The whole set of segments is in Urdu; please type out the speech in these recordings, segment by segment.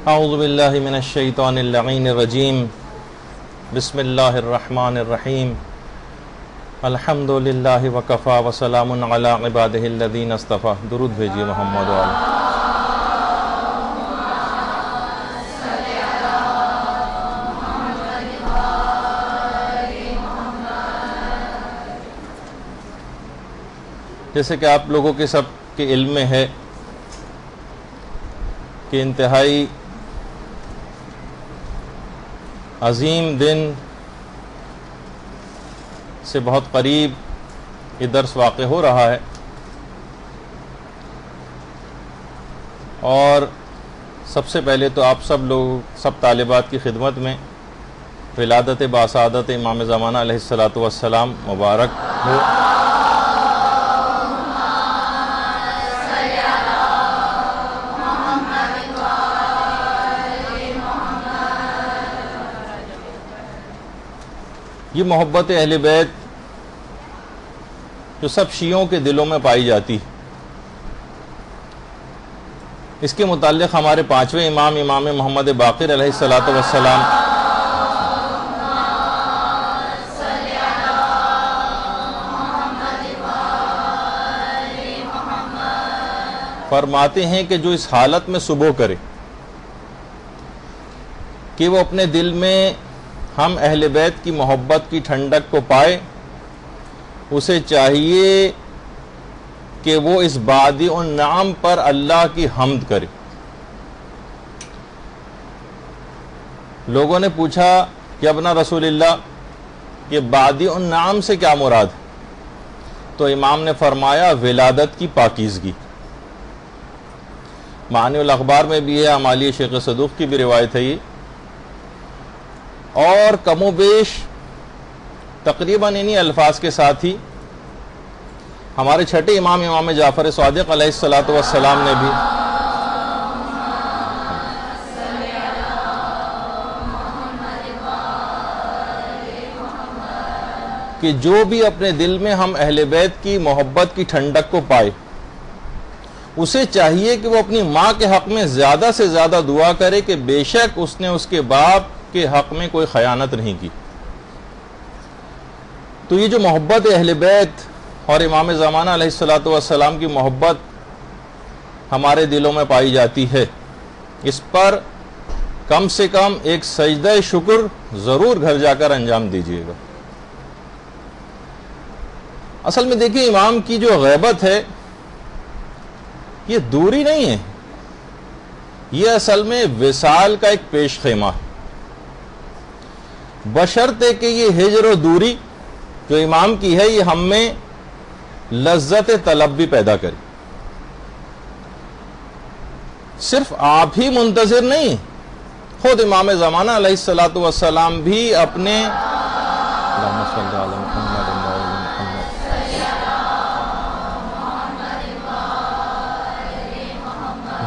اعوذ باللہ من الشیطان اللعین الرجیم بسم اللہ الرحمن الرحیم الحمد للہ وکفا وسلام علی عبادہ الذین اصطفیٰ. درود بھیجیے محمد والے. جیسے کہ آپ لوگوں کے سب کے علم میں ہے کہ انتہائی عظیم دن سے بہت قریب یہ درس واقع ہو رہا ہے، اور سب سے پہلے تو آپ سب طالبات کی خدمت میں ولادت باسعادت امام زمانہ علیہ السلام مبارک ہو. یہ محبت اہل بیت جو سب شیعوں کے دلوں میں پائی جاتی، اس کے متعلق ہمارے پانچویں امام محمد باقر علیہ السلام فرماتے ہیں کہ جو اس حالت میں صبح کرے کہ وہ اپنے دل میں ہم اہل بیت کی محبت کی ٹھنڈک کو پائے، اسے چاہیے کہ وہ اس بادی النعم پر اللہ کی حمد کرے. لوگوں نے پوچھا کہ ابنا رسول اللہ یہ بادی النعم سے کیا مراد ہے؟ تو امام نے فرمایا ولادت کی پاکیزگی. معانی الاخبار میں بھی ہے، امالی شیخ صدوق کی بھی روایت ہے یہ، اور کم و بیش تقریباً انہی الفاظ کے ساتھ ہی ہمارے چھٹے امام جعفر صادق علیہ السلام نے بھی کہ جو بھی اپنے دل میں ہم اہل بیت کی محبت کی ٹھنڈک کو پائے، اسے چاہیے کہ وہ اپنی ماں کے حق میں زیادہ سے زیادہ دعا کرے کہ بے شک اس نے اس کے باپ کے حق میں کوئی خیانت نہیں کی. تو یہ جو محبت اہل بیت اور امام زمانہ علیہ السلام کی محبت ہمارے دلوں میں پائی جاتی ہے، اس پر کم سے کم ایک سجدہ شکر ضرور گھر جا کر انجام دیجیے گا. اصل میں دیکھیے، امام کی جو غیبت ہے یہ دوری نہیں ہے، یہ اصل میں وصال کا ایک پیش خیمہ ہے، بشرطے کہ یہ ہجر و دوری جو امام کی ہے یہ ہم میں لذت طلب بھی پیدا کرے. صرف آپ ہی منتظر نہیں، خود امام زمانہ علیہ السلام بھی اپنے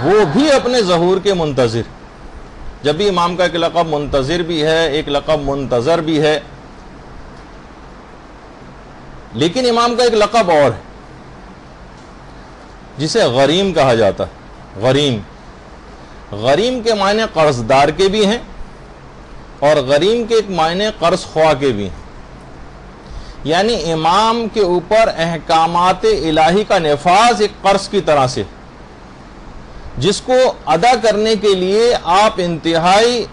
وہ بھی اپنے ظہور کے منتظر. جب بھی امام کا ایک لقب منتظر بھی ہے، ایک لقب منتظر بھی ہے، لیکن امام کا ایک لقب اور ہے جسے غریم کہا جاتا ہے. غریم کے معنی قرض دار کے بھی ہیں، اور غریم کے ایک معنی قرض خواہ کے بھی ہیں. یعنی امام کے اوپر احکامات الہی کا نفاذ ایک قرض کی طرح سے، جس کو ادا کرنے کے لیے آپ انتہائی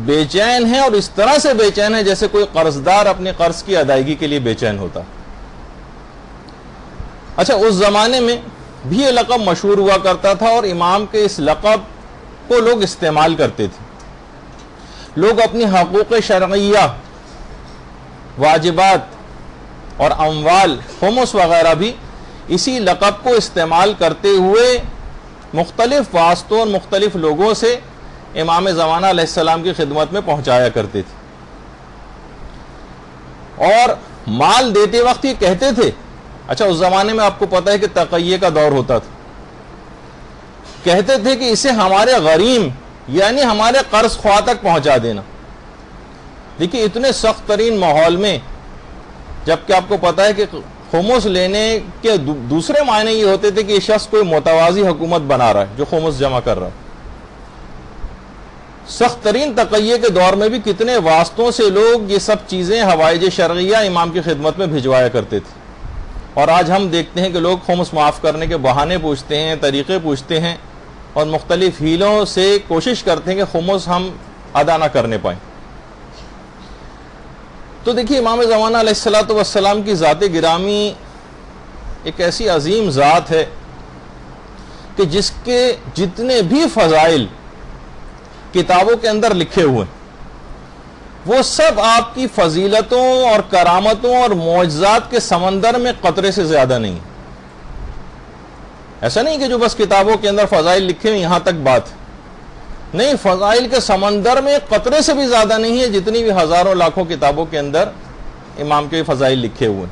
بے چین ہیں، اور اس طرح سے بے چین ہیں جیسے کوئی قرضدار اپنے قرض کی ادائیگی کے لیے بے چین ہوتا. اچھا، اس زمانے میں بھی یہ لقب مشہور ہوا کرتا تھا، اور امام کے اس لقب کو لوگ استعمال کرتے تھے. لوگ اپنی حقوق شرعیہ، واجبات اور اموال، خمس وغیرہ بھی اسی لقب کو استعمال کرتے ہوئے مختلف واسطوں اور مختلف لوگوں سے امام زمانہ علیہ السلام کی خدمت میں پہنچایا کرتے تھے. اور مال دیتے وقت یہ کہتے تھے، اچھا اس زمانے میں آپ کو پتہ ہے کہ تقیہ کا دور ہوتا تھا، کہتے تھے کہ اسے ہمارے غریم یعنی ہمارے قرض خواہ تک پہنچا دینا. دیکھیے اتنے سخت ترین ماحول میں، جبکہ آپ کو پتہ ہے کہ خمس لینے کے دوسرے معنی یہ ہوتے تھے کہ یہ شخص کوئی متوازی حکومت بنا رہا ہے جو خمس جمع کر رہا ہے. سخت ترین تقیے کے دور میں بھی کتنے واسطوں سے لوگ یہ سب چیزیں حوائج شرعیہ امام کی خدمت میں بھجوایا کرتے تھے، اور آج ہم دیکھتے ہیں کہ لوگ خمس معاف کرنے کے بہانے پوچھتے ہیں، طریقے پوچھتے ہیں، اور مختلف ہیلوں سے کوشش کرتے ہیں کہ خمس ہم ادا نہ کرنے پائیں۔ تو دیکھیے امام زمانہ علیہ السلام کی ذات گرامی ایک ایسی عظیم ذات ہے کہ جس کے جتنے بھی فضائل کتابوں کے اندر لکھے ہوئے وہ سب آپ کی فضیلتوں اور کرامتوں اور معجزات کے سمندر میں قطرے سے زیادہ نہیں۔ ایسا نہیں کہ جو بس کتابوں کے اندر فضائل لکھے ہوئے یہاں تک بات نہیں، فضائل کے سمندر میں قطرے سے بھی زیادہ نہیں ہے جتنی بھی ہزاروں لاکھوں کتابوں کے اندر امام کے فضائل لکھے ہوئے۔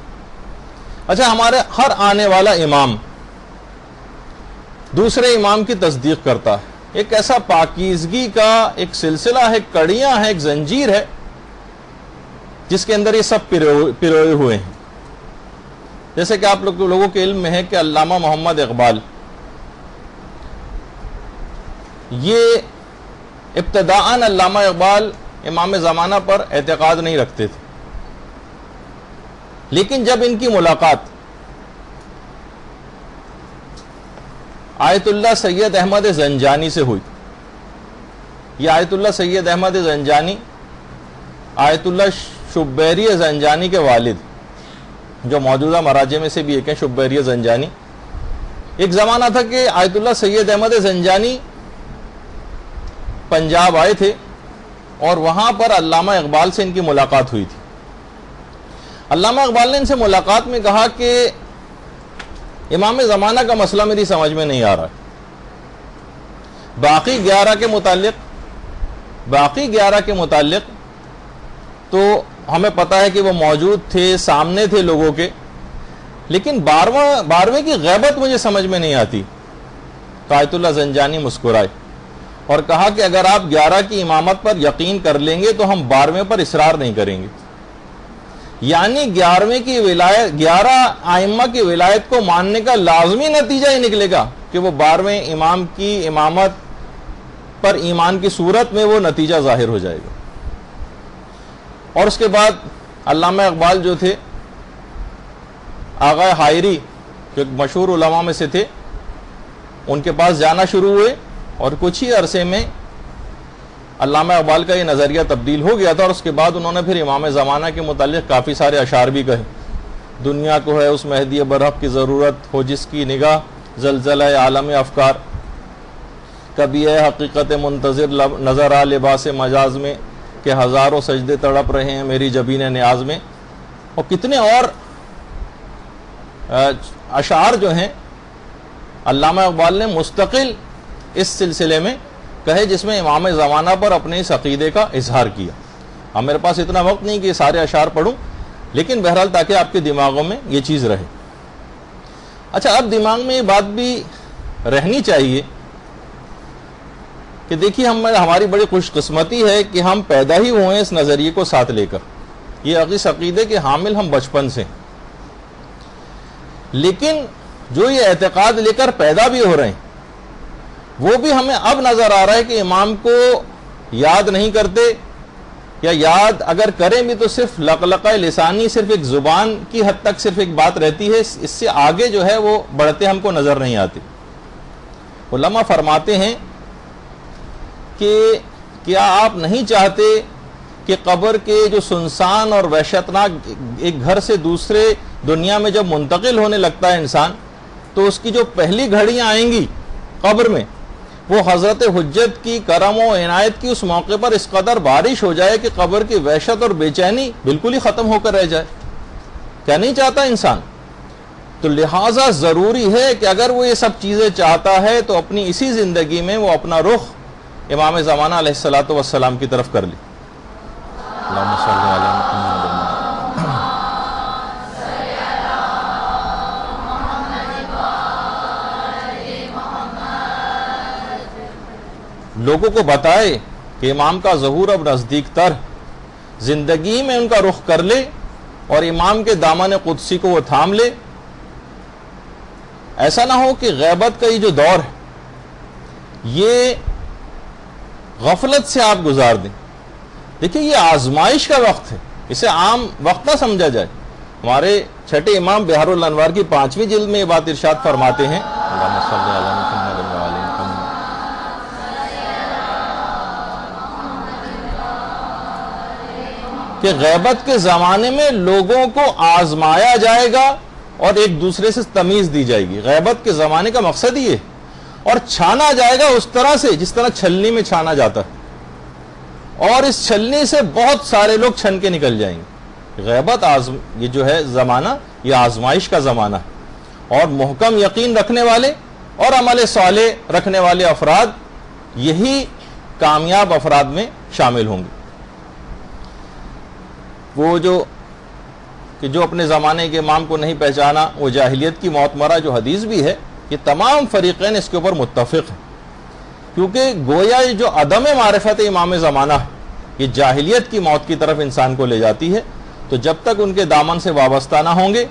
اچھا، ہمارے ہر آنے والا امام دوسرے امام کی تصدیق کرتا ہے، ایک ایسا پاکیزگی کا ایک سلسلہ ہے، کڑیاں ہے، ایک زنجیر ہے جس کے اندر یہ سب پروئے ہوئے ہیں۔ جیسے کہ آپ لوگوں کے علم میں ہے کہ علامہ محمد اقبال یہ ابتداءً علامہ اقبال امام زمانہ پر اعتقاد نہیں رکھتے تھے، لیکن جب ان کی ملاقات آیت اللہ سید احمد زنجانی سے ہوئی، یہ آیت اللہ سید احمد زنجانی آیت اللہ شبیری زنجانی کے والد جو موجودہ مراجع میں سے بھی ایک ہیں، شبیری زنجانی۔ ایک زمانہ تھا کہ آیت اللہ سید احمد زنجانی پنجاب آئے تھے اور وہاں پر علامہ اقبال سے ان کی ملاقات ہوئی تھی۔ علامہ اقبال نے ان سے ملاقات میں کہا کہ امام زمانہ کا مسئلہ میری سمجھ میں نہیں آ رہا ہے، باقی 11 کے متعلق تو ہمیں پتہ ہے کہ وہ موجود تھے، سامنے تھے لوگوں کے، لیکن 12ویں کی غیبت مجھے سمجھ میں نہیں آتی۔ تو آیت اللہ زنجانی مسکرائے اور کہا کہ اگر آپ 11 کی امامت پر یقین کر لیں گے تو ہم 12ویں پر اصرار نہیں کریں گے، یعنی 11 ائمہ کی ولایت کو ماننے کا لازمی نتیجہ یہ نکلے گا کہ وہ 12ویں امام کی امامت پر ایمان کی صورت میں وہ نتیجہ ظاہر ہو جائے گا۔ اور اس کے بعد علامہ اقبال جو تھے، آغا حائری جو ایک مشہور علماء میں سے تھے، ان کے پاس جانا شروع ہوئے اور کچھ ہی عرصے میں علامہ اقبال کا یہ نظریہ تبدیل ہو گیا تھا، اور اس کے بعد انہوں نے پھر امام زمانہ کے متعلق کافی سارے اشعار بھی کہے۔ دنیا کو ہے اس مہدی برحق کی ضرورت، ہو جس کی نگاہ زلزلہ عالم افکار، کبھی ہے حقیقت منتظر نظر آ لباس مجاز میں، کہ ہزاروں سجدے تڑپ رہے ہیں میری جبین نیاز میں، اور کتنے اور اشعار جو ہیں علامہ اقبال نے مستقل اس سلسلے میں کہے، جس میں امام زمانہ پر اپنے اس عقیدے کا اظہار کیا۔ اب میرے پاس اتنا وقت نہیں کہ یہ سارے اشعار پڑھوں، لیکن بہرحال تاکہ آپ کے دماغوں میں یہ چیز رہے۔ اچھا، اب دماغ میں یہ بات بھی رہنی چاہیے کہ دیکھیے ہماری بڑی خوش قسمتی ہے کہ ہم پیدا ہی ہوئے ہیں اس نظریے کو ساتھ لے کر، یہ اس عقیدے کے حامل ہم بچپن سے، لیکن جو یہ اعتقاد لے کر پیدا بھی ہو رہے ہیں وہ بھی ہمیں اب نظر آ رہا ہے کہ امام کو یاد نہیں کرتے، یا یاد اگر کریں بھی تو صرف لقلقہ لسانی، صرف ایک زبان کی حد تک صرف ایک بات رہتی ہے، اس سے آگے جو ہے وہ بڑھتے ہم کو نظر نہیں آتے۔ علماء فرماتے ہیں کہ کیا آپ نہیں چاہتے کہ قبر کے جو سنسان اور وحشتناک ایک گھر سے دوسرے دنیا میں جب منتقل ہونے لگتا ہے انسان، تو اس کی جو پہلی گھڑیاں آئیں گی قبر میں، وہ حضرت حجت کی کرم و عنایت کی اس موقع پر اس قدر بارش ہو جائے کہ قبر کی وحشت اور بے چینی بالکل ہی ختم ہو کر رہ جائے۔ کیا نہیں چاہتا انسان؟ تو لہٰذا ضروری ہے کہ اگر وہ یہ سب چیزیں چاہتا ہے تو اپنی اسی زندگی میں وہ اپنا رخ امام زمانہ علیہ السلام کی طرف کر لے۔ اللہم صلی علی محمد۔ لوگوں کو بتائے کہ امام کا ظہور اب نزدیک تر، زندگی میں ان کا رخ کر لے اور امام کے دامن قدسی کو وہ تھام لے۔ ایسا نہ ہو کہ غیبت کا یہ جو دور ہے یہ غفلت سے آپ گزار دیں. دیکھیں یہ آزمائش کا وقت ہے، اسے عام وقت نہ سمجھا جائے. ہمارے چھٹے امام بہار الانوار کی 5ویں جلد میں یہ بات ارشاد فرماتے ہیں، اللہم صلی علی محمد و علی محمد، کہ غیبت کے زمانے میں لوگوں کو آزمایا جائے گا اور ایک دوسرے سے تمیز دی جائے گی. غیبت کے زمانے کا مقصد یہ ہے. اور چھانا جائے گا اس طرح سے جس طرح چھلنی میں چھانا جاتا ہے، اور اس چھلنی سے بہت سارے لوگ چھن کے نکل جائیں گے. غیبت یہ جو ہے زمانہ، یہ آزمائش کا زمانہ ہے، اور محکم یقین رکھنے والے اور عمل صالح رکھنے والے افراد یہی کامیاب افراد میں شامل ہوں گے. وہ جو اپنے زمانے کے امام کو نہیں پہچانا وہ جاہلیت کی موت مرا، جو حدیث بھی ہے، یہ تمام فریقین اس کے اوپر متفق ہیں. کیونکہ گویا یہ جو عدم معرفت امام زمانہ ہے یہ جاہلیت کی موت کی طرف انسان کو لے جاتی ہے. تو جب تک ان کے دامن سے وابستہ نہ ہوں گے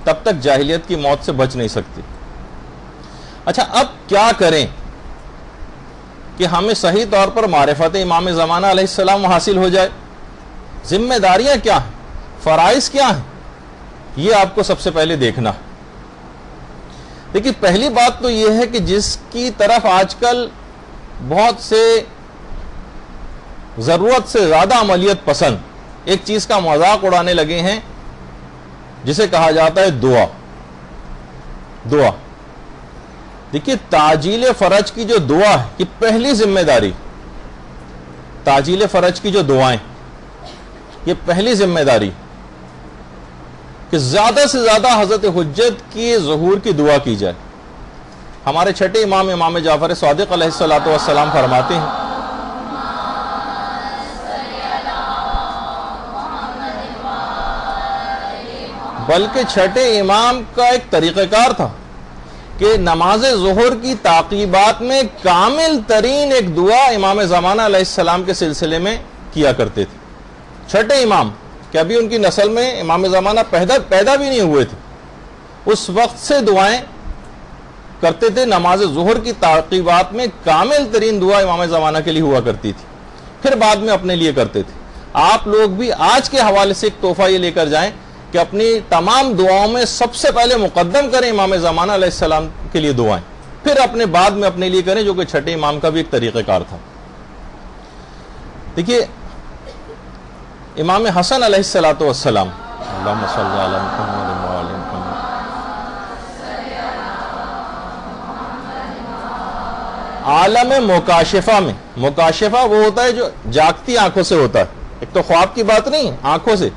تب تک جاہلیت کی موت سے بچ نہیں سکتے. اچھا، اب کیا کریں کہ ہمیں صحیح طور پر معرفت امام زمانہ علیہ السلام حاصل ہو جائے؟ ذمہ داریاں کیا ہیں، فرائض کیا ہیں، یہ آپ کو سب سے پہلے دیکھنا ہے. دیکھیے، پہلی بات تو یہ ہے کہ جس کی طرف آج کل بہت سے ضرورت سے زیادہ عملیت پسند ایک چیز کا مذاق اڑانے لگے ہیں، جسے کہا جاتا ہے دعا. دیکھیے، تعجیل فرج کی جو دعا ہے یہ پہلی ذمہ داری. تعجیل فرج کی جو دعائیں یہ پہلی ذمہ داری کہ زیادہ سے زیادہ حضرت حجت کی ظہور کی دعا کی جائے. ہمارے چھٹے امام جعفر صادق علیہ السلام فرماتے ہیں، بلکہ چھٹے امام کا ایک طریقہ کار تھا کہ نماز ظہر کی تعقیبات میں کامل ترین ایک دعا امام زمانہ علیہ السلام کے سلسلے میں کیا کرتے تھے. چھٹے امام کہ ابھی ان کی نسل میں امام زمانہ پیدا بھی نہیں ہوئے تھے، اس وقت سے دعائیں کرتے تھے. نماز ظہر کی تعقیبات میں کامل ترین دعا امام زمانہ کے لیے ہوا کرتی تھی، پھر بعد میں اپنے لیے کرتے تھے. آپ لوگ بھی آج کے حوالے سے ایک تحفہ یہ لے کر جائیں کہ اپنی تمام دعاؤں میں سب سے پہلے مقدم کریں امام زمانہ علیہ السلام کے لیے دعائیں، پھر اپنے بعد میں اپنے لیے کریں، جو کہ چھٹے امام کا بھی ایک طریقہ کار تھا. دیکھیے، امام حسن علیہ السلام، اللہم صلی علی محمد و علی محمد، عالم مکاشفہ وہ ہوتا ہے جو جاگتی آنکھوں سے ہوتا ہے، ایک تو خواب کی بات نہیں، آنکھوں سے.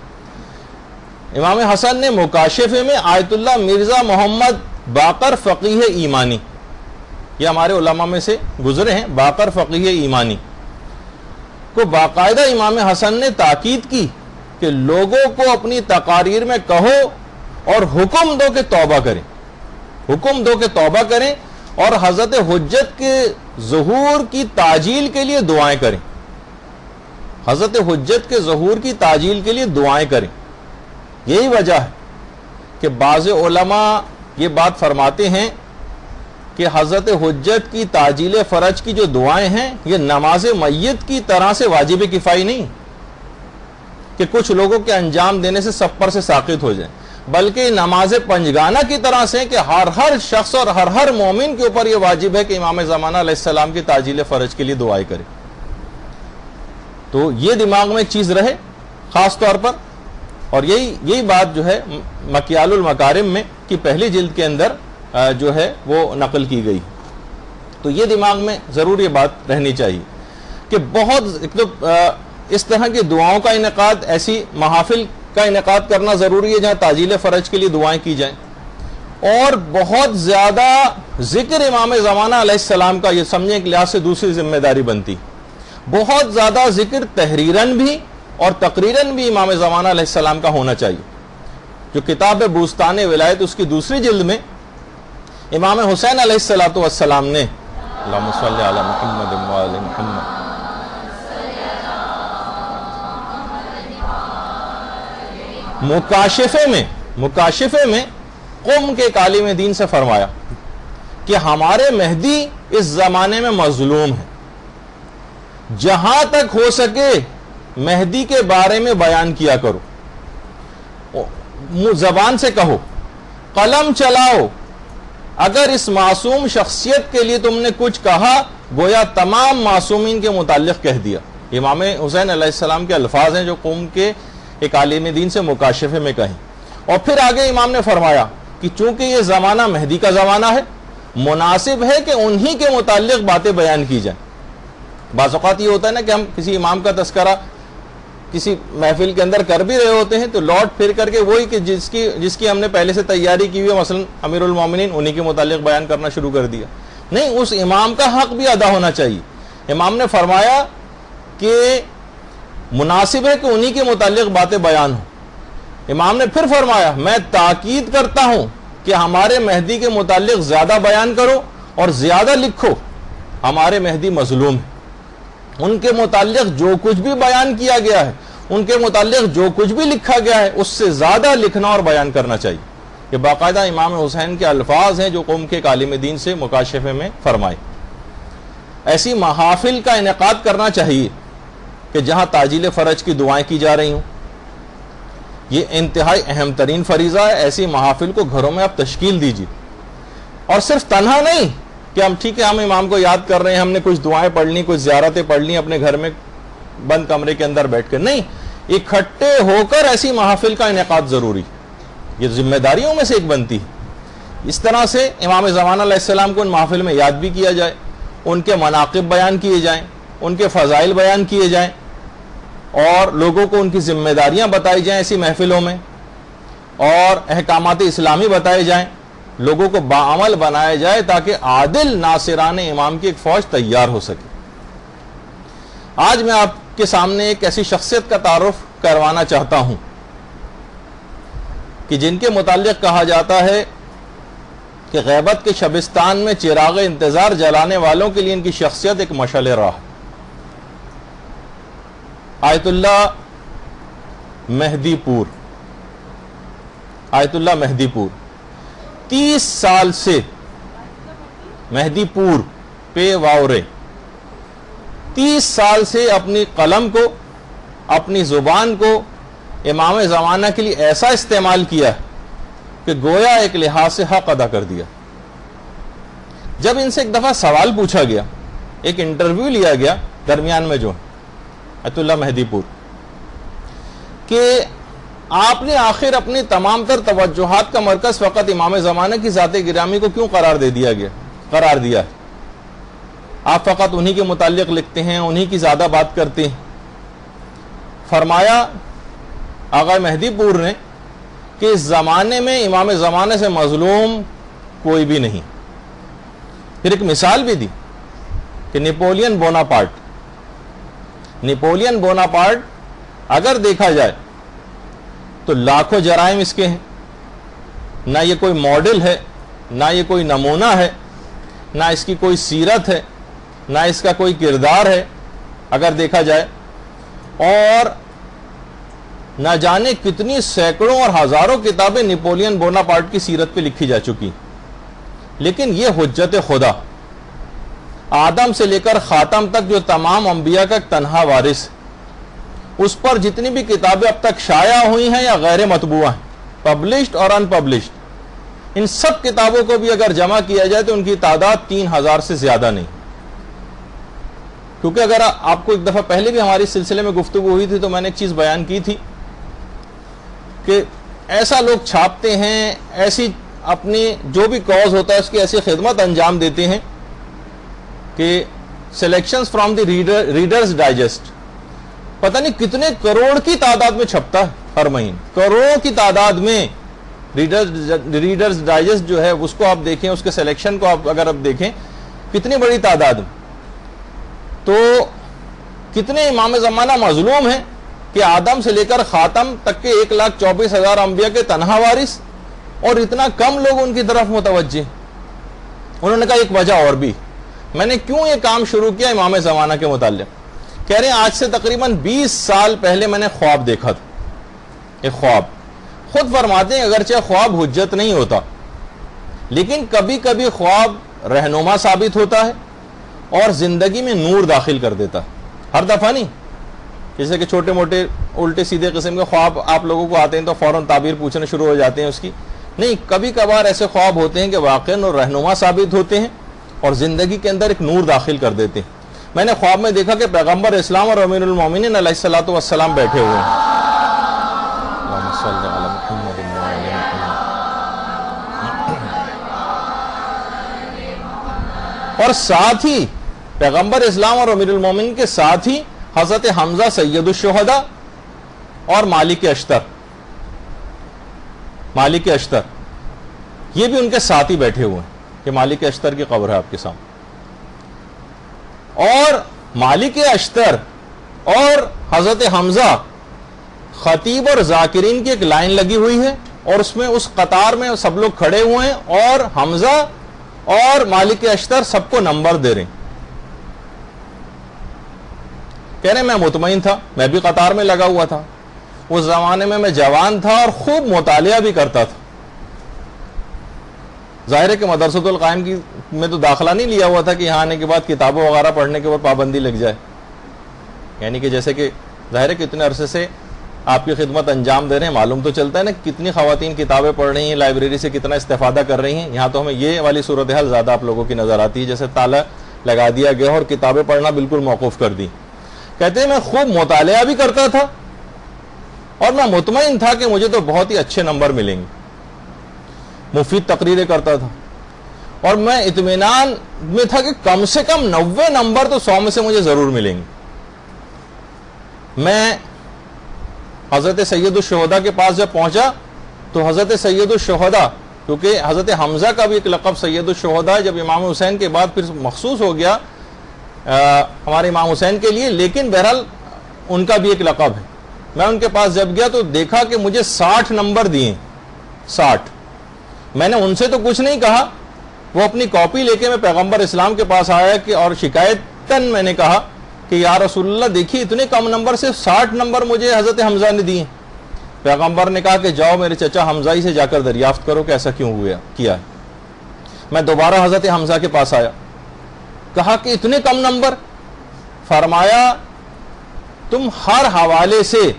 امام حسن نے مکاشفے میں آیت اللہ مرزا محمد باقر فقیہ ایمانی، یہ ہمارے علماء میں سے گزرے ہیں، باقر فقیہ ایمانی کو باقاعدہ امام حسن نے تاکید کی کہ لوگوں کو اپنی تقاریر میں کہو اور حکم دو کہ توبہ کریں اور حضرت حجت کے ظہور کی تعجیل کے لیے دعائیں کریں. حضرت حجت کے ظہور کی تعجیل کے لیے دعائیں کریں. یہی وجہ ہے کہ بعض علماء یہ بات فرماتے ہیں کہ حضرت حجت کی تعجیل فرج کی جو دعائیں ہیں یہ نماز میت کی طرح سے واجب کفائی نہیں کہ کچھ لوگوں کے انجام دینے سے سب پر سے ساقط ہو جائیں، بلکہ نماز پنجگانہ کی طرح سے کہ ہر شخص اور ہر مومن کے اوپر یہ واجب ہے کہ امام زمانہ علیہ السلام کی تعجیل فرج کے لیے دعائیں کرے. تو یہ دماغ میں ایک چیز رہے خاص طور پر، اور یہی بات جو ہے مکیال المکارم میں کی پہلی جلد کے اندر جو ہے وہ نقل کی گئی. تو یہ دماغ میں ضرور یہ بات رہنی چاہیے کہ بہت اس طرح کی دعاؤں کا انعقاد، ایسی محافل کا انعقاد کرنا ضروری ہے جہاں تعجیل فرج کے لیے دعائیں کی جائیں. اور بہت زیادہ ذکر امام زمانہ علیہ السلام کا یہ سمجھیں ایک لحاظ سے دوسری ذمہ داری بنتی. بہت زیادہ ذکر تحریراً بھی اور تقریراً بھی امام زمانہ علیہ السلام کا ہونا چاہیے. جو کتاب بوستان ولایت اس کی دوسری جلد میں امام حسین علیہ السلام نے، اللہم صلی علی محمد و علی محمد، مکاشفے میں قم کے ایک عالم دین سے فرمایا کہ ہمارے مہدی اس زمانے میں مظلوم ہے، جہاں تک ہو سکے مہدی کے بارے میں بیان کیا کرو، زبان سے کہو، قلم چلاؤ۔ اگر اس معصوم شخصیت کے لیے تم نے کچھ کہا گویا تمام معصومین کے متعلق کہہ دیا۔ امام حسین علیہ السلام کے الفاظ ہیں جو قوم کے ایک عالم دین سے مکاشفے میں کہیں۔ اور پھر آگے امام نے فرمایا کہ چونکہ یہ زمانہ مہدی کا زمانہ ہے، مناسب ہے کہ انہی کے متعلق باتیں بیان کی جائیں۔ بعض اوقات یہ ہوتا ہے نا کہ ہم کسی امام کا تذکرہ کسی محفل کے اندر کر بھی رہے ہوتے ہیں تو لوٹ پھر کر کے وہی کہ جس کی ہم نے پہلے سے تیاری کی ہوئی ہے، مثلا امیر المومنین، انہی کے متعلق بیان کرنا شروع کر دیا۔ نہیں، اس امام کا حق بھی ادا ہونا چاہیے۔ امام نے فرمایا کہ مناسب ہے کہ انہی کے متعلق باتیں بیان ہوں۔ امام نے پھر فرمایا میں تاکید کرتا ہوں کہ ہمارے مہدی کے متعلق زیادہ بیان کرو اور زیادہ لکھو، ہمارے مہدی مظلوم ہیں، ان کے متعلق جو کچھ بھی بیان کیا گیا ہے، ان کے متعلق جو کچھ بھی لکھا گیا ہے، اس سے زیادہ لکھنا اور بیان کرنا چاہیے۔ یہ باقاعدہ امام حسین کے الفاظ ہیں جو قوم کے عالم دین سے مکاشفے میں فرمائے۔ ایسی محافل کا انعقاد کرنا چاہیے کہ جہاں تعجیل فرج کی دعائیں کی جا رہی ہوں، یہ انتہائی اہم ترین فریضہ ہے۔ ایسی محافل کو گھروں میں آپ تشکیل دیجیے، اور صرف تنہا نہیں کہ ہم ٹھیک ہے ہم امام کو یاد کر رہے ہیں، ہم نے کچھ دعائیں پڑھ لیں، کچھ زیارتیں پڑھ لیں اپنے گھر میں بند کمرے کے اندر بیٹھ کر، نہیں، اکٹھے ہو کر ایسی محافل کا انعقاد ضروری، یہ ذمہ داریوں میں سے ایک بنتی ہے۔ اس طرح سے امام زمانہ علیہ السلام کو ان محافل میں یاد بھی کیا جائے، ان کے مناقب بیان کیے جائیں، ان کے فضائل بیان کیے جائیں، اور لوگوں کو ان کی ذمہ داریاں بتائی جائیں ایسی محفلوں میں، اور احکامات اسلامی بتائے جائیں، لوگوں کو باعمل بنایا جائے تاکہ عادل ناصران امام کی ایک فوج تیار ہو سکے۔ آج میں آپ کے سامنے ایک ایسی شخصیت کا تعارف کروانا چاہتا ہوں کہ جن کے متعلق کہا جاتا ہے کہ غیبت کے شبستان میں چراغ انتظار جلانے والوں کے لیے ان کی شخصیت ایک مشعل راہ۔ آیت اللہ مہدی پور، آیت اللہ مہدی پور 30 سال سے، مہدی پور پے واورے، 30 سال سے اپنی قلم کو، اپنی زبان کو امام زمانہ کے لیے ایسا استعمال کیا کہ گویا ایک لحاظ سے حق ادا کر دیا۔ جب ان سے ایک دفعہ سوال پوچھا گیا، ایک انٹرویو لیا گیا درمیان میں جو آیت اللہ مہدی پور، کہ آپ نے آخر اپنی تمام تر توجہات کا مرکز فقط امام زمانہ کی ذات گرامی کو کیوں قرار دیا ہے؟ آپ فقط انہی کے متعلق لکھتے ہیں، انہی کی زیادہ بات کرتے ہیں۔ فرمایا آقا مہدی پور نے کہ اس زمانے میں امام زمانے سے مظلوم کوئی بھی نہیں۔ پھر ایک مثال بھی دی کہ نیپولین بوناپارٹ اگر دیکھا جائے تو لاکھوں جرائم اس کے ہیں، نہ یہ کوئی ماڈل ہے، نہ یہ کوئی نمونہ ہے، نہ اس کی کوئی سیرت ہے، نہ اس کا کوئی کردار ہے اگر دیکھا جائے، اور نہ جانے کتنی سینکڑوں اور ہزاروں کتابیں نیپولین بوناپارٹ کی سیرت پہ لکھی جا چکی، لیکن یہ حجت خدا آدم سے لے کر خاتم تک جو تمام انبیاء کا ایک تنہا وارث، اس پر جتنی بھی کتابیں اب تک شائع ہوئی ہیں یا غیر مطبوعہ ہیں، پبلشڈ اور ان پبلشڈ، ان سب کتابوں کو بھی اگر جمع کیا جائے تو ان کی تعداد 3000 سے زیادہ نہیں۔ کیونکہ اگر آپ کو ایک دفعہ پہلے بھی ہماری سلسلے میں گفتگو ہوئی تھی تو میں نے ایک چیز بیان کی تھی کہ ایسا لوگ چھاپتے ہیں، ایسی اپنی جو بھی کاز ہوتا ہے اس کی ایسی خدمت انجام دیتے ہیں کہ selections from the Reader's Digest پتہ نہیں کتنے کروڑ کی تعداد میں چھپتا ہے ہر مہینے، کروڑوں کی تعداد میں ریڈرز ڈائجسٹ جو ہے اس کو آپ دیکھیں، اس کے سلیکشن کو اگر آپ دیکھیں کتنی بڑی تعداد میں، تو کتنے امام زمانہ مظلوم ہیں کہ آدم سے لے کر خاتم تک کے 1,24,000 انبیاء کے تنہا وارث، اور اتنا کم لوگ ان کی طرف متوجہ۔ انہوں نے کہا ایک وجہ اور بھی، میں نے کیوں یہ کام شروع کیا امام زمانہ کے متعلق، کہہ رہے ہیں آج سے تقریباً 20 سال پہلے میں نے خواب دیکھا تھا، ایک خواب، خود فرماتے ہیں اگرچہ خواب حجت نہیں ہوتا لیکن کبھی کبھی خواب رہنما ثابت ہوتا ہے اور زندگی میں نور داخل کر دیتا ہے۔ ہر دفعہ نہیں، جیسے کہ چھوٹے موٹے الٹے سیدھے قسم کے خواب آپ لوگوں کو آتے ہیں تو فوراً تعبیر پوچھنا شروع ہو جاتے ہیں اس کی. نہیں، کبھی کبھار ایسے خواب ہوتے ہیں کہ واقعاً اور رہنما ثابت ہوتے ہیں اور زندگی کے اندر ایک نور داخل کر دیتے ہیں. میں نے خواب میں دیکھا کہ پیغمبر اسلام اور امیر المومنین علیہ الصلوۃ والسلام بیٹھے ہوئے ہیں. اللہم صلی علی محمد وعلی محمد. اور ساتھ ہی پیغمبر اسلام اور امیر المومنین کے ساتھ ہی حضرت حمزہ سید الشہداء اور مالک اشتر یہ بھی ان کے ساتھ ہی بیٹھے ہوئے ہیں کہ مالک اشتر کی قبر ہے آپ کے سامنے. اور مالک اشتر اور حضرت حمزہ خطیب اور ذاکرین کی ایک لائن لگی ہوئی ہے اور اس میں اس قطار میں سب لوگ کھڑے ہوئے ہیں اور حمزہ اور مالک اشتر سب کو نمبر دے رہے ہیں. کہہ رہے میں مطمئن تھا، میں بھی قطار میں لگا ہوا تھا. اس زمانے میں جوان تھا اور خوب مطالعہ بھی کرتا تھا. ظاہر ہے کہ مدرسۃ القائم کی میں تو داخلہ نہیں لیا ہوا تھا کہ یہاں آنے کے بعد کتابوں وغیرہ پڑھنے کے اوپر پابندی لگ جائے. یعنی کہ جیسے کہ ظاہر ہے کہ اتنے عرصے سے آپ کی خدمت انجام دے رہے ہیں، معلوم تو چلتا ہے نا کتنی خواتین کتابیں پڑھ رہی ہیں، لائبریری سے کتنا استفادہ کر رہی ہیں. یہاں تو ہمیں یہ والی صورتحال زیادہ آپ لوگوں کی نظر آتی ہے، جیسے تالا لگا دیا گیا اور کتابیں پڑھنا بالکل موقوف کر دی. کہتے ہیں میں خوب مطالعہ بھی کرتا تھا اور میں مطمئن تھا کہ مجھے تو بہت ہی اچھے نمبر ملیں گے. مفید تقریریں کرتا تھا اور میں اطمینان میں تھا کہ کم سے کم 90 نمبر تو 100 میں سے مجھے ضرور ملیں گے. میں حضرت سید الشہداء کے پاس جب پہنچا تو حضرت سید الشہداء، کیونکہ حضرت حمزہ کا بھی ایک لقب سید الشہداء جب امام حسین کے بعد پھر مخصوص ہو گیا ہمارے امام حسین کے لیے، لیکن بہرحال ان کا بھی ایک لقب ہے. میں ان کے پاس جب گیا تو دیکھا کہ مجھے 60 نمبر دیے. 60. میں نے ان سے تو کچھ نہیں کہا، وہ اپنی کاپی لے کے میں پیغمبر اسلام کے پاس آیا کہ اور شکایتاً میں نے کہا کہ یا رسول اللہ دیکھیے اتنے کم نمبر سے 60 نمبر مجھے حضرت حمزہ نے دیے. پیغمبر نے کہا کہ جاؤ میرے چچا حمزہ ہی سے جا کر دریافت کرو کہ ایسا کیوں کیا ہے. میں دوبارہ حضرت حمزہ کے پاس آیا، کہا کہ اتنے کم نمبر. فرمایا تم ہر حوالے سے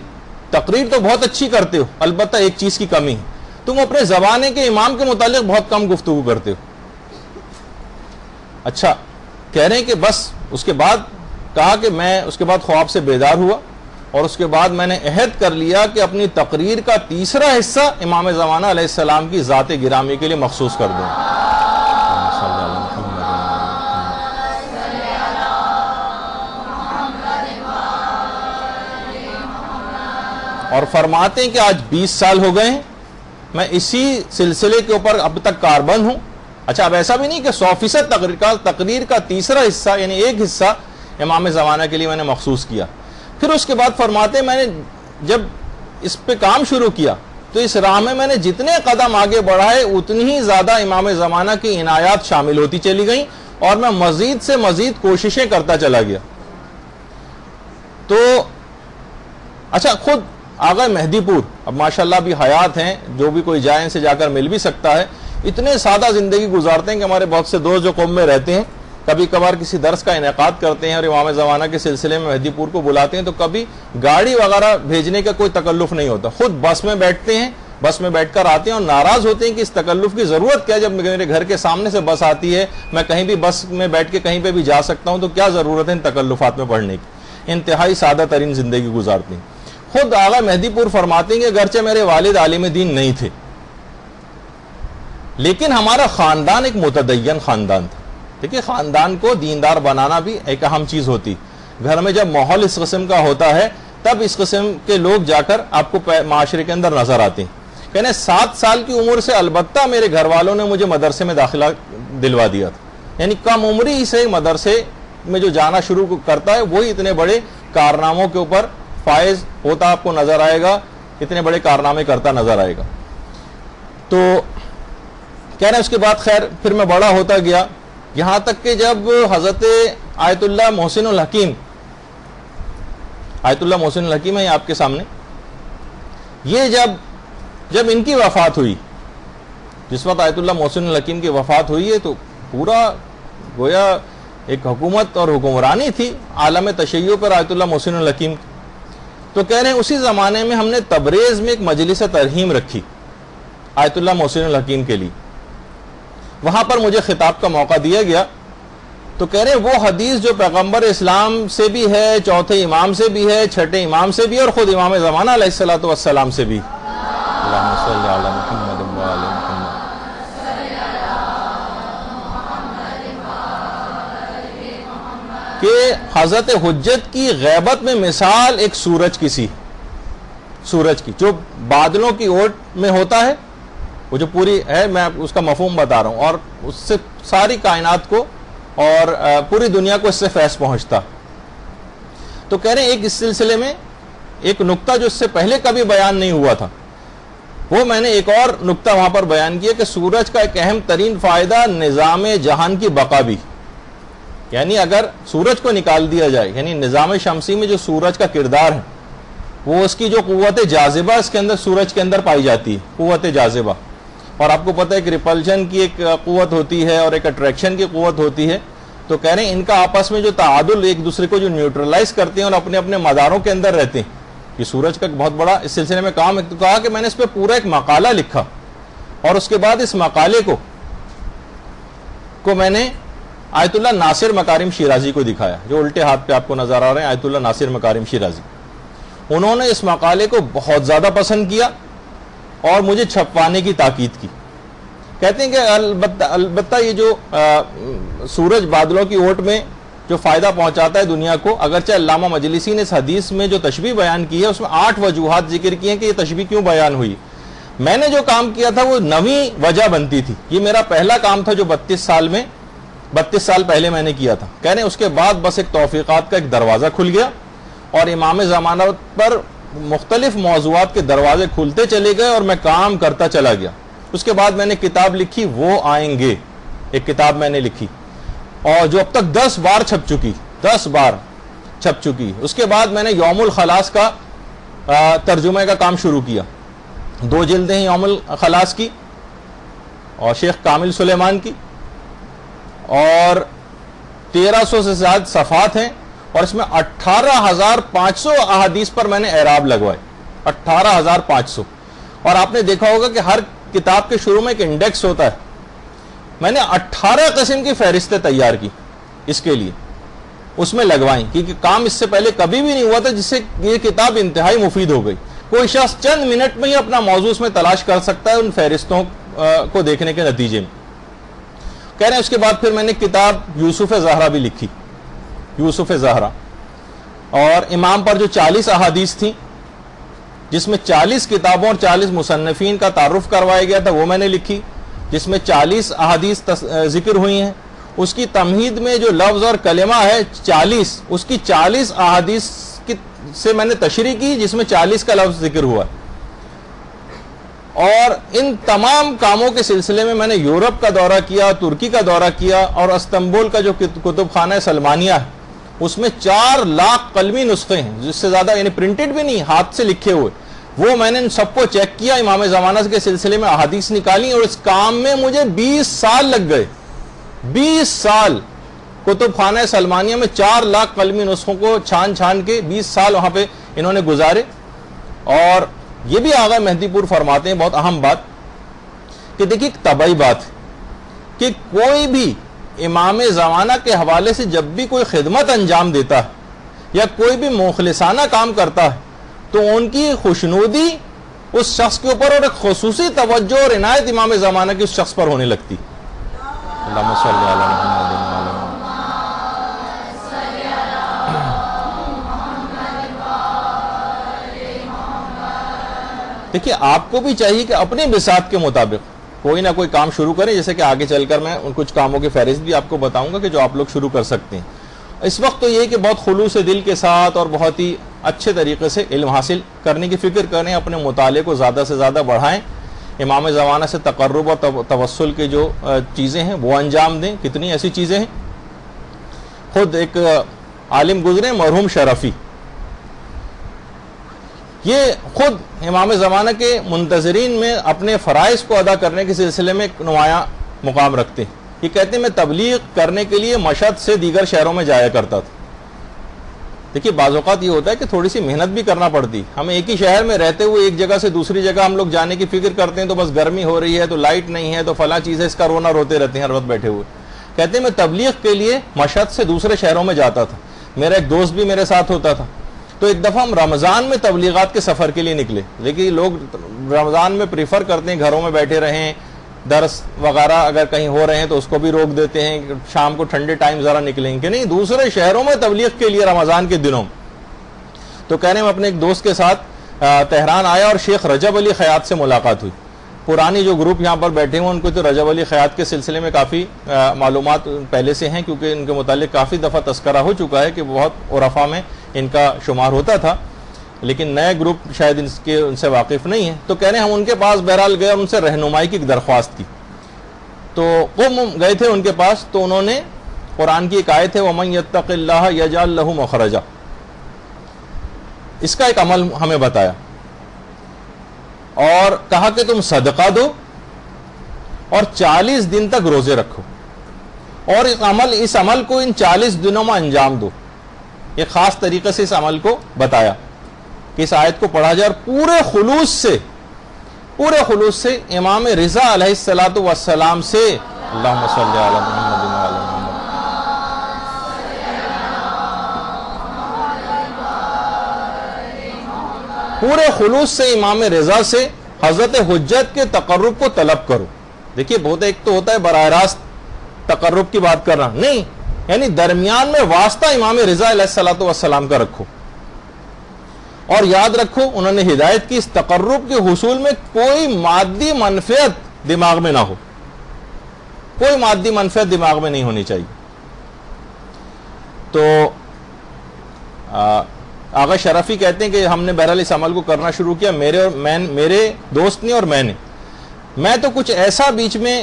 تقریر تو بہت اچھی کرتے ہو، البتہ ایک چیز کی کمی ہے، تم اپنے زمانے کے امام کے متعلق بہت کم گفتگو کرتے ہو. اچھا، کہہ رہے ہیں کہ بس اس کے بعد کہا کہ میں اس کے بعد خواب سے بیدار ہوا اور اس کے بعد میں نے عہد کر لیا کہ اپنی تقریر کا تیسرا حصہ امام زمانہ علیہ السلام کی ذات گرامی کے لیے مخصوص کر دوں. اور فرماتے ہیں کہ آج 20 سال ہو گئے ہیں میں اسی سلسلے کے اوپر اب تک کاربند ہوں. اچھا، اب ایسا بھی نہیں کہ 100% تقریر کا تیسرا حصہ یعنی ایک حصہ امام زمانہ کے لیے میں نے مخصوص کیا. پھر اس کے بعد فرماتے ہیں میں نے جب اس پہ کام شروع کیا تو اس راہ میں نے جتنے قدم آگے بڑھائے اتنی ہی زیادہ امام زمانہ کی عنایات شامل ہوتی چلی گئیں اور میں مزید سے مزید کوششیں کرتا چلا گیا. تو اچھا، خود آغا مہدی پور اب ماشاءاللہ بھی حیات ہیں، جو بھی کوئی جائے ان سے جا کر مل بھی سکتا ہے. اتنے سادہ زندگی گزارتے ہیں کہ ہمارے بہت سے دوست جو قوم میں رہتے ہیں کبھی کبھار کسی درس کا انعقاد کرتے ہیں اور امام زمانہ کے سلسلے میں مہدی پور کو بلاتے ہیں تو کبھی گاڑی وغیرہ بھیجنے کا کوئی تکلف نہیں ہوتا، خود بس میں بیٹھتے ہیں، بس میں بیٹھ کر آتے ہیں اور ناراض ہوتے ہیں کہ اس تکلف کی ضرورت کیا ہے، جب میرے گھر کے سامنے سے بس آتی ہے میں کہیں بھی بس میں بیٹھ کے کہیں پہ بھی جا سکتا ہوں، تو کیا ضرورت ہے ان تکلفات میں پڑھنے کی. انتہائی سادہ ترین زندگی گزارتے ہیں. خود آغا مہدی پور فرماتے ہیں کہ اگرچہ میرے والد عالم دین نہیں تھے لیکن ہمارا خاندان ایک متدین خاندان تھا. دیکھیے، خاندان کو دیندار بنانا بھی ایک اہم چیز ہوتی. گھر میں جب ماحول اس قسم کا ہوتا ہے تب اس قسم کے لوگ جا کر آپ کو معاشرے کے اندر نظر آتے ہیں. کہنے 7 سال کی عمر سے البتہ میرے گھر والوں نے مجھے مدرسے میں داخلہ دلوا دیا تھا. یعنی کم عمری سے مدرسے میں جو جانا شروع کرتا ہے وہی اتنے بڑے کارناموں کے اوپر فائز ہوتا آپ کو نظر آئے گا، اتنے بڑے کارنامے کرتا نظر آئے گا. تو کہہ رہے ہیں اس کے بعد خیر پھر میں بڑا ہوتا گیا، یہاں تک کہ جب حضرت آیت اللہ محسن الحکیم، آیت اللہ محسن الحکیم ہے آپ کے سامنے، یہ جب ان کی وفات ہوئی، جس وقت آیت اللہ محسن الحکیم کی وفات ہوئی ہے تو پورا گویا ایک حکومت اور حکمرانی تھی عالم تشیع پر آیت اللہ محسن الحکیم کی. تو کہہ رہے ہیں اسی زمانے میں ہم نے تبریز میں ایک مجلس ترہیم رکھی آیت اللہ محسن الحکیم کے لیے. وہاں پر مجھے خطاب کا موقع دیا گیا. تو کہہ رہے ہیں وہ حدیث جو پیغمبر اسلام سے بھی ہے، چوتھے امام سے بھی ہے، چھٹے امام سے بھی ہے، اور خود امام زمانہ علیہ الصلوۃ والسلام سے بھی. اللہم صلی علی محمد و علی محمد. کہ حضرت حجت کی غیبت میں مثال ایک سورج کی سی، سورج کی جو بادلوں کی اوٹ میں ہوتا ہے، وہ جو پوری ہے، میں اس کا مفہوم بتا رہا ہوں، اور اس سے ساری کائنات کو اور پوری دنیا کو اس سے فیض پہنچتا. تو کہہ رہے ہیں ایک اس سلسلے میں ایک نقطہ جو اس سے پہلے کبھی بیان نہیں ہوا تھا، وہ میں نے ایک اور نقطہ وہاں پر بیان کیا کہ سورج کا ایک اہم ترین فائدہ نظام جہان کی بقا بھی. یعنی اگر سورج کو نکال دیا جائے، یعنی نظام شمسی میں جو سورج کا کردار ہے، وہ اس کی جو قوت جاذبہ اس کے اندر سورج کے اندر پائی جاتی ہے، قوت جاذبہ. اور آپ کو پتہ ہے کہ ریپلشن کی ایک قوت ہوتی ہے اور ایک اٹریکشن کی قوت ہوتی ہے. تو کہہ رہے ہیں ان کا آپس میں جو تعادل، ایک دوسرے کو جو نیوٹرلائز کرتے ہیں اور اپنے اپنے مداروں کے اندر رہتے ہیں. یہ سورج کا ایک بہت بڑا اس سلسلے میں کام ہے. تو کہا کہ میں نے اس پہ پورا ایک مقالہ لکھا، اور اس کے بعد اس مقالے کو میں نے آیت اللہ ناصر مکارم شیرازی کو دکھایا، جو الٹے ہاتھ پہ آپ کو نظر آ رہے ہیں، آیت اللہ ناصر مکارم شیرازی. انہوں نے اس مقالے کو بہت زیادہ پسند کیا اور مجھے چھپوانے کی تاکید کی. کہتے ہیں کہ البتہ یہ جو سورج بادلوں کی اوٹ میں جو فائدہ پہنچاتا ہے دنیا کو، اگرچہ علامہ مجلسی نے اس حدیث میں جو تشبیہ بیان کی ہے اس میں 8 وجوہات ذکر کی ہیں کہ یہ تشبیہ کیوں بیان ہوئی. میں نے جو کام کیا تھا وہ 9ویں وجہ بنتی تھی. یہ میرا پہلا کام تھا جو 32 سال پہلے میں نے کیا تھا. کہہ رہے ہیں اس کے بعد بس ایک توفیقات کا ایک دروازہ کھل گیا اور امام زمانہ پر مختلف موضوعات کے دروازے کھلتے چلے گئے اور میں کام کرتا چلا گیا. اس کے بعد میں نے کتاب لکھی وہ آئیں گے، ایک کتاب میں نے لکھی اور جو اب تک 10 بار چھپ چکی. اس کے بعد میں نے یوم الخلاص کا ترجمے کا کام شروع کیا. 2 جلدیں ہیں یوم الخلاص کی اور شیخ کامل سلیمان کی، اور 1300 سے زیادہ صفحات ہیں، اور اس میں 18,500 احادیث پر میں نے اعراب لگوائے. 18,500. اور آپ نے دیکھا ہوگا کہ ہر کتاب کے شروع میں ایک انڈیکس ہوتا ہے. میں نے 18 قسم کی فہرستیں تیار کی اس کے لیے، اس میں لگوائیں، کیونکہ کام اس سے پہلے کبھی بھی نہیں ہوا تھا جس سے یہ کتاب انتہائی مفید ہو گئی. کوئی شخص چند منٹ میں ہی اپنا موضوع اس میں تلاش کر سکتا ہے ان فہرستوں کو دیکھنے کے نتیجے میں. کہہ رہے ہیں اس کے بعد پھر میں نے کتاب یوسف زہرا بھی لکھی، یوسف زہرا، اور امام پر جو 40 احادیث تھیں جس میں 40 کتابوں اور 40 مصنفین کا تعارف کروایا گیا تھا، وہ میں نے لکھی، جس میں 40 احادیث ذکر ہوئی ہیں. اس کی تمہید میں جو لفظ اور کلمہ ہے 40، اس کی 40 احادیث سے میں نے تشریح کی جس میں 40 کا لفظ ذکر ہوا. اور ان تمام کاموں کے سلسلے میں نے یورپ کا دورہ کیا، ترکی کا دورہ کیا، اور استنبول کا جو کتب خانہ سلمانیہ ہے اس میں 4 لاکھ قلمی نسخے ہیں، جس سے زیادہ، یعنی پرنٹڈ بھی نہیں، ہاتھ سے لکھے ہوئے. وہ میں نے ان سب کو چیک کیا، امام زمانہ کے سلسلے میں احادیث نکالی، اور اس کام میں مجھے 20 سال لگ گئے. 20 سال کتب خانہ سلمانیہ میں 4 لاکھ قلمی نسخوں کو چھان کے 20 سال وہاں پہ انہوں نے گزارے. اور یہ بھی آغا مہدی پور فرماتے ہیں بہت اہم بات کہ دیکھیے ایک طبعی بات ہے کہ کوئی بھی امام زمانہ کے حوالے سے جب بھی کوئی خدمت انجام دیتا ہے یا کوئی بھی مخلصانہ کام کرتا ہے تو ان کی خوشنودی اس شخص کے اوپر اور ایک خصوصی توجہ اور عنایت امام زمانہ کی اس شخص پر ہونے لگتی. اللہم صلی علی محمد. دیکھیے آپ کو بھی چاہیے کہ اپنے بساط کے مطابق کوئی نہ کوئی کام شروع کریں، جیسے کہ آگے چل کر میں ان کچھ کاموں کی فہرست بھی آپ کو بتاؤں گا کہ جو آپ لوگ شروع کر سکتے ہیں. اس وقت تو یہ کہ بہت خلوص دل کے ساتھ اور بہت ہی اچھے طریقے سے علم حاصل کرنے کی فکر کریں، اپنے مطالعے کو زیادہ سے زیادہ بڑھائیں، امام زمانہ سے تقرب اور توسل کے جو چیزیں ہیں وہ انجام دیں. کتنی ایسی چیزیں ہیں. خود ایک عالم گزرے مرحوم شرفی، یہ خود امام زمانہ کے منتظرین میں اپنے فرائض کو ادا کرنے کے سلسلے میں ایک نمایاں مقام رکھتے ہیں. یہ کہتے ہیں میں تبلیغ کرنے کے لیے مشہد سے دیگر شہروں میں جایا کرتا تھا. دیکھیے بعض اوقات یہ ہوتا ہے کہ تھوڑی سی محنت بھی کرنا پڑتی. ہمیں ایک ہی شہر میں رہتے ہوئے ایک جگہ سے دوسری جگہ ہم لوگ جانے کی فکر کرتے ہیں تو بس گرمی ہو رہی ہے تو لائٹ نہیں ہے تو فلاں چیز ہے, اس کا رونا روتے رہتے ہیں ہر وقت بیٹھے ہوئے. کہتے ہیں میں تبلیغ کے لیے مشہد سے دوسرے شہروں میں جاتا تھا. میرا ایک دوست بھی میرے ساتھ ہوتا تھا. تو ایک دفعہ ہم رمضان میں تبلیغات کے سفر کے لیے نکلے. لیکن لوگ رمضان میں پریفر کرتے ہیں گھروں میں بیٹھے رہیں, درس وغیرہ اگر کہیں ہو رہے ہیں تو اس کو بھی روک دیتے ہیں, شام کو ٹھنڈے ٹائم ذرا نکلیں کہ نہیں دوسرے شہروں میں تبلیغ کے لیے رمضان کے دنوں. تو کہنے میں اپنے ایک دوست کے ساتھ تہران آیا اور شیخ رجب علی خیاط سے ملاقات ہوئی. پرانی جو گروپ یہاں پر بیٹھے ہیں ان کو تو رجب علی خیاط کے سلسلے میں کافی معلومات پہلے سے ہیں, کیونکہ ان کے متعلق کافی دفعہ تذکرہ ہو چکا ہے کہ بہت عرفا میں ان کا شمار ہوتا تھا, لیکن نئے گروپ شاید ان سے واقف نہیں ہیں. تو کہنے ہم ان کے پاس بہرحال گئے اور ان سے رہنمائی کی درخواست کی. تو وہ گئے تھے ان کے پاس, تو انہوں نے قرآن کی ایک آیت ہے وَمَن يَتَّقِ اللَّهَ يَجْعَل لَهُ مَخْرَجًا, اس کا ایک عمل ہمیں بتایا اور کہا کہ تم صدقہ دو اور 40 دن تک روزے رکھو اور اس عمل کو ان 40 دنوں میں انجام دو. ایک خاص طریقے سے اس عمل کو بتایا کہ اس آیت کو پڑھا جائے اور پورے خلوص سے امام رضا علیہ السلام سے اللہم صلی علی محمد و علی محمد, پورے خلوص سے امام رضا سے حضرت حجت کے تقرب کو طلب کرو. دیکھیے بہت ایک تو ہوتا ہے براہ راست تقرب کی بات کرنا, نہیں, یعنی درمیان میں واسطہ امام رضا علیہ السلام کا رکھو. اور یاد رکھو انہوں نے ہدایت کی اس تقرب کے حصول میں کوئی مادی منفعت دماغ میں نہ ہو, کوئی مادی منفعت دماغ میں نہیں ہونی چاہیے. تو آغا شرفی کہتے ہیں کہ ہم نے بہرحال اس عمل کو کرنا شروع کیا, میرے دوست نے اور میں تو کچھ ایسا بیچ میں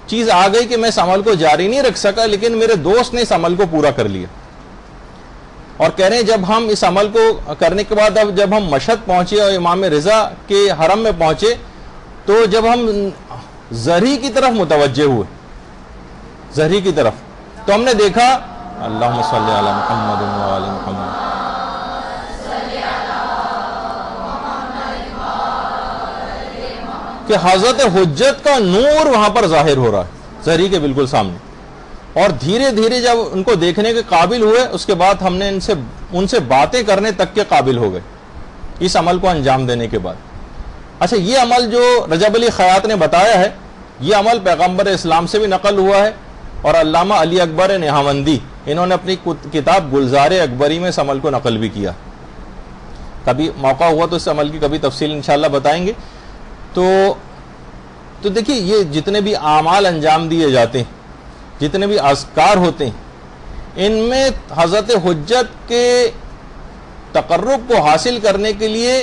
چیز آ گئی کہ میں اس عمل کو جاری نہیں رکھ سکا, لیکن میرے دوست نے اس عمل کو پورا کر لیا. اور کہہ رہے ہیں جب ہم اس عمل کو کرنے کے بعد اب جب ہم مشہد پہنچے اور امام رضا کے حرم میں پہنچے تو جب ہم زرہی کی طرف متوجہ ہوئے, زرہی کی طرف, تو ہم نے دیکھا اللہم صلی علی محمد و علی محمد, کہ حضرت حجت کا نور وہاں پر ظاہر ہو رہا ہے زہری کے بالکل سامنے. اور دھیرے دھیرے جب ان کو دیکھنے کے قابل ہوئے اس کے بعد ہم نے ان سے باتیں کرنے تک کے قابل ہو گئے اس عمل کو انجام دینے کے بعد. اچھا, یہ عمل جو رجب علی خیاط نے بتایا ہے یہ عمل پیغمبر اسلام سے بھی نقل ہوا ہے, اور علامہ علی اکبر نہاوندی انہوں نے اپنی کتاب گلزار اکبری میں اس عمل کو نقل بھی کیا. کبھی موقع ہوا تو اس عمل کی کبھی تفصیل انشاءاللہ بتائیں گے. تو دیکھیے یہ جتنے بھی اعمال انجام دیے جاتے ہیں, جتنے بھی اذکار ہوتے ہیں, ان میں حضرت حجت کے تقرب کو حاصل کرنے کے لیے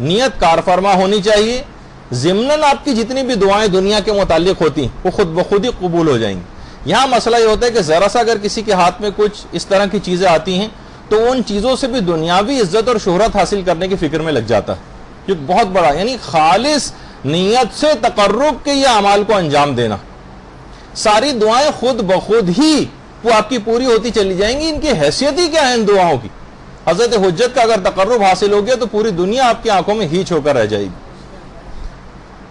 نیت کارفرما ہونی چاہیے. ضمناً آپ کی جتنی بھی دعائیں دنیا کے متعلق ہوتی ہیں وہ خود بخود ہی قبول ہو جائیں گی. یہاں مسئلہ یہ ہوتا ہے کہ ذرا سا اگر کسی کے ہاتھ میں کچھ اس طرح کی چیزیں آتی ہیں تو ان چیزوں سے بھی دنیاوی عزت اور شہرت حاصل کرنے کی فکر میں لگ جاتا ہے, جو بہت بڑا, یعنی خالص نیت سے تقرب کے یہ اعمال کو انجام دینا. ساری دعائیں خود بخود ہی وہ آپ کی پوری ہوتی چلی جائیں گی. ان کی حیثیت ہی کیا ہے ان دعاؤں کی؟ حضرت حجت کا اگر تقرب حاصل ہو گیا تو پوری دنیا آپ کی آنکھوں میں ہیچ ہو کر رہ جائے گی.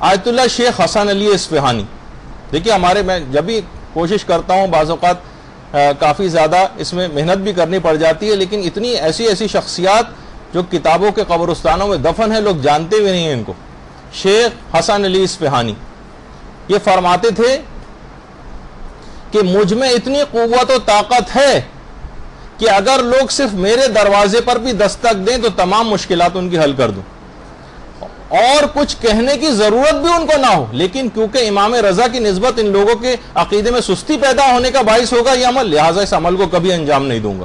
آیت اللہ شیخ حسن علی اصفہانی, دیکھیے میں جب بھی کوشش کرتا ہوں بعض اوقات کافی زیادہ اس میں محنت بھی کرنی پڑ جاتی ہے, لیکن اتنی ایسی شخصیات جو کتابوں کے قبرستانوں میں دفن ہیں لوگ جانتے بھی نہیں ہیں ان کو. شیخ حسن علی اصفہانی یہ فرماتے تھے کہ مجھ میں اتنی قوت و طاقت ہے کہ اگر لوگ صرف میرے دروازے پر بھی دستک دیں تو تمام مشکلات ان کی حل کر دوں, اور کچھ کہنے کی ضرورت بھی ان کو نہ ہو, لیکن کیونکہ امام رضا کی نسبت ان لوگوں کے عقیدے میں سستی پیدا ہونے کا باعث ہوگا یہ عمل, لہٰذا اس عمل کو کبھی انجام نہیں دوں گا.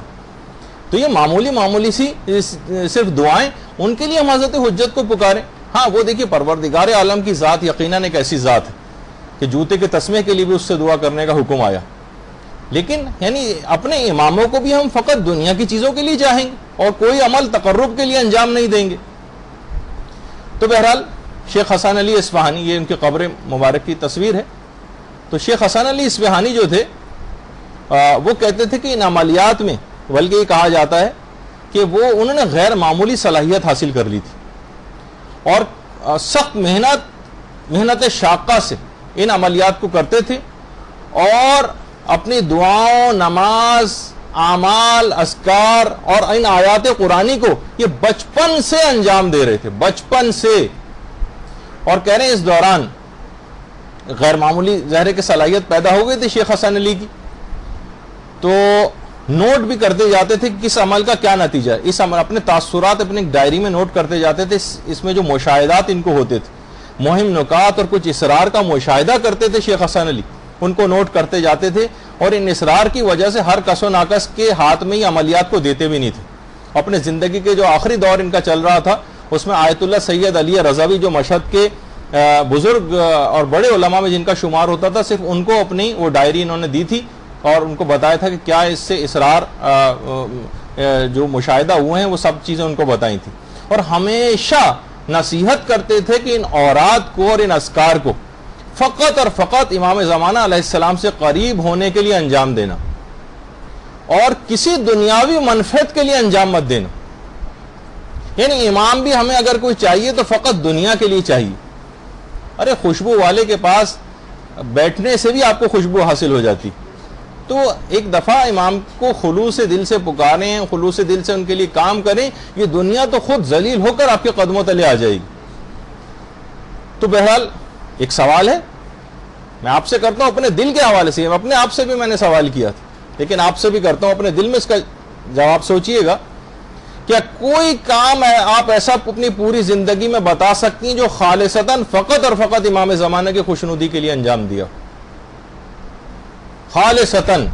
تو یہ معمولی سی صرف دعائیں, ان کے لیے ہم حضرت حجت کو پکاریں. ہاں وہ دیکھیے پروردگار عالم کی ذات یقیناً ایک ایسی ذات ہے کہ جوتے کے تسمے کے لیے بھی اس سے دعا کرنے کا حکم آیا, لیکن یعنی اپنے اماموں کو بھی ہم فقط دنیا کی چیزوں کے لیے چاہیں گے اور کوئی عمل تقرب کے لیے انجام نہیں دیں گے. تو بہرحال شیخ حسن علی اصفہانی, یہ ان کی قبر مبارک کی تصویر ہے, تو شیخ حسن علی اصفہانی جو تھے وہ کہتے تھے کہ ان عملیات میں بلکہ یہ کہا جاتا ہے کہ وہ انہوں نے غیر معمولی صلاحیت حاصل کر لی تھی اور سخت محنت شاقہ سے ان عملیات کو کرتے تھے اور اپنی دعاؤں، نماز، اعمال، اذکار اور ان آیات قرآنی کو یہ بچپن سے انجام دے رہے تھے، بچپن سے. اور کہہ رہے ہیں اس دوران غیر معمولی ظاہر کی صلاحیت پیدا ہو گئی تھی شیخ حسن علی کی، تو نوٹ بھی کرتے جاتے تھے کہ کس عمل کا کیا نتیجہ ہے. اس عمل اپنے تاثرات اپنے ڈائری میں نوٹ کرتے جاتے تھے. اس میں جو مشاہدات ان کو ہوتے تھے، مہم نکات اور کچھ اسرار کا مشاہدہ کرتے تھے شیخ حسن علی، ان کو نوٹ کرتے جاتے تھے اور ان اسرار کی وجہ سے ہر کس و ناکس کے ہاتھ میں ہی عملیات کو دیتے بھی نہیں تھے. اپنے زندگی کے جو آخری دور ان کا چل رہا تھا اس میں آیت اللہ سید علی رضوی جو مشہد کے بزرگ اور بڑے علماء میں جن کا شمار ہوتا تھا، صرف ان کو اپنی وہ ڈائری انہوں نے دی تھی اور ان کو بتایا تھا کہ کیا اس سے اسرار جو مشاہدہ ہوئے ہیں وہ سب چیزیں ان کو بتائی تھی. اور ہمیشہ نصیحت کرتے تھے کہ ان اوراد کو اور ان اذکار کو فقط اور فقط امام زمانہ علیہ السلام سے قریب ہونے کے لیے انجام دینا اور کسی دنیاوی منفعت کے لیے انجام مت دینا. یعنی امام بھی ہمیں اگر کوئی چاہیے تو فقط دنیا کے لیے چاہیے. ارے خوشبو والے کے پاس بیٹھنے سے بھی آپ کو خوشبو حاصل ہو جاتی. تو ایک دفعہ امام کو خلوص دل سے پکاریں، خلوص دل سے ان کے لیے کام کریں، یہ دنیا تو خود ذلیل ہو کر آپ کے قدموں تلے آ جائے گی. تو بہرحال ایک سوال ہے میں آپ سے کرتا ہوں اپنے دل کے حوالے سے، اپنے آپ سے بھی میں نے سوال کیا تھا لیکن آپ سے بھی کرتا ہوں، اپنے دل میں اس کا جواب سوچئے گا. کیا کوئی کام ہے آپ ایسا اپنی پوری زندگی میں بتا سکتی ہیں جو خالصتاً فقط اور فقط امام زمانہ کی خوشنودی کے لیے انجام دیا؟ خالصتاً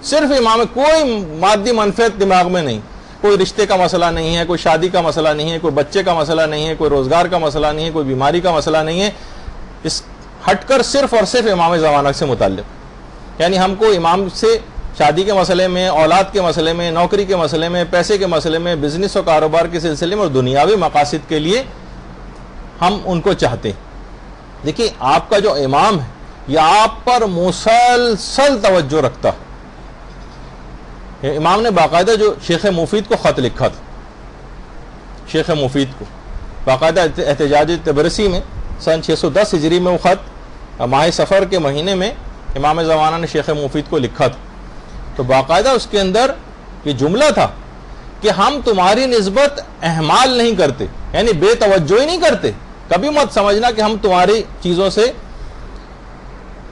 صرف امام، کوئی مادی منفعت دماغ میں نہیں، کوئی رشتے کا مسئلہ نہیں ہے، کوئی شادی کا مسئلہ نہیں ہے، کوئی بچے کا مسئلہ نہیں ہے، کوئی روزگار کا مسئلہ نہیں ہے، کوئی بیماری کا مسئلہ نہیں ہے، اس ہٹ کر صرف اور صرف امام زمانہ سے متعلق. یعنی ہم کو امام سے شادی کے مسئلے میں، اولاد کے مسئلے میں، نوکری کے مسئلے میں، پیسے کے مسئلے میں، بزنس و کاروبار کے سلسلے میں اور دنیاوی مقاصد کے لیے ہم ان کو چاہتے ہیں. دیکھیے آپ کا جو امام ہے یہ آپ پر مسلسل توجہ رکھتا ہے. امام نے باقاعدہ جو شیخ مفید کو خط لکھا تھا، شیخ مفید کو باقاعدہ احتجاج تبرسی میں سن 610 ہجری میں وہ خط ماہ سفر کے مہینے میں امام زمانہ نے شیخ مفید کو لکھا تھا. تو باقاعدہ اس کے اندر یہ جملہ تھا کہ ہم تمہاری نسبت اہمال نہیں کرتے، یعنی بے توجہی نہیں کرتے. کبھی مت سمجھنا کہ ہم تمہاری چیزوں سے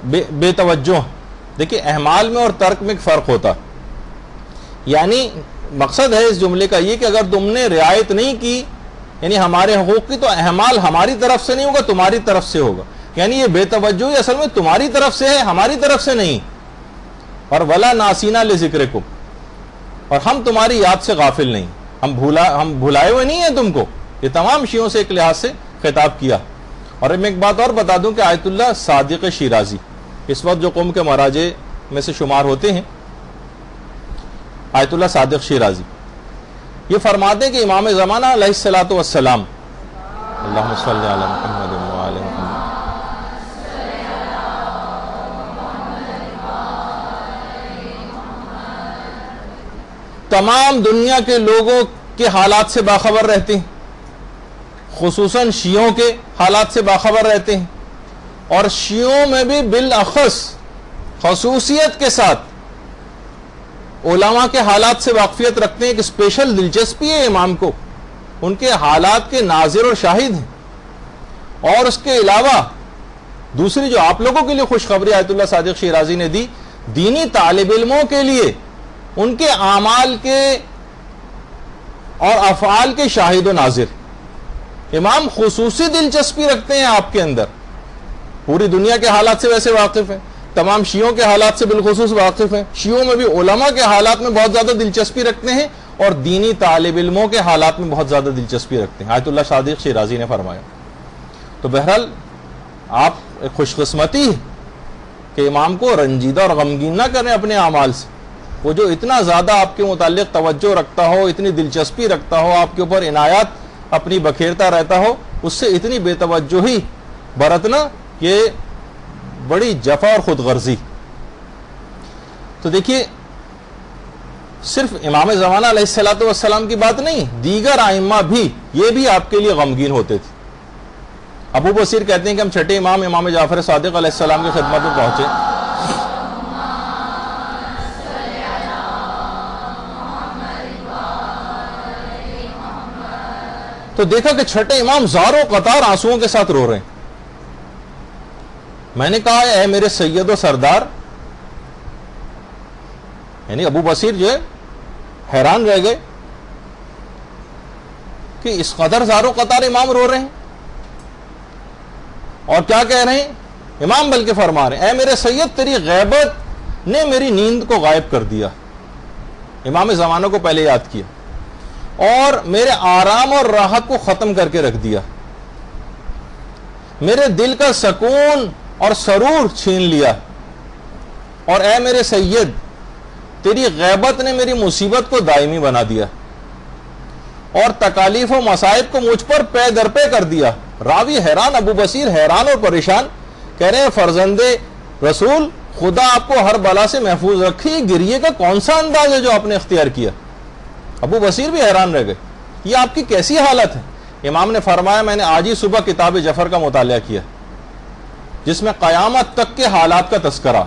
بے توجہ. دیکھیے اہمال میں اور ترک میں ایک فرق ہوتا، یعنی مقصد ہے اس جملے کا یہ کہ اگر تم نے رعایت نہیں کی یعنی ہمارے حقوق کی، تو اہمال ہماری طرف سے نہیں ہوگا، تمہاری طرف سے ہوگا. یعنی یہ بے توجہی اصل میں تمہاری طرف سے ہے، ہماری طرف سے نہیں. اور ولا ناسینا لذکرکم، اور ہم تمہاری یاد سے غافل نہیں، ہم بھلائے ہوئے نہیں ہیں تم کو. یہ تمام شیعوں سے ایک لحاظ سے خطاب کیا. اور میں ایک بات اور بتا دوں کہ آیت اللہ صادق شیرازی اس وقت جو قوم کے مراجع میں سے شمار ہوتے ہیں، آیت اللہ صادق شیرازی یہ فرماتے ہیں کہ امام زمانہ علیہ الصلوۃ والسلام، اللہم صلی علی محمد وعلی محمد، تمام دنیا کے لوگوں کے حالات سے باخبر رہتے ہیں، خصوصاً شیعوں کے حالات سے باخبر رہتے ہیں، اور شیعوں میں بھی بالاخص خصوصیت کے ساتھ علماء کے حالات سے واقفیت رکھتے ہیں. کہ اسپیشل دلچسپی ہے امام کو، ان کے حالات کے ناظر اور شاہد ہیں. اور اس کے علاوہ دوسری جو آپ لوگوں کے لیے خوشخبری آیت اللہ صادق شیرازی نے دی، دینی طالب علموں کے لیے ان کے اعمال کے اور افعال کے شاہد و ناظر. امام خصوصی دلچسپی رکھتے ہیں آپ کے اندر، پوری دنیا کے حالات سے ویسے واقف ہیں، تمام شیعوں کے حالات سے بالخصوص واقف ہیں، شیعوں میں بھی علماء کے حالات میں بہت زیادہ دلچسپی رکھتے ہیں اور دینی طالب علموں کے حالات میں بہت زیادہ دلچسپی رکھتے ہیں، آیت اللہ صادق شیرازی نے فرمایا. تو بہرحال آپ ایک خوش قسمتی ہے کہ امام کو رنجیدہ اور غمگین نہ کریں اپنے اعمال سے. وہ جو اتنا زیادہ آپ کے متعلق توجہ رکھتا ہو، اتنی دلچسپی رکھتا ہو، آپ کے اوپر عنایات اپنی بکھیرتا رہتا ہو، اس سے اتنی بے توجہی برتنا کہ بڑی جفا اور خود غرضی. تو دیکھیے صرف امام زمانہ علیہ الصلوۃ والسلام کی بات نہیں، دیگر ائمہ بھی یہ بھی آپ کے لیے غمگین ہوتے تھے. ابو بصیر کہتے ہیں کہ ہم چھٹے امام امام جعفر صادق علیہ السلام کی خدمت میں پہنچے. تو دیکھا کہ چھٹے امام زاروں قطار آنسوؤں کے ساتھ رو رہے ہیں. میں نے کہا اے میرے سید و سردار، یعنی ابو بصیر جو ہے حیران رہ گئے کہ اس قدر زاروں قطار امام رو رہے ہیں. اور کیا کہہ رہے ہیں امام؟ بلکہ فرما رہے ہیں اے میرے سید، تیری غیبت نے میری نیند کو غائب کر دیا. امام زمانہ کو پہلے یاد کیا اور میرے آرام اور راحت کو ختم کر کے رکھ دیا. میرے دل کا سکون اور سرور چھین لیا. اور اے میرے سید، تیری غیبت نے میری مصیبت کو دائمی بنا دیا اور تکالیف و مصائب کو مجھ پر پے در پے کر دیا. راوی حیران، ابو بصیر حیران اور پریشان، کہہ رہے ہیں فرزند رسول، خدا آپ کو ہر بلا سے محفوظ رکھے. گریے کا کون سا انداز ہے جو آپ نے اختیار کیا؟ ابو بصیر بھی حیران رہ گئے، یہ آپ کی کیسی حالت ہے؟ امام نے فرمایا میں نے آج ہی صبح کتاب جعفر کا مطالعہ کیا جس میں قیامت تک کے حالات کا تذکرہ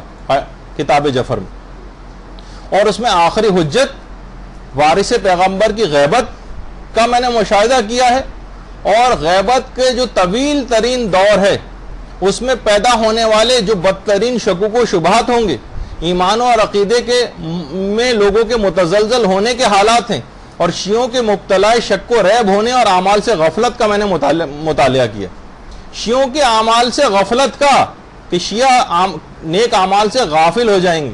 کتاب جعفر میں، اور اس میں آخری حجت وارث پیغمبر کی غیبت کا میں نے مشاہدہ کیا ہے. اور غیبت کے جو طویل ترین دور ہے اس میں پیدا ہونے والے جو بدترین شکوک و شبہات ہوں گے، ایمان اور عقیدے کے میں لوگوں کے متزلزل ہونے کے حالات ہیں، اور شیعوں کے مبتلا شک و ریب ہونے اور اعمال سے غفلت کا میں نے مطالعہ کیا. شیعوں کے اعمال سے غفلت کا، کہ شیعہ نیک اعمال سے غافل ہو جائیں گے،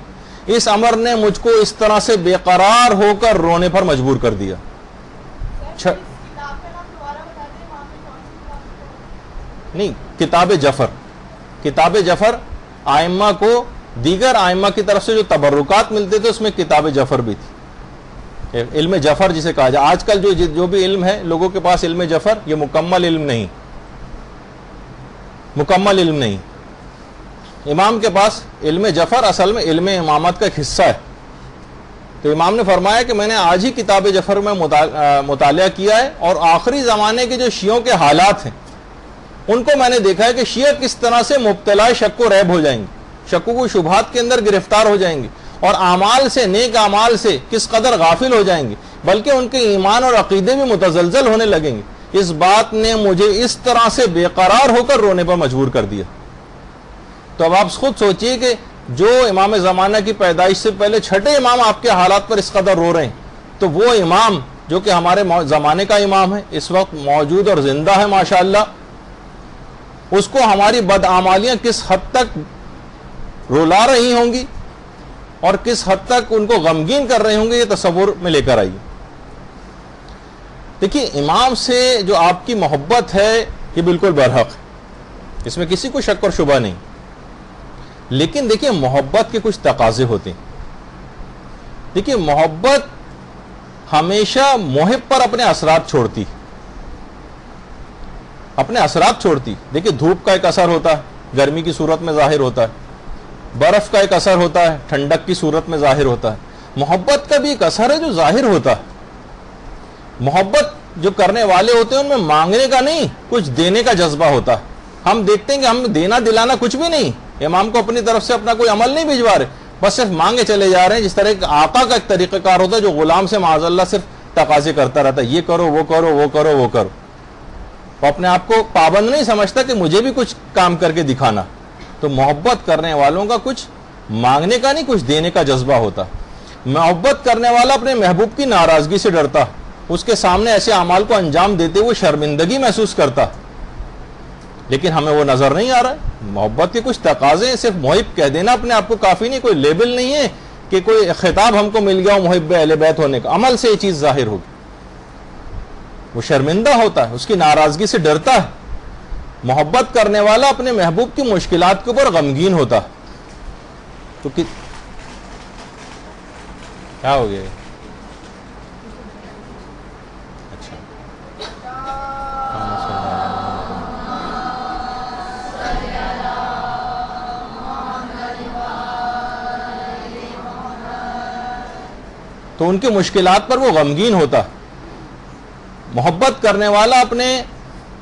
اس امر نے مجھ کو اس طرح سے بے قرار ہو کر رونے پر مجبور کر دیا. نہیں، کتاب جعفر، کتاب جعفر آئمہ کو دیگر آئمہ کی طرف سے جو تبرکات ملتے تھے اس میں کتاب جعفر بھی تھی. علم جعفر جسے کہا جائے، آج کل جو بھی علم ہے لوگوں کے پاس علم جعفر، یہ مکمل علم نہیں، مکمل علم نہیں. امام کے پاس علم جعفر اصل میں علم امامت کا ایک حصہ ہے. تو امام نے فرمایا کہ میں نے آج ہی کتاب جعفر میں مطالعہ کیا ہے، اور آخری زمانے کے جو شیعوں کے حالات ہیں ان کو میں نے دیکھا ہے کہ شیعہ کس طرح سے مبتلا شک و ریب ہو جائیں گے، شکوک و شبہات کے اندر گرفتار ہو جائیں گے، اور اعمال سے، نیک اعمال سے کس قدر غافل ہو جائیں گے، بلکہ ان کے ایمان اور عقیدے بھی متزلزل ہونے لگیں گے. اس بات نے مجھے اس طرح سے بے قرار ہو کر رونے پر مجبور کر دیا. تو اب آپ خود سوچئے کہ جو امام زمانہ کی پیدائش سے پہلے چھٹے امام آپ کے حالات پر اس قدر رو رہے ہیں، تو وہ امام جو کہ ہمارے زمانے کا امام ہے، اس وقت موجود اور زندہ ہے ماشاءاللہ، اس کو ہماری بدعمالیاں کس حد تک رولا رہی ہوں گی اور کس حد تک ان کو غمگین کر رہے ہوں گے، یہ تصور میں لے کر آئیے. دیکھیے امام سے جو آپ کی محبت ہے یہ بالکل برحق ہے، اس میں کسی کو شک اور شبہ نہیں. لیکن دیکھیے محبت کے کچھ تقاضے ہوتے ہیں. دیکھیے محبت ہمیشہ محب پر اپنے اثرات چھوڑتی، اپنے اثرات چھوڑتی. دیکھیے دھوپ کا ایک اثر ہوتا ہے، گرمی کی صورت میں ظاہر ہوتا ہے. برف کا ایک اثر ہوتا ہے، ٹھنڈک کی صورت میں ظاہر ہوتا ہے. محبت کا بھی ایک اثر ہے جو ظاہر ہوتا ہے. محبت جو کرنے والے ہوتے ہیں ان میں مانگنے کا نہیں، کچھ دینے کا جذبہ ہوتا ہے. ہم دیکھتے ہیں کہ ہم دینا دلانا کچھ بھی نہیں، امام کو اپنی طرف سے اپنا کوئی عمل نہیں بھجوا رہے، بس صرف مانگے چلے جا رہے ہیں. جس طرح ایک آقا کا ایک طریقہ کار ہوتا ہے جو غلام سے معاذ اللہ صرف تقاضے کرتا رہتا ہے، یہ کرو وہ کرو وہ کرو وہ کرو، وہ اپنے آپ کو پابند نہیں سمجھتا کہ مجھے بھی کچھ کام کر کے دکھانا. تو محبت کرنے والوں کا کچھ مانگنے کا نہیں، کچھ دینے کا جذبہ ہوتا. محبت کرنے والا اپنے محبوب کی ناراضگی سے ڈرتا، اس کے سامنے ایسے اعمال کو انجام دیتے ہوئے شرمندگی محسوس کرتا. لیکن ہمیں وہ نظر نہیں آ رہا ہے. محبت کے کچھ تقاضے ہیں، صرف محب کہہ دینا اپنے آپ کو کافی نہیں، کوئی لیبل نہیں ہے کہ کوئی خطاب ہم کو مل گیا محب اہل بیت ہونے کا. عمل سے یہ چیز ظاہر ہوگی. وہ شرمندہ ہوتا ہے، اس کی ناراضگی سے ڈرتا ہے. محبت کرنے والا اپنے محبوب کی مشکلات کے اوپر غمگین ہوتا. تو کیا ہو گیا؟ اچھا تو ان کی مشکلات پر وہ غمگین ہوتا ہے. محبت کرنے والا اپنے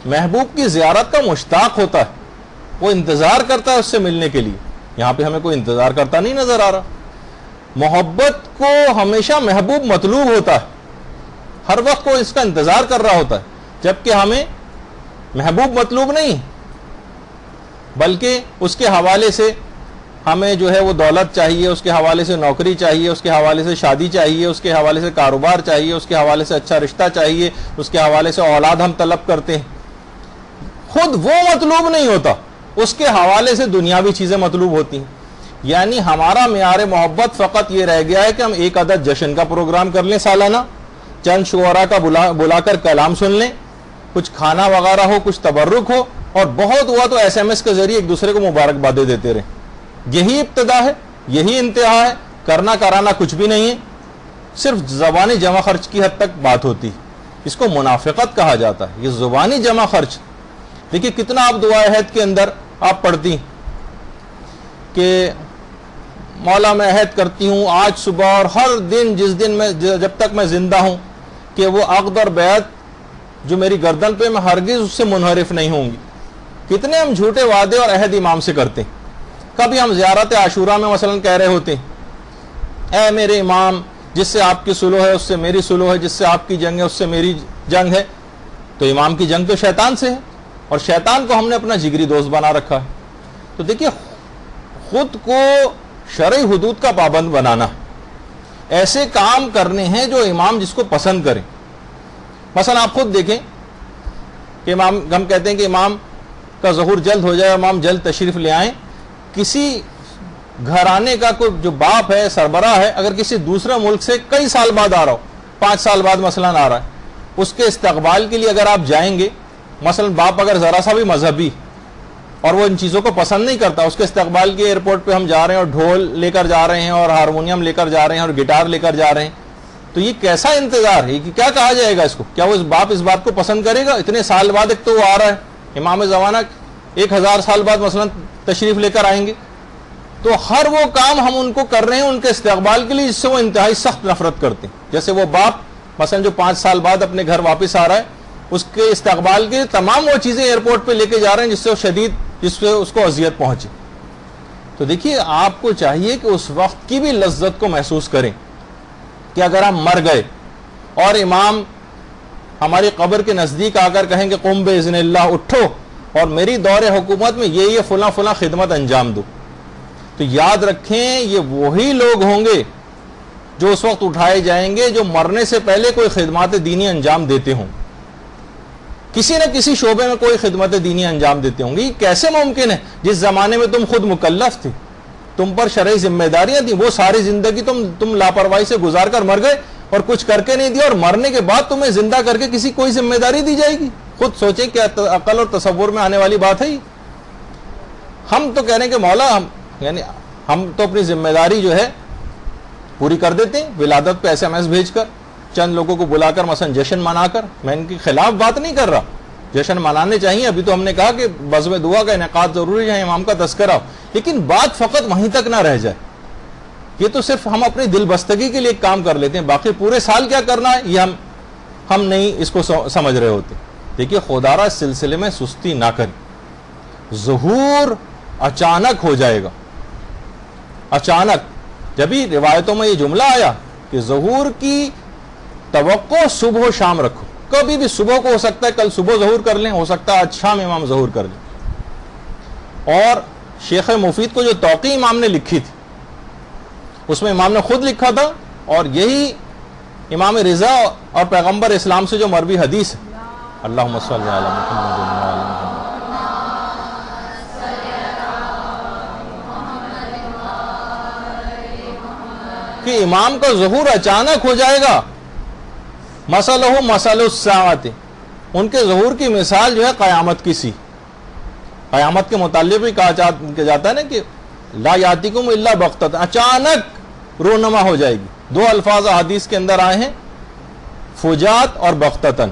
محبوب کی زیارت کا مشتاق ہوتا ہے, وہ انتظار کرتا ہے اس سے ملنے کے لیے. یہاں پہ ہمیں کوئی انتظار کرتا نہیں نظر آ رہا. محبت کو ہمیشہ محبوب مطلوب ہوتا ہے, ہر وقت کو اس کا انتظار کر رہا ہوتا ہے, جبکہ ہمیں محبوب مطلوب نہیں, بلکہ اس کے حوالے سے ہمیں جو ہے وہ دولت چاہیے, اس کے حوالے سے نوکری چاہیے, اس کے حوالے سے شادی چاہیے, اس کے حوالے سے کاروبار چاہیے, اس کے حوالے سے اچھا رشتہ چاہیے, اس کے حوالے سے اولاد ہم طلب کرتے ہیں. خود وہ مطلوب نہیں ہوتا, اس کے حوالے سے دنیاوی چیزیں مطلوب ہوتی ہیں. یعنی ہمارا معیار محبت فقط یہ رہ گیا ہے کہ ہم ایک عدد جشن کا پروگرام کر لیں سالانہ, چند شعراء کا بلا کر کلام سن لیں, کچھ کھانا وغیرہ ہو, کچھ تبرک ہو, اور بہت ہوا تو ایس ایم ایس کے ذریعے ایک دوسرے کو مبارکبادیں دیتے رہیں. یہی ابتدا ہے, یہی انتہا ہے. کرنا کرانا کچھ بھی نہیں ہے, صرف زبانی جمع خرچ کی حد تک بات ہوتی. اس کو منافقت کہا جاتا ہے, یہ زبانی جمع خرچ. دیکھیے کتنا آپ دعائے عہد کے اندر آپ پڑھتی کہ مولا میں عہد کرتی ہوں آج صبح اور ہر دن جس دن میں جب تک میں زندہ ہوں کہ وہ عقد اور بیعت جو میری گردن پہ میں ہرگز اس سے منحرف نہیں ہوں گی. کتنے ہم جھوٹے وعدے اور عہد امام سے کرتے ہیں. کبھی ہم زیارت عاشوراء میں مثلا کہہ رہے ہوتے ہیں اے میرے امام, جس سے آپ کی سلو ہے اس سے میری سلو ہے, جس سے آپ کی جنگ ہے اس سے میری جنگ ہے. تو امام کی جنگ تو شیطان سے ہے, اور شیطان کو ہم نے اپنا جگری دوست بنا رکھا ہے. تو دیکھیے خود کو شرعی حدود کا پابند بنانا, ایسے کام کرنے ہیں جو امام جس کو پسند کریں. مثلا آپ خود دیکھیں کہ امام, ہم کہتے ہیں کہ امام کا ظہور جلد ہو جائے, امام جلد تشریف لے آئیں. کسی گھرانے کا کوئی جو باپ ہے, سربراہ ہے, اگر کسی دوسرے ملک سے کئی سال بعد آ رہا ہو, 5 سال بعد مثلا آ رہا ہے, اس کے استقبال کے لیے اگر آپ جائیں گے, مثلا باپ اگر ذرا سا بھی مذہبی اور وہ ان چیزوں کو پسند نہیں کرتا, اس کے استقبال کے ایئرپورٹ پہ ہم جا رہے ہیں اور ڈھول لے کر جا رہے ہیں اور ہارمونیم لے کر جا رہے ہیں اور گٹار لے کر جا رہے ہیں, تو یہ کیسا انتظار ہے, کہ کیا کہا جائے گا اس کو؟ کیا وہ باپ اس بات کو پسند کرے گا؟ اتنے سال بعد ایک تو وہ آ رہا ہے, امام زمانہ 1000 سال بعد مثلا تشریف لے کر آئیں گے, تو ہر وہ کام ہم ان کو کر رہے ہیں ان کے استقبال کے لیے جس سے وہ انتہائی سخت نفرت کرتے ہیں. جیسے وہ باپ مثلا جو 5 سال بعد اپنے گھر واپس آ رہا ہے, اس کے استقبال کے تمام وہ چیزیں ایئرپورٹ پہ لے کے جا رہے ہیں جس سے وہ شدید, جس سے اس کو اذیت پہنچے. تو دیکھیے آپ کو چاہیے کہ اس وقت کی بھی لذت کو محسوس کریں کہ اگر ہم مر گئے اور امام ہماری قبر کے نزدیک آ کر کہیں کہ قم باذن اللہ, اٹھو اور میری دور حکومت میں یہ فلاں فلاں خدمت انجام دو, تو یاد رکھیں یہ وہی لوگ ہوں گے جو اس وقت اٹھائے جائیں گے جو مرنے سے پہلے کوئی خدمات دینی انجام دیتے ہوں, کسی نہ کسی شعبے میں کوئی خدمت دینی انجام دیتے ہوں گے. یہ کیسے ممکن ہے جس زمانے میں تم خود مکلف تھے, تم پر شرعی ذمہ داریاں تھیں, وہ ساری زندگی تم لاپرواہی سے گزار کر مر گئے اور کچھ کر کے نہیں دیا, اور مرنے کے بعد تمہیں زندہ کر کے کسی کوئی ذمہ داری دی جائے گی؟ خود سوچیں کیا عقل اور تصور میں آنے والی بات ہے. ہم تو کہہ رہے ہیں کہ مولا یعنی ہم تو اپنی ذمہ داری جو ہے پوری کر دیتے ہیں ولادت پہ SMS بھیج کر, چند لوگوں کو بلا کر مثلا جشن منا کر. میں ان کے خلاف بات نہیں کر رہا, جشن منانے چاہیے. ابھی تو ہم نے کہا کہ بزم دعا کا انعقاد ضروری ہے, امام کا تذکرہ ہو, لیکن بات فقط وہیں تک نہ رہ جائے. یہ تو صرف ہم اپنی دل بستگی کے لیے ایک کام کر لیتے ہیں, باقی پورے سال کیا کرنا ہے یہ ہم نہیں اس کو سمجھ رہے ہوتے. دیکھیے خدارہ اس سلسلے میں سستی نہ کریں. ظہور اچانک ہو جائے گا, اچانک. جبھی روایتوں میں یہ جملہ آیا کہ ظہور کی توقع صبح و شام رکھو, کبھی بھی صبح کو ہو سکتا ہے کل صبح ظہور کر لیں, ہو سکتا ہے آج شام امام ظہور کر لیں. اور شیخ مفید کو جو توقیع امام نے لکھی تھی اس میں امام نے خود لکھا تھا, اور یہی امام رضا اور پیغمبر اسلام سے جو مروی حدیث ہے, اللہم صلی علی محمد و علی محمد, کہ امام کا ظہور اچانک ہو جائے گا. مسئلہ مسئلہ الساعت, ان کے ظہور کی مثال جو ہے قیامت کی سی. قیامت کے متعلق بھی کہا جاتا ہے نا کہ لا یاتیکم الا بغتۃ, اچانک رونما ہو جائے گی. 2 الفاظ حدیث کے اندر آئے ہیں, فجات اور بغتتاً,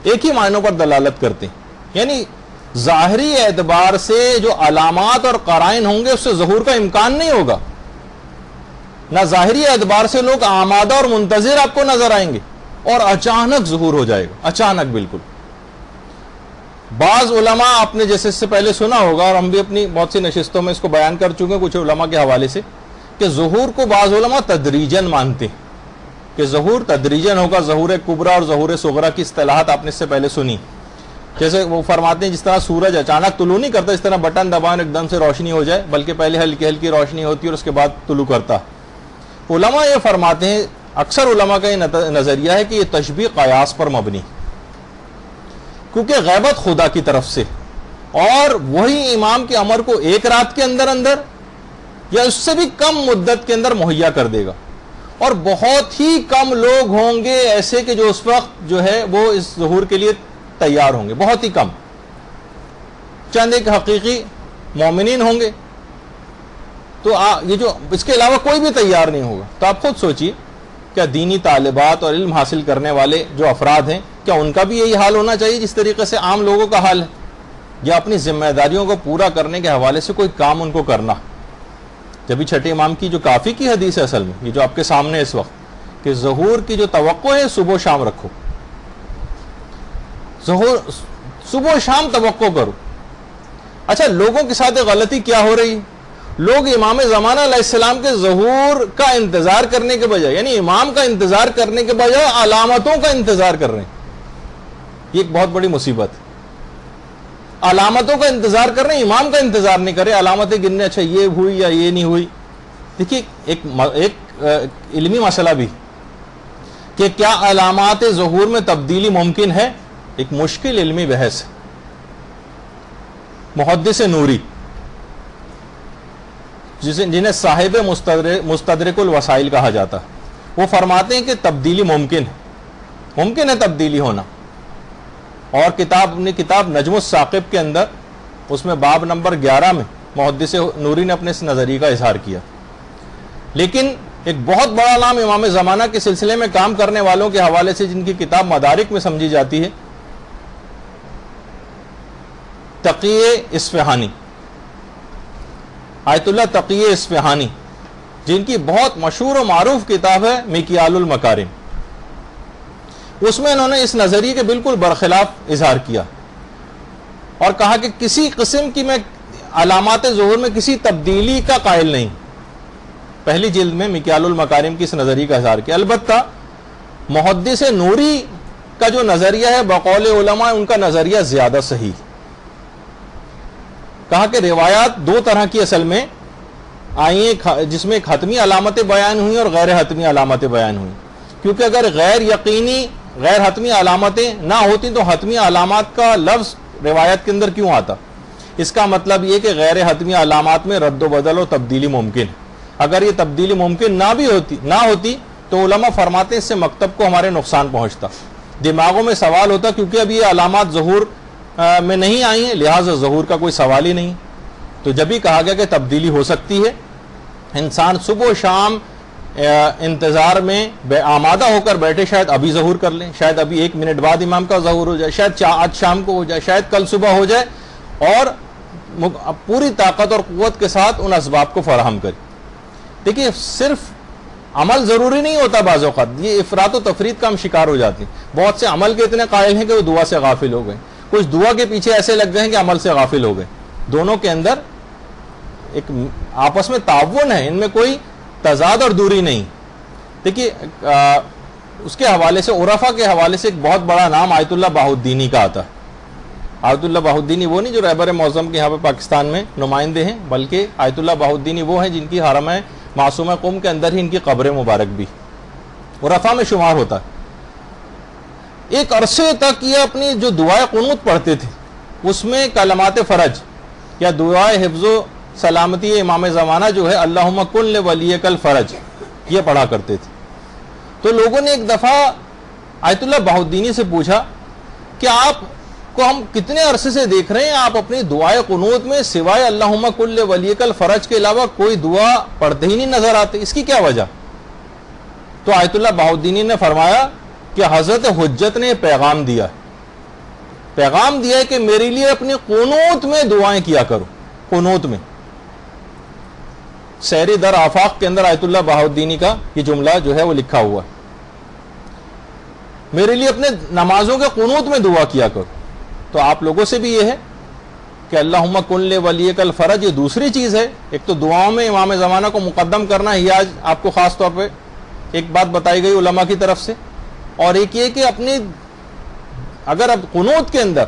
ایک ہی معنوں پر دلالت کرتے ہیں. یعنی ظاہری اعتبار سے جو علامات اور قرائن ہوں گے اس سے ظہور کا امکان نہیں ہوگا, نہ ظاہری اعتبار سے لوگ آمادہ اور منتظر آپ کو نظر آئیں گے، اور اچانک ظہور ہو جائے گا، اچانک بالکل۔ بعض علماء آپ نے جیسے اس سے پہلے سنا ہوگا، اور ہم بھی اپنی بہت سی نشستوں میں اس کو بیان کر چکے ہیں کچھ علماء کے حوالے سے، کہ ظہور کو بعض علماء تدریجن مانتے ہیں، کہ ظہور تدریجن ہوگا۔ ظہور کبریٰ اور ظہور صغریٰ کی اصطلاحات آپ نے اس سے پہلے سنی، جیسے وہ فرماتے ہیں جس طرح سورج اچانک طلوع نہیں کرتا، اس طرح بٹن دبائیں ایک دم سے روشنی ہو جائے، بلکہ پہلے ہلکی ہلکی روشنی ہوتی ہے اور اس کے بعد طلوع کرتا۔ علماء یہ فرماتے ہیں، اکثر علماء کا یہ نظریہ ہے کہ یہ تشبیہ قیاس پر مبنی، کیونکہ غیبت خدا کی طرف سے، اور وہی امام کے امر کو ایک رات کے اندر اندر یا اس سے بھی کم مدت کے اندر مہیا کر دے گا، اور بہت ہی کم لوگ ہوں گے ایسے کہ جو اس وقت جو ہے وہ اس ظہور کے لیے تیار ہوں گے، بہت ہی کم، چند ایک حقیقی مومنین ہوں گے، تو یہ جو اس کے علاوہ کوئی بھی تیار نہیں ہوگا۔ تو آپ خود سوچئے، کیا دینی طالبات اور علم حاصل کرنے والے جو افراد ہیں، کیا ان کا بھی یہی حال ہونا چاہیے جس طریقے سے عام لوگوں کا حال ہے، یا اپنی ذمہ داریوں کو پورا کرنے کے حوالے سے کوئی کام ان کو کرنا؟ جبھی چھٹے امام کی جو کافی کی حدیث ہے اصل میں، یہ جو آپ کے سامنے اس وقت، کہ ظہور کی جو توقع ہے صبح و شام رکھو، ظہور صبح و شام توقع کرو۔ اچھا، لوگوں کے ساتھ غلطی کیا ہو رہی ہے؟ لوگ امام زمانہ علیہ السلام کے ظہور کا انتظار کرنے کے بجائے، یعنی امام کا انتظار کرنے کے بجائے علامتوں کا انتظار کر رہے ہیں۔ یہ ایک بہت بڑی مصیبت ہے۔ علامتوں کا انتظار کر رہے ہیں، امام کا انتظار نہیں کر رہے، علامتیں گننے، اچھا یہ ہوئی یا یہ نہیں ہوئی۔ دیکھیے ایک علمی مسئلہ بھی کہ کیا علامات ظہور میں تبدیلی ممکن ہے، ایک مشکل علمی بحث ہے۔ محدث نوری جنہیں صاحب مستدرک الوسائل کہا جاتا ہے، وہ فرماتے ہیں کہ تبدیلی ممکن ہے تبدیلی ہونا، اور کتاب نجم الثاقب کے اندر اس میں باب نمبر 11 میں محدث نوری نے اپنے اس نظریے کا اظہار کیا۔ لیکن ایک بہت بڑا نام امام زمانہ کے سلسلے میں کام کرنے والوں کے حوالے سے جن کی کتاب مدارک میں سمجھی جاتی ہے، تقی اصفہانی، آیت اللہ تقی اصفہانی، جن کی بہت مشہور و معروف کتاب ہے مکیال المکارم، اس میں انہوں نے اس نظریے کے بالکل برخلاف اظہار کیا اور کہا کہ کسی قسم کی میں علامات ظہور میں کسی تبدیلی کا قائل نہیں۔ پہلی جلد میں مکیال المکارم کی اس نظریے کا اظہار کیا۔ البتہ محدث نوری کا جو نظریہ ہے بقول علماء ان کا نظریہ زیادہ صحیح، کہا کہ روایات دو طرح کی اصل میں آئی ہیں، جس میں ایک حتمی علامتیں بیان ہوئی اور غیر حتمی علامتیں بیان ہوئی، کیونکہ اگر غیر یقینی غیر حتمی علامتیں نہ ہوتی تو حتمی علامات کا لفظ روایت کے اندر کیوں آتا؟ اس کا مطلب یہ کہ غیر حتمی علامات میں رد و بدل و تبدیلی ممکن ہے۔ اگر یہ تبدیلی ممکن نہ ہوتی تو علماء فرماتے ہیں اس سے مکتب کو ہمارے نقصان پہنچتا، دماغوں میں سوال ہوتا، کیونکہ اب یہ علامات ظہور میں نہیں آئی ہیں، لہٰذا ظہور کا کوئی سوال ہی نہیں۔ تو جب ہی کہا گیا کہ تبدیلی ہو سکتی ہے، انسان صبح و شام انتظار میں آمادہ ہو کر بیٹھے، شاید ابھی ظہور کر لیں، شاید ابھی 1 منٹ بعد امام کا ظہور ہو جائے، شاید آج شام کو ہو جائے، شاید کل صبح ہو جائے، اور پوری طاقت اور قوت کے ساتھ ان اسباب کو فراہم کرے۔ دیکھیے صرف عمل ضروری نہیں ہوتا، بعض اوقات یہ افراط و تفریط کا ہم شکار ہو جاتے ہیں۔ بہت سے عمل کے اتنے قائل ہیں کہ وہ دعا سے غافل ہو گئے، کچھ دعا کے پیچھے ایسے لگ گئے ہیں کہ عمل سے غافل ہو گئے۔ دونوں کے اندر ایک آپس میں تعاون ہے، ان میں کوئی تضاد اور دوری نہیں۔ دیکھیے اس کے حوالے سے، عرفا کے حوالے سے ایک بہت بڑا نام آیت اللہ بہاؤالدینی کا آتا ہے۔ آیت اللہ بہاؤالدینی وہ نہیں جو رہبر معظم کے یہاں پہ پاکستان میں نمائندے ہیں، بلکہ آیت اللہ بہاؤالدینی وہ ہیں جن کی حرم معصومہ قم کے اندر ہی ان کی قبر مبارک بھی عرفا میں شمار ہوتا ہے۔ ایک عرصے تک یہ اپنی جو دعائے قنوت پڑھتے تھے، اس میں کلمات فرج یا دعائے حفظ و سلامتی امام زمانہ جو ہے اللہم کن لولیک الفرج، یہ پڑھا کرتے تھے۔ تو لوگوں نے ایک دفعہ آیت اللہ بہاؤالدینی سے پوچھا کہ آپ کو ہم کتنے عرصے سے دیکھ رہے ہیں، آپ اپنی دعائے قنوت میں سوائے اللہم کن لولیک الفرج کے علاوہ کوئی دعا پڑھتے ہی نہیں نظر آتے، اس کی کیا وجہ؟ تو آیت اللہ بہاؤالدینی نے فرمایا کہ حضرت حجت نے پیغام دیا ہے کہ میرے لیے اپنی قنوت میں دعائیں کیا کرو، قنوت میں۔ سیری در آفاق کے اندر آیت اللہ بہاؤالدینی کا یہ جملہ جو ہے وہ لکھا ہوا ہے، میرے لیے اپنے نمازوں کے قنوت میں دعا کیا کرو. تو آپ لوگوں سے بھی یہ ہے کہ اللہم کن لولیک الفرج، یہ دوسری چیز ہے. ایک تو دعاؤں میں امام زمانہ کو مقدم کرنا ہی آج آپ کو خاص طور پہ ایک بات بتائی گئی علماء کی طرف سے، اور ایک یہ کہ اپنی اگر اب قنوت کے اندر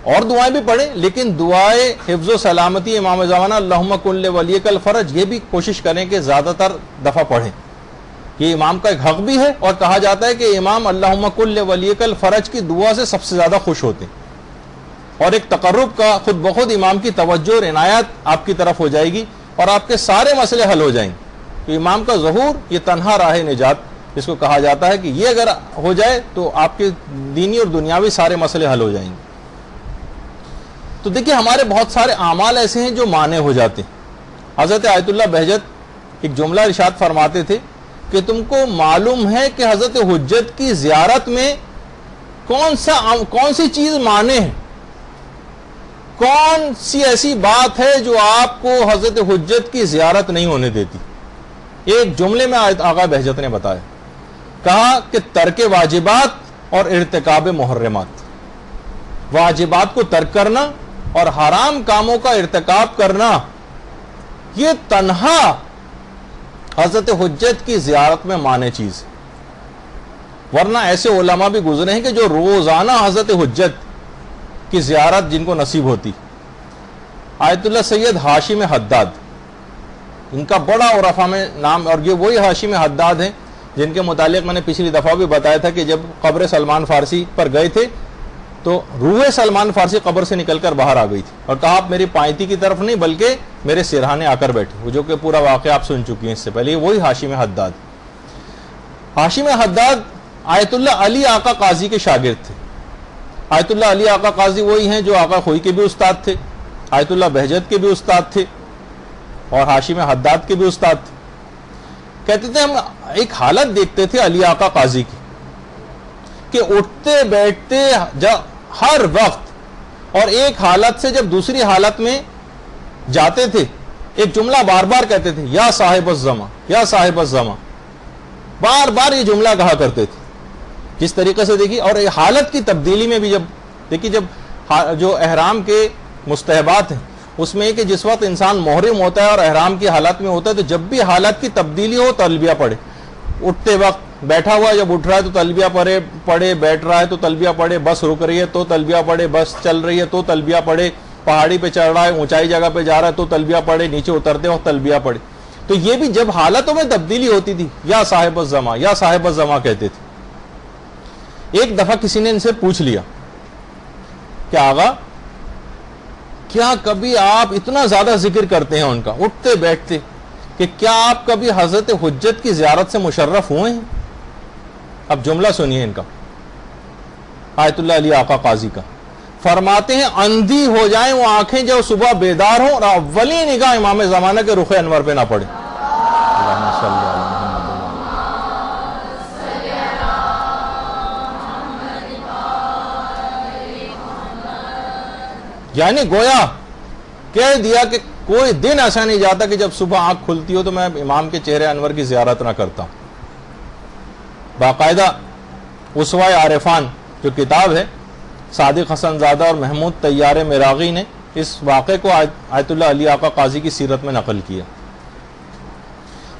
اور دعائیں بھی پڑھیں، لیکن دعائے حفظ و سلامتی امام زمانہ اللہم کن لولیک الفرج یہ بھی کوشش کریں کہ زیادہ تر دفعہ پڑھیں. یہ امام کا ایک حق بھی ہے، اور کہا جاتا ہے کہ امام اللہم کن لولیک الفرج کی دعا سے سب سے زیادہ خوش ہوتے ہیں، اور ایک تقرب کا خود بخود امام کی توجہ اور عنایت آپ کی طرف ہو جائے گی، اور آپ کے سارے مسئلے حل ہو جائیں گے. تو امام کا ظہور یہ تنہا راہ نجات جس کو کہا جاتا ہے کہ یہ اگر ہو جائے تو آپ کے دینی اور دنیاوی سارے مسئلے حل ہو جائیں گے. تو دیکھیے ہمارے بہت سارے اعمال ایسے ہیں جو مانع ہو جاتے ہیں. حضرت آیت اللہ بہجت ایک جملہ ارشاد فرماتے تھے کہ تم کو معلوم ہے کہ حضرت حجت کی زیارت میں کون سی چیز مانع ہے، کون سی ایسی بات ہے جو آپ کو حضرت حجت کی زیارت نہیں ہونے دیتی. ایک جملے میں آقا بہجت نے بتایا، کہا کہ ترک واجبات اور ارتکاب محرمات. واجبات کو ترک کرنا اور حرام کاموں کا ارتکاب کرنا یہ تنہا حضرت حجت کی زیارت میں مانع چیز ہے. ورنہ ایسے علماء بھی گزرے ہیں کہ جو روزانہ حضرت حجت کی زیارت جن کو نصیب ہوتی. آیت اللہ سید ہاشم حداد، ان کا بڑا عرفا میں نام، اور یہ وہی ہاشم حداد ہیں جن کے متعلق میں نے پچھلی دفعہ بھی بتایا تھا کہ جب قبر سلمان فارسی پر گئے تھے تو روح سلمان فارسی قبر سے نکل کر باہر آ گئی تھی، اور کہا آپ میری پائنتی کی طرف نہیں بلکہ میرے سرہانے آ کر بیٹھے، وہ جو کہ پورا واقعہ آپ سن چکی ہیں اس سے پہلے. وہی ہاشم حداد. ہاشم حداد آیت اللہ علی آقا قاضی کے شاگرد تھے. آیت اللہ علی آقا قاضی وہی ہیں جو آقا خوئی کے بھی استاد تھے، آیت اللہ بہجت کے بھی استاد تھے، اور ہاشم حداد کے بھی استاد تھے. کہتے تھے ہم ایک حالت دیکھتے تھے علی آقا قاضی کی کہ اٹھتے بیٹھتے ہر وقت، اور ایک حالت سے جب دوسری حالت میں جاتے تھے ایک جملہ بار بار کہتے تھے، یا صاحب الزمان، یا صاحب الزمان، بار بار یہ جملہ کہا کرتے تھے. جس طریقے سے دیکھیے، اور حالت کی تبدیلی میں بھی جب دیکھیے، جب جو احرام کے مستحبات ہیں اس میں کہ جس وقت انسان محرم ہوتا ہے اور احرام کی حالت میں ہوتا ہے تو جب بھی حالت کی تبدیلی ہو تلبیہ پڑھے. اٹھتے وقت بیٹھا ہوا جب اٹھ رہا ہے تو تلبیہ پڑھے، بیٹھ رہا ہے تو تلبیہ پڑھے، بس رک رہی ہے تو تلبیہ پڑھے، بس چل رہی ہے تو تلبیہ پڑھے، پہاڑی پہ چڑھ رہا ہے، اونچائی جگہ پہ جا رہا ہے تو تلبیہ پڑھے، نیچے اترتے وقت تلبیہ پڑھے. تو یہ بھی جب حالتوں میں تبدیلی ہوتی تھی یا صاحب الزمان، یا صاحب الزمان کہتے تھے. ایک دفعہ کسی نے ان سے پوچھ لیا کہ آغا کیا کبھی آپ اتنا زیادہ ذکر کرتے ہیں ان کا اٹھتے بیٹھتے کہ کیا آپ کبھی حضرت حجت کی زیارت سے مشرف ہوئے ہیں؟ اب جملہ سنیے ان کا، آیت اللہ علی آقا قاضی کا. فرماتے ہیں اندھی ہو جائیں وہ آنکھیں جو صبح بیدار ہوں اور اولی نگاہ امام زمانہ کے رخ انور پہ نہ پڑے. یعنی گویا کہہ دیا کہ کوئی دن ایسا نہیں جاتا کہ جب صبح آنکھ کھلتی ہو تو میں امام کے چہرے انور کی زیارت نہ کرتا ہوں. باقاعدہ اسوہ عارفان جو کتاب ہے صادق حسن زادہ اور محمود طیار مراغی نے اس واقعے کو آیت اللہ علی آقا قاضی کی سیرت میں نقل کیا.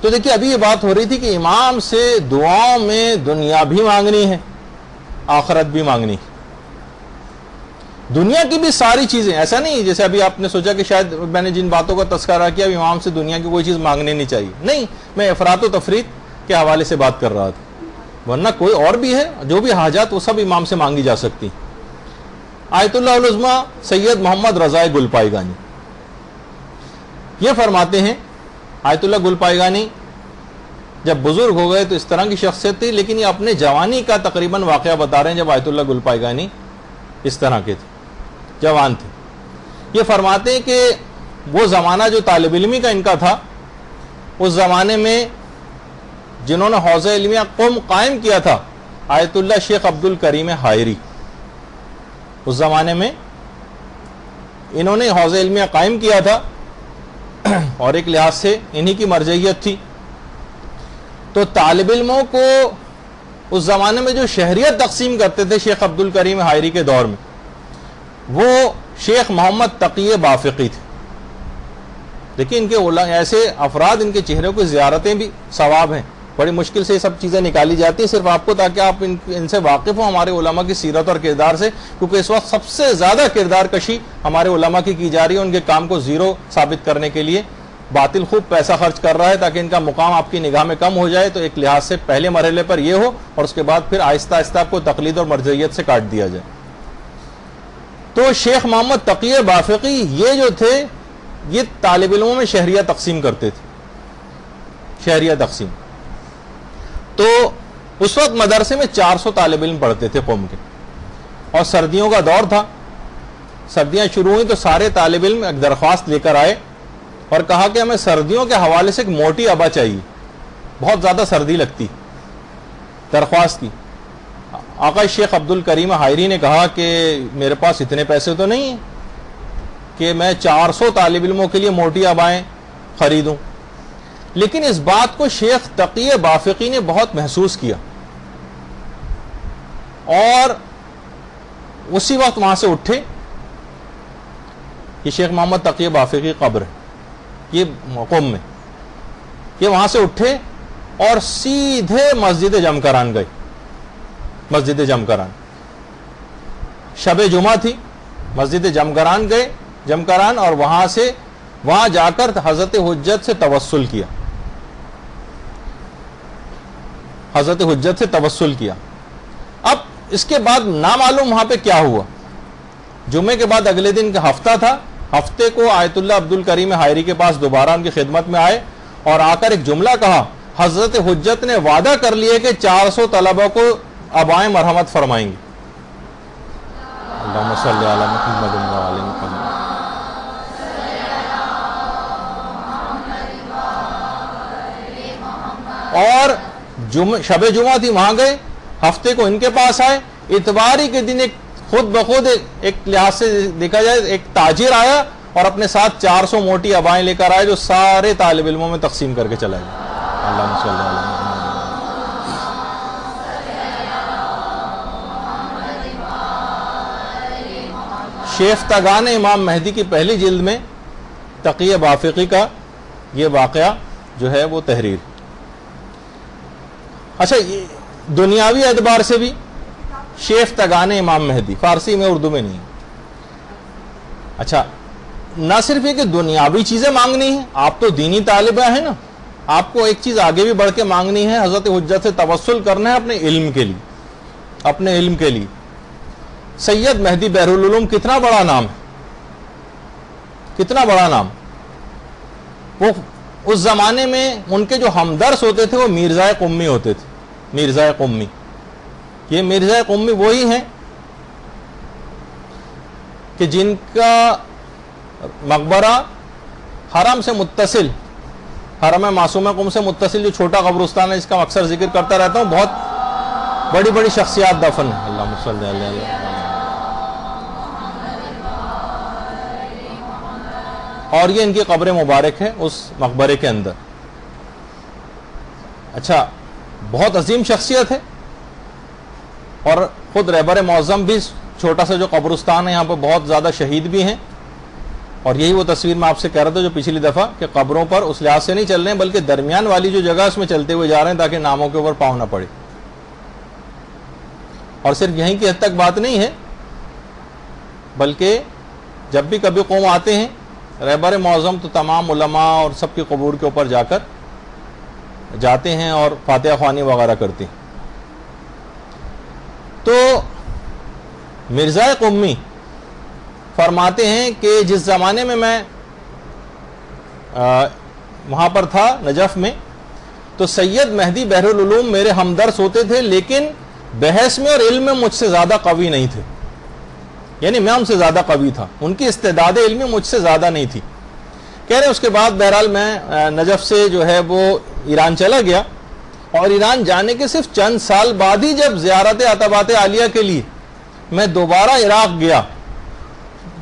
تو دیکھیے ابھی یہ بات ہو رہی تھی کہ امام سے دعاؤں میں دنیا بھی مانگنی ہے، آخرت بھی مانگنی ہے. دنیا کی بھی ساری چیزیں، ایسا نہیں جیسے ابھی آپ نے سوچا کہ شاید میں نے جن باتوں کا تذکرہ کیا امام سے دنیا کی کوئی چیز مانگنی نہیں چاہیے. نہیں، میں افراط و تفریط کے حوالے سے بات کر رہا تھا، ورنہ کوئی اور بھی ہے جو بھی حاجات وہ سب امام سے مانگی جا سکتی. آیت اللہ العظمی سید محمد رضا گلپائیگانی یہ فرماتے ہیں، آیت اللہ گلپائیگانی جب بزرگ ہو گئے تو اس طرح کی شخصیت تھی، لیکن یہ اپنے جوانی کا تقریباً واقعہ بتا رہے ہیں جب آیت اللہ گلپائیگانی اس طرح کے تھے، جوان تھے. یہ فرماتے ہیں کہ وہ زمانہ جو طالب علمی کا ان کا تھا، اس زمانے میں جنہوں نے حوزہ علمیہ قم قائم کیا تھا آیت اللہ شیخ عبد الکریم حائری. اس زمانے میں انہوں نے حوزہ علمیہ قائم کیا تھا اور ایک لحاظ سے انہی کی مرجعیت تھی. تو طالب علموں کو اس زمانے میں جو شہریت تقسیم کرتے تھے شیخ عبد الکریم حائری کے دور میں، وہ شیخ محمد تقی بافقی تھے. دیکھیں ان کے ایسے افراد، ان کے چہروں کی زیارتیں بھی ثواب ہیں. بڑی مشکل سے یہ سب چیزیں نکالی جاتی ہیں صرف آپ کو، تاکہ آپ ان سے واقف ہوں ہمارے علماء کی سیرت اور کردار سے، کیونکہ اس وقت سب سے زیادہ کردار کشی ہمارے علماء کی جا رہی ہے. ان کے کام کو زیرو ثابت کرنے کے لیے باطل خوب پیسہ خرچ کر رہا ہے تاکہ ان کا مقام آپ کی نگاہ میں کم ہو جائے. تو ایک لحاظ سے پہلے مرحلے پر یہ ہو، اور اس کے بعد پھر آہستہ آہستہ آپ کو تقلید اور مرجعیت سے کاٹ دیا جائے. تو شیخ محمد تقی بافقی یہ جو تھے، یہ طالب علموں میں شہریہ تقسیم کرتے تھے. شہریہ تقسیم. تو اس وقت مدرسے میں 400 طالب علم پڑھتے تھے قوم کے، اور سردیوں کا دور تھا. سردیاں شروع ہوئی تو سارے طالب علم ایک درخواست لے کر آئے اور کہا کہ ہمیں سردیوں کے حوالے سے ایک موٹی ابا چاہیے، بہت زیادہ سردی لگتی. درخواست کی. آقا شیخ عبد الکریم حائری نے کہا کہ میرے پاس اتنے پیسے تو نہیں ہیں کہ میں 400 طالب علموں کے لیے موٹی ابائیں خریدوں. لیکن اس بات کو شیخ تقی بافقی نے بہت محسوس کیا، اور اسی وقت وہاں سے اٹھے. یہ شیخ محمد تقی بافقی قبر ہے یہ قم میں. یہ وہاں سے اٹھے اور سیدھے مسجد جمکران گئے. مسجد جمکران شب جمعہ تھی، مسجد جمکران گئے، جمکران، اور وہاں جا کر حضرت حجت سے توسل کیا. حضرت حجت سے توسل کیا. اب اس کے بعد نامعلوم وہاں پہ کیا ہوا. جمعے کے بعد اگلے دن کا ہفتہ تھا. ہفتے کو آیت اللہ عبد الکریم حائری کے پاس دوبارہ ان کی خدمت میں آئے اور آ کر ایک جملہ کہا. حضرت حجت نے وعدہ کر لیا کہ 400 طلبہ کو ابائیں مرحمت فرمائیں گی. اللہم صلی علی محمد و علی محمد. اور شب جمعہ تھی، وہاں گئے. ہفتے کو ان کے پاس آئے. اتواری کے دن ایک خود بخود ایک لحاظ سے دیکھا جائے ایک تاجر آیا اور اپنے ساتھ 400 موٹی ابائیں لے کر آئے جو سارے طالب علموں میں تقسیم کر کے چلا گیا. اللہم صلی علی محمد. شیفتگان امام مہدی کی پہلی جلد میں تقی بافقی کا یہ واقعہ جو ہے وہ تحریر. اچھا، دنیاوی اعتبار سے بھی شیفتگان امام مہدی، فارسی میں اردو میں نہیں. اچھا، نہ صرف یہ کہ دنیاوی چیزیں مانگنی ہیں، آپ تو دینی طالبہ ہیں نا، آپ کو ایک چیز آگے بھی بڑھ کے مانگنی ہے. حضرت حجت سے توسل کرنا ہے اپنے علم کے لیے، اپنے علم کے لیے. سید مہدی بحرالعلوم کتنا بڑا نام ہے، کتنا بڑا نام. وہ اس زمانے میں ان کے جو ہمدرس ہوتے تھے وہ میرزا قمی ہوتے تھے. میرزا قمی، یہ میرزا قمی وہی ہیں کہ جن کا مقبرہ حرم سے متصل، حرم معصومہ قم سے متصل جو چھوٹا قبرستان ہے، اس کا اکثر ذکر کرتا رہتا ہوں. بہت بڑی بڑی شخصیات دفن ہیں. اللہم صلی علی محمد. اور یہ ان کی قبر مبارک ہے اس مقبرے کے اندر. اچھا، بہت عظیم شخصیت ہے. اور خود رہبر معظم بھی چھوٹا سا جو قبرستان ہے یہاں پہ بہت زیادہ شہید بھی ہیں. اور یہی وہ تصویر میں آپ سے کہہ رہا تھا جو پچھلی دفعہ کہ قبروں پر اس لحاظ سے نہیں چل رہے ہیں بلکہ درمیان والی جو جگہ اس میں چلتے ہوئے جا رہے ہیں تاکہ ناموں کے اوپر پاؤں نہ پڑے. اور صرف یہیں کی حد تک بات نہیں ہے بلکہ جب بھی کبھی قوم آتے ہیں رہبر معظم تو تمام علماء اور سب کی قبور کے اوپر جا کر جاتے ہیں اور فاتحہ خوانی وغیرہ کرتے ہیں. تو مرزا قمی فرماتے ہیں کہ جس زمانے میں وہاں پر تھا نجف میں تو سید مہدی بحرالعلوم میرے ہمدرس ہوتے تھے لیکن بحث میں اور علم میں مجھ سے زیادہ قوی نہیں تھے. یعنی میں ان سے زیادہ قوی تھا، ان کی استعداد علمی مجھ سے زیادہ نہیں تھی. کہہ رہے اس کے بعد بہرحال میں نجف سے جو ہے وہ ایران چلا گیا اور ایران جانے کے صرف چند سال بعد ہی جب زیارت عتبات عالیہ کے لیے میں دوبارہ عراق گیا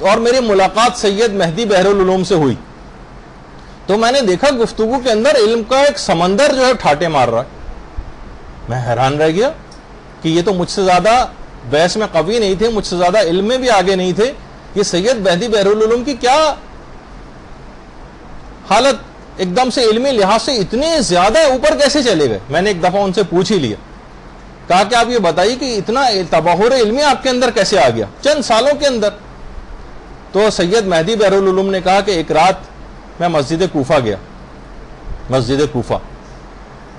اور میری ملاقات سید مہدی بحرالعلوم سے ہوئی تو میں نے دیکھا گفتگو کے اندر علم کا ایک سمندر جو ہے ٹھاٹے مار رہا ہے. میں حیران رہ گیا کہ یہ تو مجھ سے زیادہ بحث میں قوی نہیں تھے, مجھ سے زیادہ علم میں بھی آگے نہیں تھے, یہ سید مہدی بحرالعلوم کی کیا حالت, ایک دم سے علمی لحاظ سے اتنے زیادہ اوپر کیسے چلے گئے. میں نے ایک دفعہ ان سے پوچھ ہی لیا, کہا کہ آپ یہ بتائیے کہ اتنا تبحر علمی آپ کے اندر کیسے آ گیا چند سالوں کے اندر. تو سید مہدی بحرالعلوم نے کہا کہ ایک رات میں مسجد کوفہ گیا. مسجد کوفہ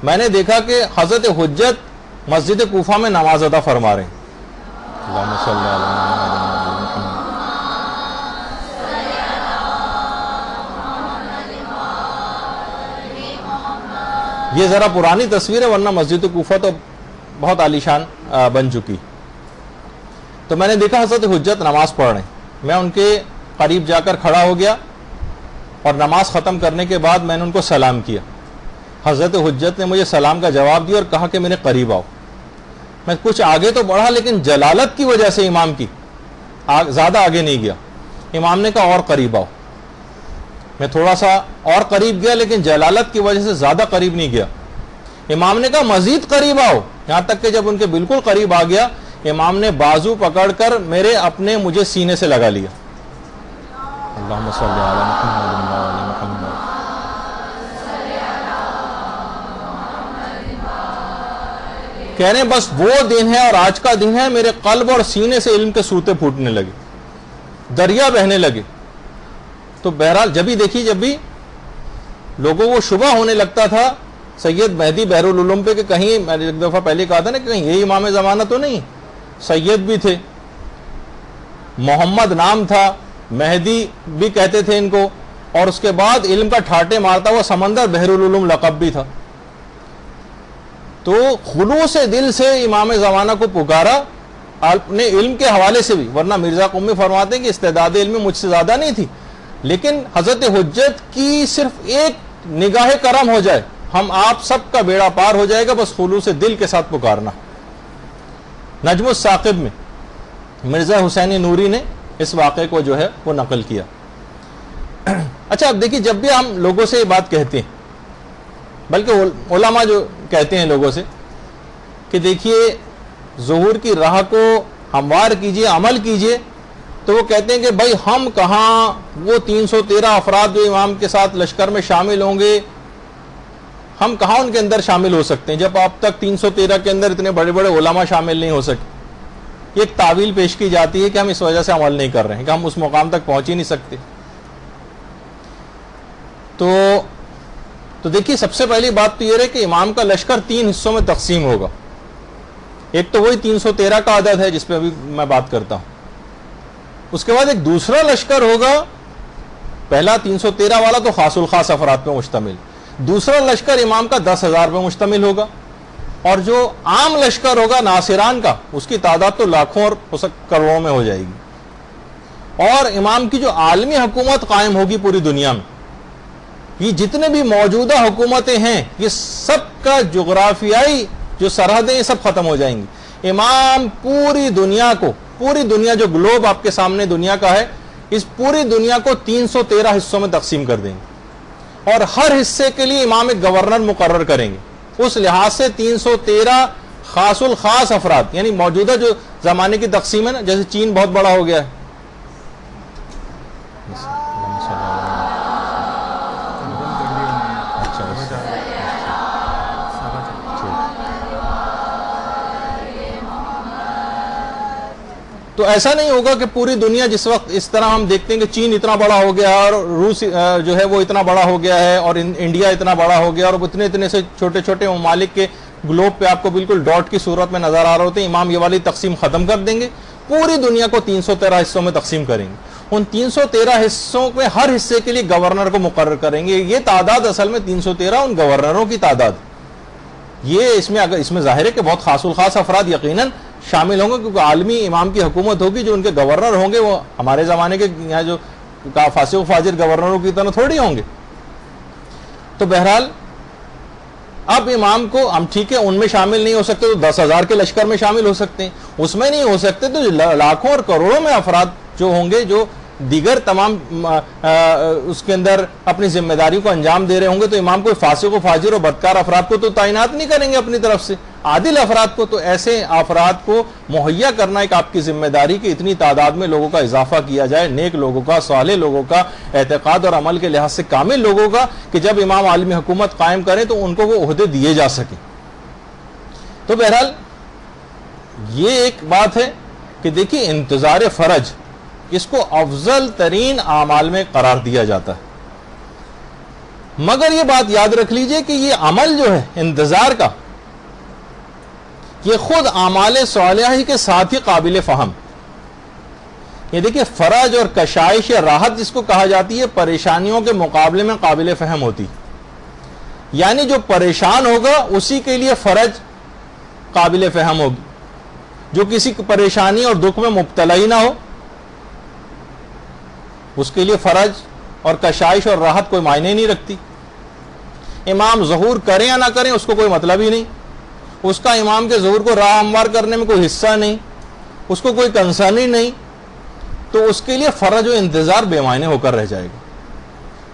میں نے دیکھا کہ حضرت حجت مسجد کوفہ میں نماز ادا فرما رہے ہیں. اللہم صلی علی محمد. یہ ذرا پرانی تصویر ہے, ورنہ مسجد کوفہ تو بہت عالیشان بن چکی. تو میں نے دیکھا حضرت حجت نماز پڑھ رہے ہیں. میں ان کے قریب جا کر کھڑا ہو گیا اور نماز ختم کرنے کے بعد میں نے ان کو سلام کیا. حضرت حجت نے مجھے سلام کا جواب دیا اور کہا کہ میرے قریب آؤ. میں کچھ آگے تو بڑھا, لیکن جلالت کی وجہ سے امام کی زیادہ آگے نہیں گیا. امام نے کہا اور قریب آؤ. میں تھوڑا سا اور قریب گیا, لیکن جلالت کی وجہ سے زیادہ قریب نہیں گیا. امام نے کہا مزید قریب آؤ, یہاں تک کہ جب ان کے بالکل قریب آ گیا, امام نے بازو پکڑ کر مجھے سینے سے لگا لیا. اللہم صلی علی محمد و آل محمد. کہہ رہے ہیں بس وہ دن ہے اور آج کا دن ہے, میرے قلب اور سینے سے علم کے سوتے پھوٹنے لگے, دریا بہنے لگے. تو بہرحال جب بھی لوگوں کو شبہ ہونے لگتا تھا سید مہدی بحرالعلوم پہ کہ کہیں, میں نے ایک دفعہ پہلے کہا تھا نا کہ کہیں یہ امام زمانہ تو نہیں, سید بھی تھے, محمد نام تھا, مہدی بھی کہتے تھے ان کو, اور اس کے بعد علم کا ٹھاٹے مارتا ہوا سمندر بحرالعلوم لقب بھی تھا. تو خلوص دل سے امام زمانہ کو پکارا اپنے علم کے حوالے سے بھی, ورنہ مرزا قمی فرماتے ہیں کہ استعداد علمی مجھ سے زیادہ نہیں تھی, لیکن حضرت حجت کی صرف ایک نگاہ کرم ہو جائے, ہم آپ سب کا بیڑا پار ہو جائے گا, بس خلوص دل کے ساتھ پکارنا. نجم الثاقب میں مرزا حسین نوری نے اس واقعے کو جو ہے وہ نقل کیا. اچھا اب دیکھیے, جب بھی ہم لوگوں سے یہ بات کہتے ہیں, بلکہ علماء جو کہتے ہیں لوگوں سے کہ دیکھیے ظہور کی راہ کو ہموار کیجئے, عمل کیجئے, تو وہ کہتے ہیں کہ بھائی ہم کہاں وہ 313 افراد جو امام کے ساتھ لشکر میں شامل ہوں گے, ہم کہاں ان کے اندر شامل ہو سکتے ہیں جب اب تک 313 کے اندر اتنے بڑے بڑے علماء شامل نہیں ہو سکے. یہ ایک تعویل پیش کی جاتی ہے کہ ہم اس وجہ سے عمل نہیں کر رہے ہیں کہ ہم اس مقام تک پہنچ ہی نہیں سکتے. تو دیکھیے سب سے پہلی بات تو یہ ہے کہ امام کا لشکر 3 حصوں میں تقسیم ہوگا. ایک تو وہی 313 کا عدد ہے جس پہ ابھی میں بات کرتا ہوں. اس کے بعد ایک دوسرا لشکر ہوگا, پہلا 313 والا تو خاص الخاص افراد پہ مشتمل, دوسرا لشکر امام کا 10,000 پہ مشتمل ہوگا, اور جو عام لشکر ہوگا ناصران کا, اس کی تعداد تو لاکھوں اور کروڑوں میں ہو جائے گی. اور امام کی جو عالمی حکومت قائم ہوگی پوری دنیا میں, یہ جتنے بھی موجودہ حکومتیں ہیں یہ سب کا جغرافیائی جو سرحدیں یہ سب ختم ہو جائیں گی. امام پوری دنیا جو گلوب آپ کے سامنے دنیا کا ہے, اس پوری دنیا کو 313 حصوں میں تقسیم کر دیں گے, اور ہر حصے کے لیے امام ایک گورنر مقرر کریں گے. اس لحاظ سے 313 خاص الخاص افراد, یعنی موجودہ جو زمانے کی تقسیم ہے نا, جیسے چین بہت بڑا ہو گیا ہے, تو ایسا نہیں ہوگا کہ پوری دنیا جس وقت اس طرح ہم دیکھتے ہیں کہ چین اتنا بڑا ہو گیا اور روس جو ہے وہ اتنا بڑا ہو گیا ہے اور انڈیا اتنا بڑا ہو گیا, اور اتنے سے چھوٹے چھوٹے ممالک کے گلوب پہ آپ کو بالکل ڈاٹ کی صورت میں نظر آ رہے ہوتے ہیں. امام یہ والی تقسیم ختم کر دیں گے, پوری دنیا کو 313 حصوں میں تقسیم کریں گے. ان 313 حصوں میں ہر حصے کے لیے گورنر کو مقرر کریں گے. یہ تعداد اصل میں 313 ان گورنروں کی تعداد. یہ اس میں ظاہر ہے کہ بہت خاص الخاص افراد یقیناً شامل ہوں گے, کیونکہ عالمی امام کی حکومت ہوگی, جو ان کے گورنر ہوں گے وہ ہمارے زمانے کے یہاں جو فاسق و فاجر گورنروں کی طرح تھوڑی ہوں گے. تو بہرحال اب امام کو ہم ٹھیک ہے ان میں شامل نہیں ہو سکتے تو 10,000 کے لشکر میں شامل ہو سکتے ہیں, اس میں نہیں ہو سکتے تو لاکھوں اور کروڑوں میں افراد جو ہوں گے جو دیگر تمام اس کے اندر اپنی ذمہ داری کو انجام دے رہے ہوں گے تو امام کوئی فاسق و فاجر و بدکار افراد کو تو تعینات نہیں کریں گے اپنی طرف سے، عادل افراد کو. تو ایسے افراد کو مہیا کرنا ایک آپ کی ذمہ داری کہ اتنی تعداد میں لوگوں کا اضافہ کیا جائے، نیک لوگوں کا، صالح لوگوں کا، اعتقاد اور عمل کے لحاظ سے کامل لوگوں کا، کہ جب امام عالمی حکومت قائم کریں تو ان کو وہ عہدے دیے جا سکیں. تو بہرحال یہ ایک بات ہے کہ دیکھیے انتظار فرج اس کو افضل ترین اعمال میں قرار دیا جاتا ہے، مگر یہ بات یاد رکھ لیجئے کہ یہ عمل جو ہے انتظار کا یہ خود اعمال صالحہ ہی کے ساتھ ہی قابل فہم. یہ دیکھیے فرج اور کشائش یا راحت جس کو کہا جاتی ہے پریشانیوں کے مقابلے میں قابل فہم ہوتی، یعنی جو پریشان ہوگا اسی کے لیے فرج قابل فہم ہوگی، جو کسی پریشانی اور دکھ میں مبتلا ہی نہ ہو اس کے لیے فرج اور کشائش اور راحت کوئی معنی نہیں رکھتی. امام ظہور کریں یا نہ کریں اس کو کوئی مطلب ہی نہیں، اس کا امام کے ظہور کو راہ ہموار کرنے میں کوئی حصہ نہیں، اس کو کوئی کنسرن ہی نہیں، تو اس کے لیے فرج و انتظار بے معنی ہو کر رہ جائے گا.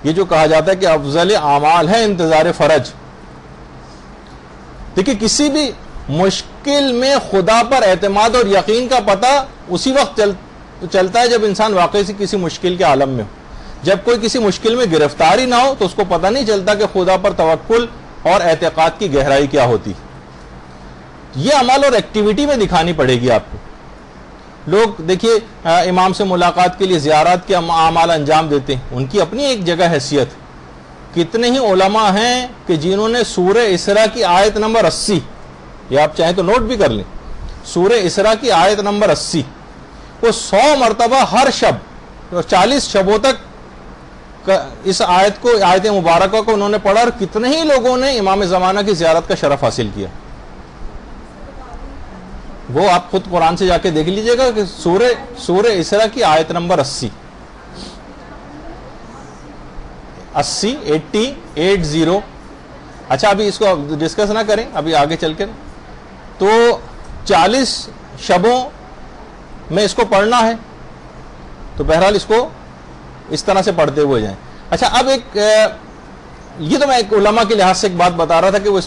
یہ جو کہا جاتا ہے کہ افضل اعمال ہے انتظار فرج. دیکھیے کسی بھی مشکل میں خدا پر اعتماد اور یقین کا پتہ اسی وقت چلتا ہے جب انسان واقعی سے کسی مشکل کے عالم میں ہو. جب کوئی کسی مشکل میں گرفتار ہی نہ ہو تو اس کو پتہ نہیں چلتا کہ خدا پر توکل اور اعتقاد کی گہرائی کیا ہوتی. یہ عمل اور ایکٹیویٹی میں دکھانی پڑے گی آپ کو. لوگ دیکھیے امام سے ملاقات کے لیے زیارات کے اعمال انجام دیتے ہیں، ان کی اپنی ایک جگہ حیثیت. کتنے ہی علماء ہیں کہ جنہوں نے سورہ اسراء کی آیت نمبر 80، یہ آپ چاہیں تو نوٹ بھی کر لیں، سورہ اسراء کی آیت نمبر 80 وہ 100 مرتبہ ہر شب 40 شبوں تک اس آیت کو، آیت مبارکہ کو انہوں نے پڑھا، اور کتنے ہی لوگوں نے امام زمانہ کی زیارت کا شرف حاصل کیا. وہ آپ خود قرآن سے جا کے دیکھ لیجئے گا کہ سورہ اسراء کی آیت نمبر 80 80. اچھا ابھی اس کو ڈسکس نہ کریں، ابھی آگے چل کر تو 40 شبوں میں اس کو پڑھنا ہے، تو بہرحال اس کو اس طرح سے پڑھتے ہوئے جائیں. اچھا اب ایک یہ تو میں ایک علماء کے لحاظ سے ایک بات بتا رہا تھا کہ وہ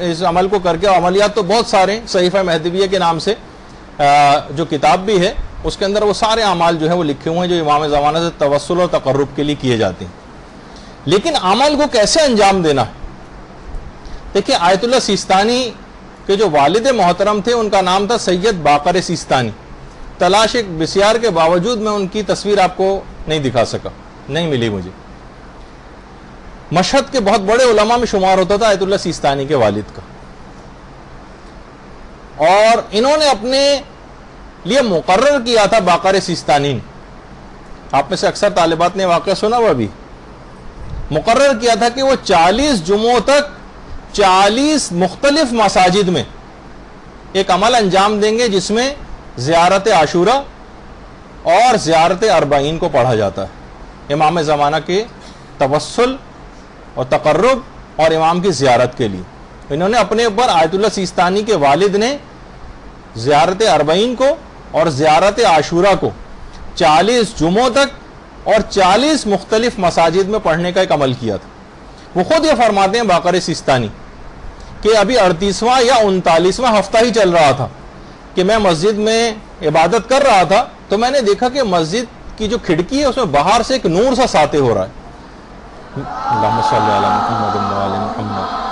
اس عمل کو کر کے، عملیات تو بہت سارے، صحیفہ مہدویہ کے نام سے جو کتاب بھی ہے اس کے اندر وہ سارے اعمال جو ہیں وہ لکھے ہوئے ہیں جو امام زمانہ سے توسل اور تقرب کے لیے کیے جاتے ہیں. لیکن عمل کو کیسے انجام دینا ہے؟ دیکھیں آیت اللہ سیستانی کے جو والد محترم تھے ان کا نام تھا سید باقر سیستانی. تلاش ایک بسیار کے باوجود میں ان کی تصویر آپ کو نہیں دکھا سکا، نہیں ملی مجھے. مشہد کے بہت بڑے علماء میں شمار ہوتا تھا آیت اللہ سیستانی کے والد کا، اور انہوں نے اپنے لیے مقرر کیا تھا باقر سیستانی نے، آپ میں سے اکثر طالبات نے واقعہ سنا ہوا بھی، مقرر کیا تھا کہ وہ 40 جمعوں تک 40 مختلف مساجد میں ایک عمل انجام دیں گے جس میں زیارت عاشورہ اور زیارت اربعین کو پڑھا جاتا ہے امام زمانہ کے توسل اور تقرب اور امام کی زیارت کے لیے. انہوں نے اپنے اوپر آیت اللہ سیستانی کے والد نے زیارت اربعین کو اور زیارت عاشورہ کو 40 جمعوں تک اور 40 مختلف مساجد میں پڑھنے کا ایک عمل کیا تھا. وہ خود یہ فرماتے ہیں باقر سیستانی کہ ابھی 38واں یا 39واں ہفتہ ہی چل رہا تھا کہ میں مسجد میں عبادت کر رہا تھا تو میں نے دیکھا کہ مسجد کی جو کھڑکی ہے اس میں باہر سے ایک نور سا ساطع ہو رہا ہے. اللہم صلی علی محمد و علی محمد.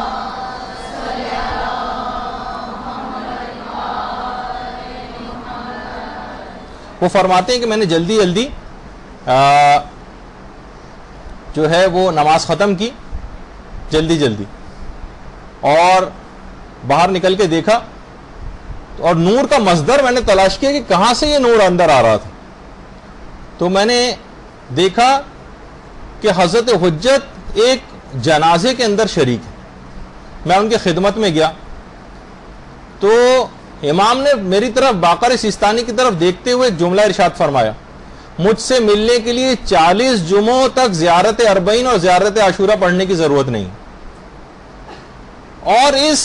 وہ فرماتے ہیں کہ میں نے جلدی جلدی جو ہے وہ نماز ختم کی جلدی اور باہر نکل کے دیکھا اور نور کا مصدر میں نے تلاش کیا کہ کہاں سے یہ نور اندر آ رہا تھا. تو میں نے دیکھا کہ حضرت حجت ایک جنازے کے اندر شریک ہے. میں ان کی خدمت میں گیا تو امام نے میری طرف باقر سیستانی کی طرف دیکھتے ہوئے جملہ ارشاد فرمایا، مجھ سے ملنے کے لیے 40 جمعوں تک زیارت اربعین اور زیارت عاشورہ پڑھنے کی ضرورت نہیں، اور اس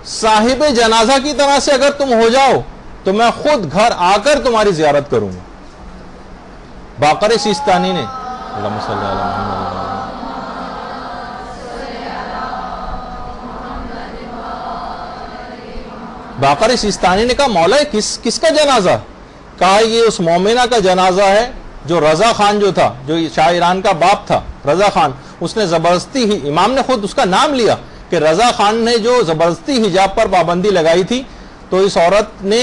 صاحب جنازہ کی طرح سے اگر تم ہو جاؤ تو میں خود گھر آ کر تمہاری زیارت کروں گا. باقر سیستانی نے اللہم صلی علی محمد باقر سیستانی نے کہا مولا کس کا جنازہ؟ کہا یہ اس مومنہ کا جنازہ ہے جو رضا خان جو تھا، جو شاہ ایران کا باپ تھا رضا خان، اس نے زبردستی ہی، امام نے خود اس کا نام لیا کہ رضا خان نے جو زبردستی حجاب پر پابندی لگائی تھی، تو اس عورت نے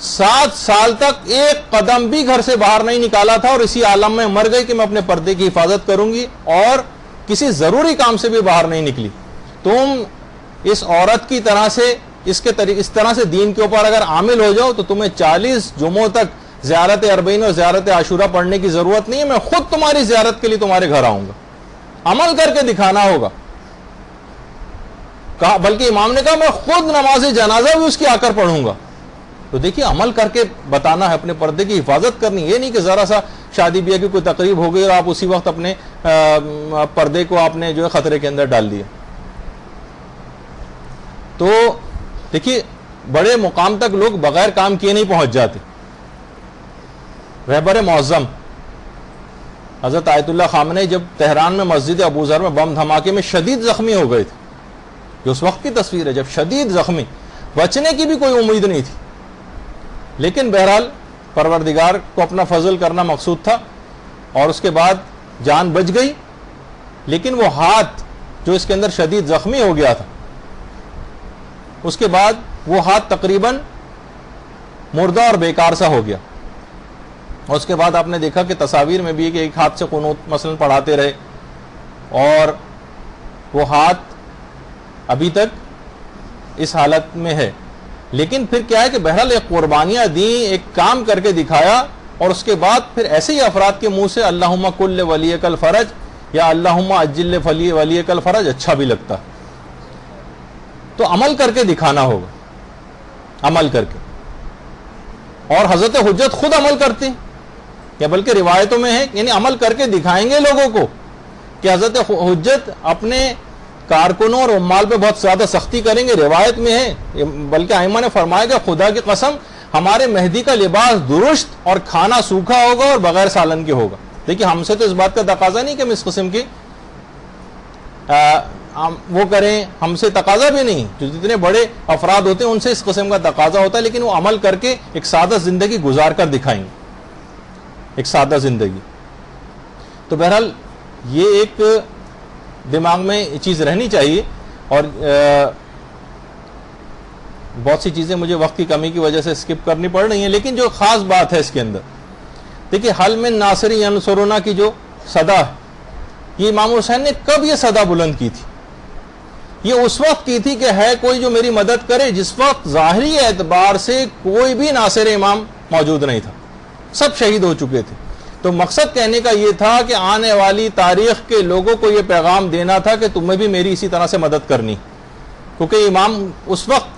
7 سال تک ایک قدم بھی گھر سے باہر نہیں نکالا تھا، اور اسی عالم میں مر گئی کہ میں اپنے پردے کی حفاظت کروں گی، اور کسی ضروری کام سے بھی باہر نہیں نکلی۔ تم اس عورت کی طرح سے اس طرح سے دین کے اوپر اگر عامل ہو جاؤ تو تمہیں 40 جمعوں تک زیارت اربعین اور زیارت عاشورہ پڑھنے کی ضرورت نہیں ہے، میں خود تمہاری زیارت کے لیے تمہارے گھر آؤں گا، عمل کر کے دکھانا ہوگا۔ بلکہ امام نے کہا میں خود نماز جنازہ بھی اس کی آ کر پڑھوں گا۔ تو دیکھیے عمل کر کے بتانا ہے، اپنے پردے کی حفاظت کرنی، یہ نہیں کہ ذرا سا شادی بیاہ کی کوئی تقریب ہو گئی اور آپ اسی وقت اپنے پردے کو آپ نے جو ہے خطرے کے اندر ڈال دیا۔ تو دیکھیے بڑے مقام تک لوگ بغیر کام کیے نہیں پہنچ جاتے۔ رہبر معظم حضرت آیت اللہ خامنہ جب تہران میں مسجد ابو ذر میں بم دھماکے میں شدید زخمی ہو گئے تھے، جو اس وقت کی تصویر ہے، جب شدید زخمی، بچنے کی بھی کوئی امید نہیں تھی، لیکن بہرحال پروردگار کو اپنا فضل کرنا مقصود تھا، اور اس کے بعد جان بچ گئی، لیکن وہ ہاتھ جو اس کے اندر شدید زخمی ہو گیا تھا، اس کے بعد وہ ہاتھ تقریباً مردہ اور بیکار سا ہو گیا۔ اور اس کے بعد آپ نے دیکھا کہ تصاویر میں بھی کہ ایک ہاتھ سے قنوت مثلا پڑھاتے رہے، اور وہ ہاتھ ابھی تک اس حالت میں ہے۔ لیکن پھر کیا ہے کہ بہرحال ایک قربانیاں دیں، ایک کام کر کے دکھایا، اور اس کے بعد پھر ایسے ہی افراد کے منہ سے اللہم کل ولیک الفرج یا اللہم اجل ولیک الفرج اچھا بھی لگتا۔ تو عمل کر کے دکھانا ہوگا، عمل کر کے۔ اور حضرت حجت خود عمل کرتے ہیں، یا بلکہ روایتوں میں ہے، یعنی عمل کر کے دکھائیں گے لوگوں کو کہ حضرت حجت اپنے کارکنوں اور عمال پہ بہت زیادہ سختی کریں گے۔ روایت میں ہے، بلکہ ائمہ نے فرمایا کہ خدا کی قسم ہمارے مہدی کا لباس درست اور کھانا سوکھا ہوگا اور بغیر سالن کے ہوگا۔ دیکھیے ہم سے تو اس بات کا تقاضا نہیں کہ ہم اس قسم کی وہ کریں، ہم سے تقاضا بھی نہیں، جو جتنے بڑے افراد ہوتے ہیں ان سے اس قسم کا تقاضا ہوتا ہے، لیکن وہ عمل کر کے ایک سادہ زندگی گزار کر دکھائیں گے، ایک سادہ زندگی۔ تو بہرحال یہ ایک دماغ میں یہ چیز رہنی چاہیے، اور بہت سی چیزیں مجھے وقت کی کمی کی وجہ سے اسکپ کرنی پڑ رہی ہیں، لیکن جو خاص بات ہے اس کے اندر، دیکھیے حل من ناصر ینصرنا کی جو صدا ہے، یہ امام حسین نے کب یہ صدا بلند کی تھی؟ یہ اس وقت کی تھی کہ ہے کوئی جو میری مدد کرے، جس وقت ظاہری اعتبار سے کوئی بھی ناصر امام موجود نہیں تھا، سب شہید ہو چکے تھے۔ تو مقصد کہنے کا یہ تھا کہ آنے والی تاریخ کے لوگوں کو یہ پیغام دینا تھا کہ تمہیں بھی میری اسی طرح سے مدد کرنی، کیونکہ امام اس وقت،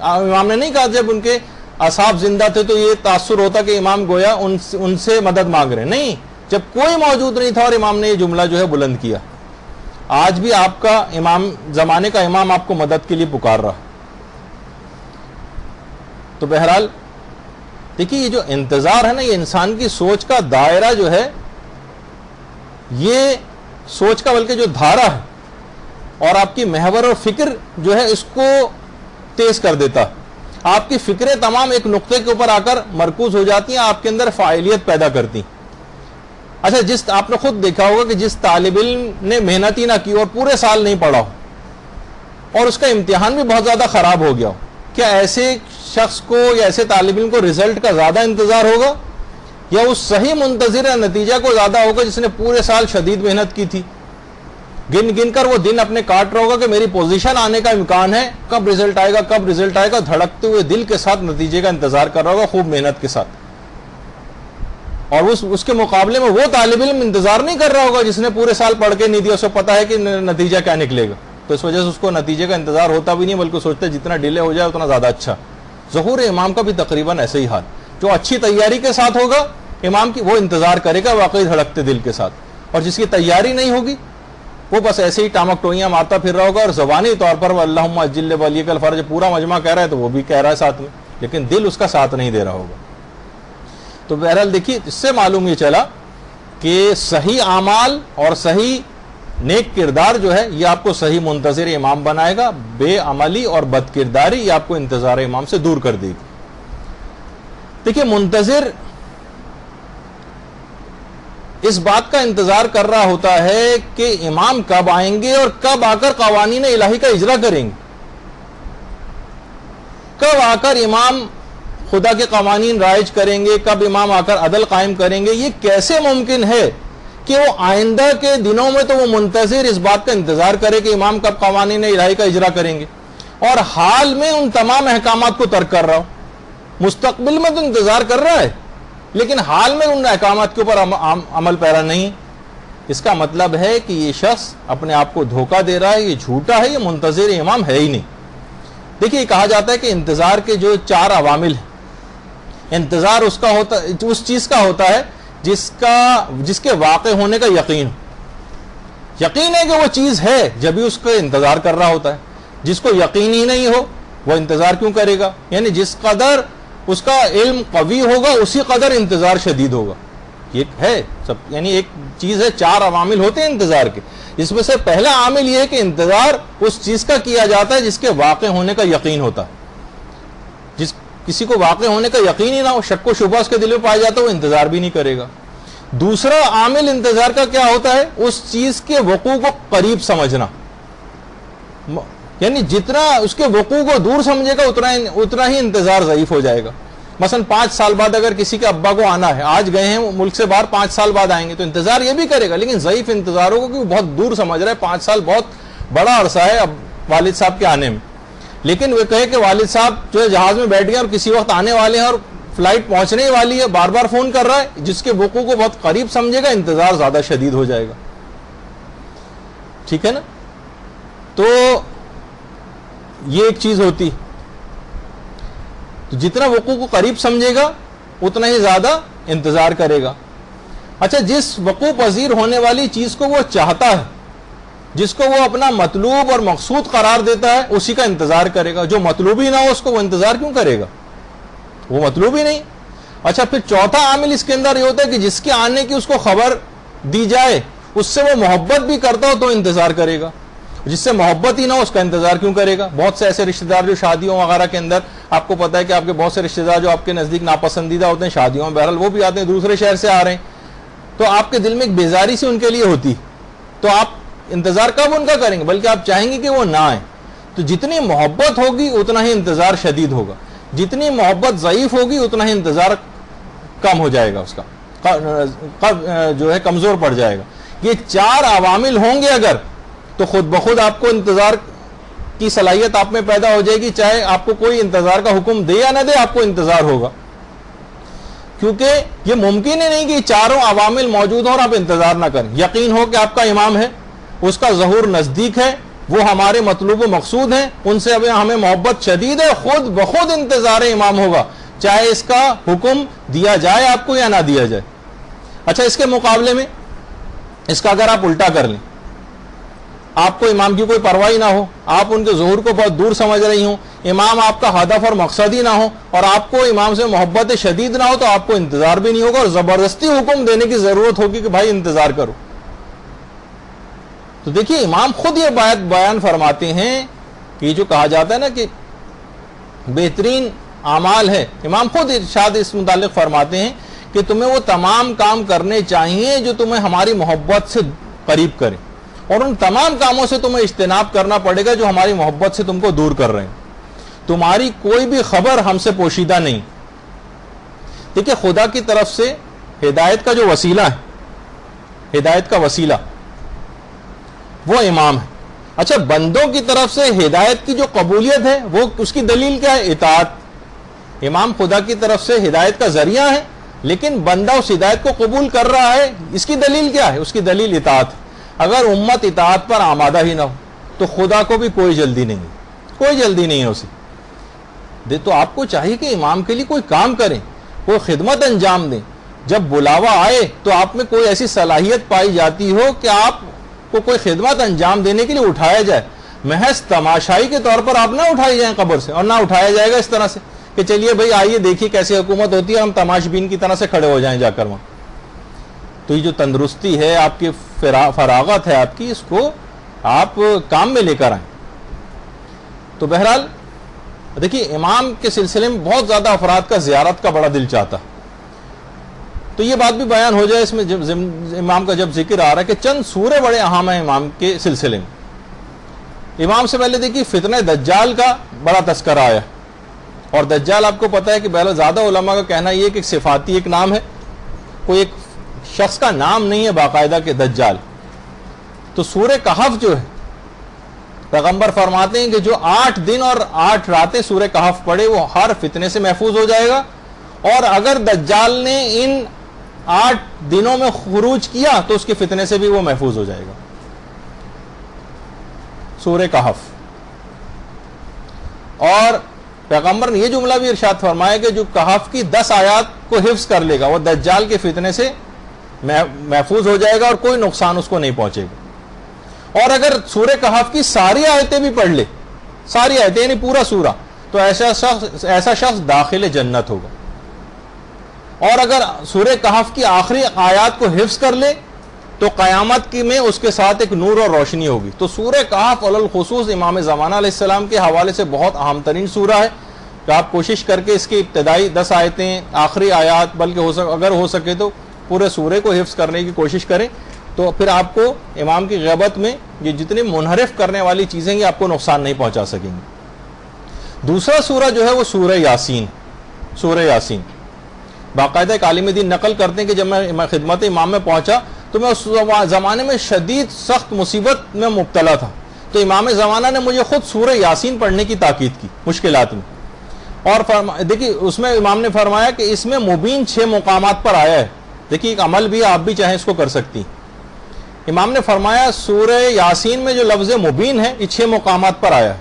امام نے نہیں کہا جب ان کے اصحاب زندہ تھے تو یہ تاثر ہوتا کہ امام گویا ان سے مدد مانگ رہے، نہیں، جب کوئی موجود نہیں تھا اور امام نے یہ جملہ جو ہے بلند کیا۔ آج بھی آپ کا امام، زمانے کا امام آپ کو مدد کے لیے پکار رہا۔ تو بہرحال دیکھیے یہ جو انتظار ہے نا، یہ انسان کی سوچ کا دائرہ جو ہے، یہ سوچ کا بلکہ جو دھارا ہے، اور آپ کی محور اور فکر جو ہے اس کو تیز کر دیتا ہے۔ آپ کی فکریں تمام ایک نقطے کے اوپر آ کر مرکوز ہو جاتی ہیں، آپ کے اندر فاعلیت پیدا کرتی ہیں۔ اچھا، آپ نے خود دیکھا ہوگا کہ جس طالب علم نے محنت ہی نہ کی اور پورے سال نہیں پڑھا ہو اور اس کا امتحان بھی بہت زیادہ خراب ہو گیا ہو، کیا ایسے شخص کو یا ایسے طالب علم کو رزلٹ کا زیادہ انتظار ہوگا، یا اس صحیح منتظر نتیجہ کو زیادہ ہوگا جس نے پورے سال شدید محنت کی تھی، گن گن کر وہ دن اپنے کاٹ رہا ہوگا کہ میری پوزیشن آنے کا امکان ہے، کب رزلٹ آئے گا، کب رزلٹ آئے گا، دھڑکتے ہوئے دل کے ساتھ نتیجے کا انتظار کر رہا ہوگا، خوب محنت کے ساتھ۔ اور اس کے مقابلے میں وہ طالب علم انتظار نہیں کر رہا ہوگا جس نے پورے سال پڑھ کے نہیں دیا، اسے پتا ہے کہ نتیجہ کیا نکلے گا، تو اس وجہ سے اس کو نتیجے کا انتظار ہوتا بھی نہیں، بلکہ سوچتا ہے جتنا ڈیلے ہو جائے اتنا زیادہ اچھا۔ ظہور امام کا بھی تقریباً ایسے ہی حال، جو اچھی تیاری کے ساتھ ہوگا امام کی، وہ انتظار کرے گا واقعی دھڑکتے دل کے ساتھ، اور جس کی تیاری نہیں ہوگی وہ بس ایسے ہی ٹامک ٹوئیاں مارتا پھر رہا ہوگا، اور زبانی طور پر وہ اللہم اجل ولیک الفرج پورا مجمع کہہ رہا ہے تو وہ بھی کہہ رہا ہے ساتھ میں، لیکن دل اس کا ساتھ نہیں دے رہا ہوگا۔ تو بہرحال دیکھیے اس سے معلوم یہ چلا کہ صحیح اعمال اور صحیح نیک کردار جو ہے یہ آپ کو صحیح منتظر امام بنائے گا، بے عملی اور بد کرداری یہ آپ کو انتظار امام سے دور کر دے گی۔ دیکھیے منتظر اس بات کا انتظار کر رہا ہوتا ہے کہ امام کب آئیں گے اور کب آ کر قوانین الہی کا اجرا کریں گے، کب آ کر امام خدا کے قوانین رائج کریں گے، کب امام آ کر عدل قائم کریں گے۔ یہ کیسے ممکن ہے کہ وہ آئندہ کے دنوں میں تو وہ منتظر اس بات کا انتظار کرے کہ امام کب قوانین الہی کا اجرا کریں گے، اور حال میں ان تمام احکامات کو ترک کر رہا ہو۔ مستقبل میں تو انتظار کر رہا ہے لیکن حال میں ان احکامات کے اوپر عمل پیرا نہیں۔ اس کا مطلب ہے کہ یہ شخص اپنے آپ کو دھوکہ دے رہا ہے، یہ جھوٹا ہے، یہ منتظر امام ہے ہی نہیں۔ دیکھیے یہ کہا جاتا ہے کہ انتظار کے جو 4 عوامل ہیں، انتظار اس چیز کا ہوتا ہے جس کے واقع ہونے کا یقین ہے کہ وہ چیز ہے، جب ہی اس کا انتظار کر رہا ہوتا ہے۔ جس کو یقین ہی نہیں ہو وہ انتظار کیوں کرے گا؟ یعنی جس قدر اس کا علم قوی ہوگا اسی قدر انتظار شدید ہوگا۔ یہ ہے سب، یعنی ایک چیز ہے، 4 عوامل ہوتے ہیں انتظار کے، اس میں سے پہلا عامل یہ ہے کہ انتظار اس چیز کا کیا جاتا ہے جس کے واقع ہونے کا یقین ہوتا ہے۔ کسی کو واقع ہونے کا یقین ہی نہ ہو، شک و شبہ اس کے دل میں پایا جاتا ہے، وہ انتظار بھی نہیں کرے گا۔ دوسرا عامل انتظار کا کیا ہوتا ہے؟ اس چیز کے وقوع کو قریب سمجھنا، یعنی جتنا اس کے وقوع کو دور سمجھے گا اتنا ہی انتظار ضعیف ہو جائے گا۔ مثلا 5 سال بعد اگر کسی کے ابا کو آنا ہے، آج گئے ہیں ملک سے باہر، 5 سال بعد آئیں گے، تو انتظار یہ بھی کرے گا لیکن ضعیف انتظار ہوگا کہ وہ بہت دور سمجھ رہا ہے، 5 سال بہت بڑا عرصہ ہے اب والد صاحب کے آنے میں۔ لیکن وہ کہے کہ والد صاحب جو ہے جہاز میں بیٹھ گئے اور کسی وقت آنے والے ہیں اور فلائٹ پہنچنے ہی والی ہے، بار بار فون کر رہا ہے، جس کے وقوع کو بہت قریب سمجھے گا انتظار زیادہ شدید ہو جائے گا۔ ٹھیک ہے نا؟ تو یہ ایک چیز ہوتی، تو جتنا وقوع کو قریب سمجھے گا اتنا ہی زیادہ انتظار کرے گا۔ اچھا، جس وقوع پذیر ہونے والی چیز کو وہ چاہتا ہے، جس کو وہ اپنا مطلوب اور مقصود قرار دیتا ہے، اسی کا انتظار کرے گا۔ جو مطلوب ہی نہ ہو اس کو وہ انتظار کیوں کرے گا؟ وہ مطلوب ہی نہیں۔ اچھا، پھر چوتھا عامل اس کے اندر یہ ہوتا ہے کہ جس کے آنے کی اس کو خبر دی جائے، اس سے وہ محبت بھی کرتا ہو تو انتظار کرے گا، جس سے محبت ہی نہ ہو اس کا انتظار کیوں کرے گا؟ بہت سے ایسے رشتہ دار جو شادیوں وغیرہ کے اندر، آپ کو پتا ہے کہ آپ کے بہت سے رشتہ دار جو آپ کے نزدیک ناپسندیدہ ہوتے ہیں شادیوں میں، بہرحال وہ بھی آتے ہیں، دوسرے شہر سے آ رہے ہیں، تو آپ کے دل میں ایک بیزاری سی ان کے لیے ہوتی، تو آپ انتظار کب ان کا کریں گے؟ بلکہ آپ چاہیں گے کہ وہ نہ آئیں۔ تو جتنی محبت ہوگی اتنا ہی انتظار شدید ہوگا، جتنی محبت ضعیف ہوگی اتنا ہی انتظار کم ہو جائے گا، اس کا جو ہے کمزور پڑ جائے گا۔ یہ 4 عوامل ہوں گے اگر، تو خود بخود آپ کو انتظار کی صلاحیت آپ میں پیدا ہو جائے گی، چاہے آپ کو کوئی انتظار کا حکم دے یا نہ دے، آپ کو انتظار ہوگا، کیونکہ یہ ممکن ہی نہیں کہ 4 عوامل موجود ہوں اور آپ انتظار نہ کریں۔ یقین ہو کہ آپ کا امام ہے، اس کا ظہور نزدیک ہے، وہ ہمارے مطلوب و مقصود ہیں، ان سے ہمیں محبت شدید ہے، خود بخود انتظار امام ہوگا، چاہے اس کا حکم دیا جائے آپ کو یا نہ دیا جائے۔ اچھا، اس کے مقابلے میں اس کا اگر آپ الٹا کر لیں، آپ کو امام کی کوئی پرواہ نہ ہو، آپ ان کے ظہور کو بہت دور سمجھ رہی ہوں، امام آپ کا ہدف اور مقصد ہی نہ ہو، اور آپ کو امام سے محبت شدید نہ ہو، تو آپ کو انتظار بھی نہیں ہوگا اور زبردستی حکم دینے کی ضرورت ہوگی کہ بھائی انتظار کرو۔ تو دیکھیے امام خود یہ بات بیان فرماتے ہیں کہ یہ جو کہا جاتا ہے نا کہ بہترین اعمال ہے، امام خود ارشاد اس متعلق فرماتے ہیں کہ تمہیں وہ تمام کام کرنے چاہیے جو تمہیں ہماری محبت سے قریب کریں، اور ان تمام کاموں سے تمہیں اجتناب کرنا پڑے گا جو ہماری محبت سے تم کو دور کر رہے ہیں۔ تمہاری کوئی بھی خبر ہم سے پوشیدہ نہیں۔ دیکھیے خدا کی طرف سے ہدایت کا جو وسیلہ ہے، ہدایت کا وسیلہ وہ امام ہے۔ اچھا، بندوں کی طرف سے ہدایت کی جو قبولیت ہے وہ اس کی دلیل کیا ہے؟ اطاعت۔ امام خدا کی طرف سے ہدایت کا ذریعہ ہے لیکن بندہ اس ہدایت کو قبول کر رہا ہے، اس کی دلیل کیا ہے؟ اس کی دلیل اطاعت۔ اگر امت اطاعت پر آمادہ ہی نہ ہو تو خدا کو بھی کوئی جلدی نہیں ہے، کوئی جلدی نہیں ہے اسے۔ تو آپ کو چاہیے کہ امام کے لیے کوئی کام کریں، کوئی خدمت انجام دیں، جب بلاوا آئے تو آپ میں کوئی ایسی صلاحیت پائی جاتی ہو کہ آپ کو کوئی خدمت انجام دینے کے لیے اٹھایا جائے۔ محض تماشائی کے طور پر آپ نہ اٹھائی جائیں قبر سے، اور نہ اٹھایا جائے گا اس طرح سے کہ چلیے بھائی آئیے دیکھیے کیسی حکومت ہوتی ہے, ہم تماش بین کی طرح سے کھڑے ہو جائیں جا کر وہاں. تو یہ جو تندرستی ہے, آپ کی فراغت ہے آپ کی, اس کو آپ کام میں لے کر آئیں. تو بہرحال دیکھیے امام کے سلسلے میں بہت زیادہ افراد کا زیارت کا بڑا دل چاہتا. تو یہ بات بھی بیان ہو جائے اس میں جب امام کا جب ذکر آ رہا ہے کہ چند سورے بڑے اہم ہیں امام کے سلسلے میں. امام سے پہلے دیکھیے فتنہ دجال کا بڑا تذکرہ آیا, اور دجال آپ کو پتا ہے کہ بہرحال زیادہ علماء کا کہنا یہ کہ صفاتی ایک نام ہے, کوئی ایک شخص کا نام نہیں ہے باقاعدہ کہ دجال. تو سورہ کہف جو ہے پیغمبر فرماتے ہیں کہ جو 8 دن اور 8 راتیں سورہ کہف پڑھے وہ ہر فتنے سے محفوظ ہو جائے گا, اور اگر دجال نے ان 8 دنوں میں خروج کیا تو اس کے فتنے سے بھی وہ محفوظ ہو جائے گا. سورہ کہف. اور پیغمبر نے یہ جملہ بھی ارشاد فرمایا کہ جو کہف کی 10 آیات کو حفظ کر لے گا وہ دجال کے فتنے سے محفوظ ہو جائے گا اور کوئی نقصان اس کو نہیں پہنچے گا. اور اگر سورہ کہف کی ساری آیتیں بھی پڑھ لے, ساری آیتیں یعنی پورا سورہ, تو ایسا شخص داخل جنت ہوگا. اور اگر سورہ کہف کی آخری آیات کو حفظ کر لے تو قیامت کی میں اس کے ساتھ ایک نور اور روشنی ہوگی. تو سورہ کہف علی الخصوص امام زمانہ علیہ السلام کے حوالے سے بہت اہم ترین سورہ ہے. تو آپ کوشش کر کے اس کی ابتدائی 10 آیتیں, آخری آیات, بلکہ اگر ہو سکے تو پورے سورے کو حفظ کرنے کی کوشش کریں, تو پھر آپ کو امام کی غیبت میں یہ جتنی منحرف کرنے والی چیزیں یہ آپ کو نقصان نہیں پہنچا سکیں گی. دوسرا سورہ جو ہے وہ سورہ یاسین. سورہ یاسین باقاعدہ ایک عالم دین نقل کرتے ہیں کہ جب میں خدمت امام میں پہنچا تو میں اس زمانے میں شدید سخت مصیبت میں مبتلا تھا, تو امام زمانہ نے مجھے خود سورہ یاسین پڑھنے کی تاکید کی مشکلات میں. اور دیکھیے اس میں امام نے فرمایا کہ اس میں مبین 6 مقامات پر آیا ہے. دیکھیے ایک عمل بھی آپ بھی چاہیں اس کو کر سکتی. امام نے فرمایا سورہ یاسین میں جو لفظ مبین ہے یہ 6 مقامات پر آیا ہے.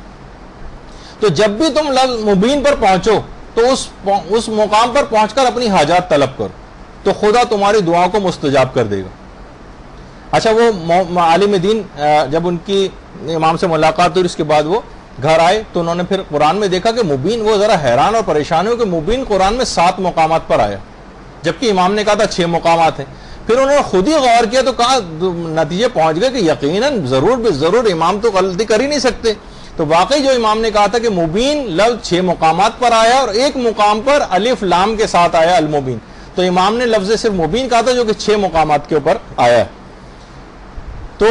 تو جب بھی تم لفظ مبین پر پہنچو تو اس مقام پر پہنچ کر اپنی حاجات طلب کرو, تو خدا تمہاری دعاؤں کو مستجاب کر دے گا. اچھا وہ عالم دین جب ان کی امام سے ملاقات ہوئی اس کے بعد وہ گھر آئے تو انہوں نے پھر قرآن میں دیکھا کہ مبین, وہ ذرا حیران اور پریشان ہوئے کہ مبین قرآن میں 7 مقامات پر آیا, جبکہ امام نے کہا تھا 6 مقامات ہیں. پھر انہوں نے خود ہی غور کیا تو کہا نتیجے پہنچ گئے کہ یقیناً ضرور امام تو غلطی کر ہی نہیں سکتے. تو واقعی جو امام نے کہا تھا کہ مبین لفظ 6 مقامات پر آیا اور ایک مقام پر الف لام کے ساتھ آیا المبین, تو امام نے لفظ صرف مبین کہا تھا جو کہ 6 مقامات کے اوپر آیا ہے. تو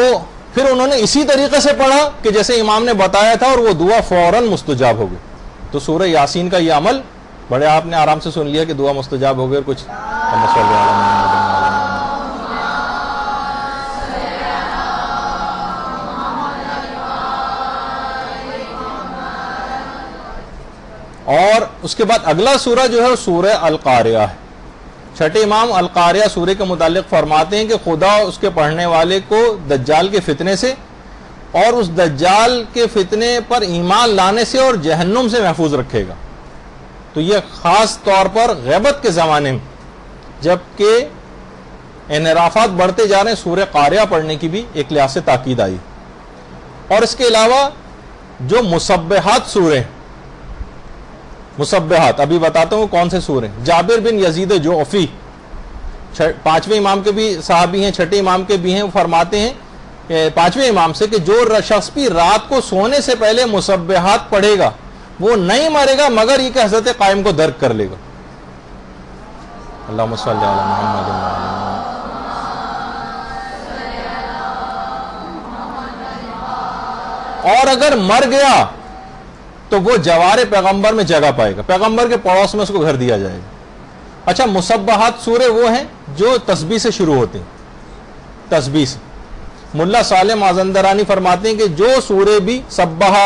پھر انہوں نے اسی طریقے سے پڑھا کہ جیسے امام نے بتایا تھا اور وہ دعا فوراً مستجاب ہو گئی. تو سورہ یاسین کا یہ عمل بڑے آپ نے آرام سے سن لیا کہ دعا مستجاب ہو گئی. اور کچھ اور اس کے بعد اگلا سورہ جو ہے سورہ القاریہ ہے. چھٹے امام القاریہ سورہ کے متعلق فرماتے ہیں کہ خدا اس کے پڑھنے والے کو دجال کے فتنے سے اور اس دجال کے فتنے پر ایمان لانے سے اور جہنم سے محفوظ رکھے گا. تو یہ خاص طور پر غیبت کے زمانے میں جبکہ انحرافات بڑھتے جا رہے ہیں سورہ قاریہ پڑھنے کی بھی ایک لحاظ سے تاکید آئی. اور اس کے علاوہ جو مسبحات سورے مسبحات ابھی بتاتا ہوں کون سے سورے. جابر بن یزید جعفی 5ویں امام کے بھی صحابی ہیں, 6ٹھے امام کے بھی ہیں, وہ فرماتے ہیں 5ویں امام سے کہ جو شخص بھی رات کو سونے سے پہلے مسبحات پڑھے گا وہ نہیں مرے گا مگر یہ کہ حضرت قائم کو درک کر لے گا. اللہم صلی علی محمد. اور اگر مر گیا تو وہ جوار پیغمبر میں جگہ پائے گا, پیغمبر کے پڑوس میں اس کو گھر دیا جائے گا. اچھا مسبحات سورے وہ ہیں جو تسبیح سے شروع ہوتے ہیں, تسبیح سے. ملا صالح مازندرانی فرماتے ہیں کہ جو سورے بھی سبح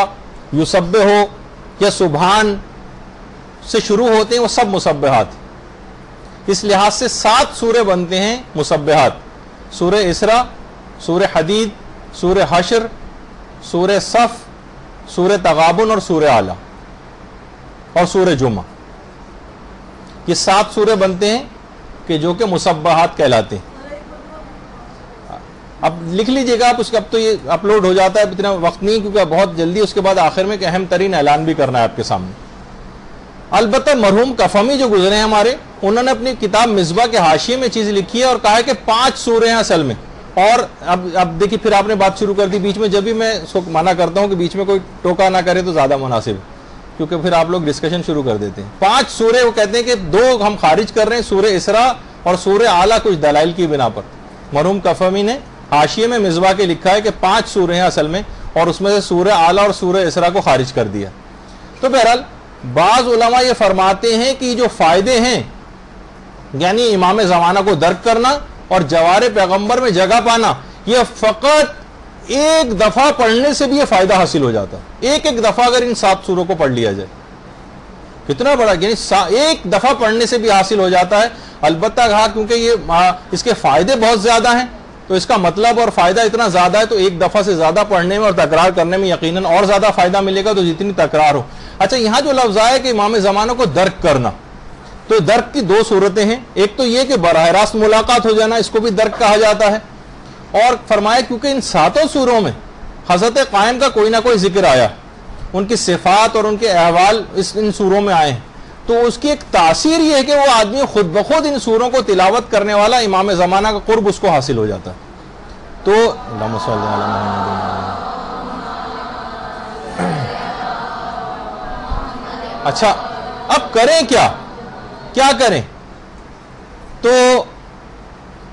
یسبح ہو یا سبحان سے شروع ہوتے ہیں وہ سب مسبحات. اس لحاظ سے 7 سورے بنتے ہیں مسبحات. سورہ اسراء, سورہ حدید, سورہ حشر, سورہ صف, سورہ تغابن اور سورہ اعلیٰ اور سورہ جمعہ. یہ 7 سورے بنتے ہیں کہ جو کہ مسبحات کہلاتے ہیں. اب لکھ لیجئے گا آپ, اس کا اب تو یہ اپلوڈ ہو جاتا ہے, اتنا وقت نہیں کیونکہ بہت جلدی اس کے بعد آخر میں ایک اہم ترین اعلان بھی کرنا ہے آپ کے سامنے. البتہ مرحوم کفمی جو گزرے ہیں ہمارے، انہوں نے اپنی کتاب مصباح کے حاشیے میں چیز لکھی ہے اور کہا ہے کہ 5 سورے ہیں اصل میں. اور اب دیکھیے پھر آپ نے بات شروع کر دی بیچ میں. جب بھی میں اس کو منع کرتا ہوں کہ بیچ میں کوئی ٹوکا نہ کرے تو زیادہ مناسب ہے، کیونکہ پھر آپ لوگ ڈسکشن شروع کر دیتے ہیں. 5 سورے وہ کہتے ہیں کہ 2 ہم خارج کر رہے ہیں، سورہ اسراء اور سورہ اعلیٰ، کچھ دلائل کی بنا پر. مرحوم کفمی نے حاشیے میں مصباح کے لکھا ہے کہ 5 سورے ہیں اصل میں، اور اس میں سے سورہ اعلیٰ اور سورہ اسراء کو خارج کر دیا. تو بہرحال بعض علماء یہ فرماتے ہیں کہ جو فائدے ہیں، یعنی امام زمانہ کو درک کرنا اور جوار پیغمبر میں جگہ پانا، یہ فقط ایک دفعہ پڑھنے سے بھی یہ فائدہ حاصل ہو جاتا ہے. ایک دفعہ اگر ان 7 سوروں کو پڑھ لیا جائے، کتنا بڑا، یعنی ایک دفعہ پڑھنے سے بھی حاصل ہو جاتا ہے. البتہ کہا کیونکہ یہ اس کے فائدے بہت زیادہ ہیں، تو اس کا مطلب اور فائدہ اتنا زیادہ ہے تو ایک دفعہ سے زیادہ پڑھنے میں اور تکرار کرنے میں یقیناً اور زیادہ فائدہ ملے گا، تو جتنی تکرار ہو. اچھا، یہاں جو لفظ آیا کہ امام زمانہ کو درک کرنا، تو درک کی 2 صورتیں ہیں. ایک تو یہ کہ براہ راست ملاقات ہو جانا، اس کو بھی درک کہا جاتا ہے. اور فرمایا کیونکہ ان 7 سوروں میں حضرت قائم کا کوئی نہ کوئی ذکر آیا، ان کی صفات اور ان کے احوال ان سوروں میں آئے ہیں، تو اس کی ایک تاثیر یہ ہے کہ وہ آدمی خود بخود ان سوروں کو تلاوت کرنے والا امام زمانہ کا قرب اس کو حاصل ہو جاتا ہے. تو اللہم صلی علی محمد. اچھا، اب کریں کیا کریں؟ تو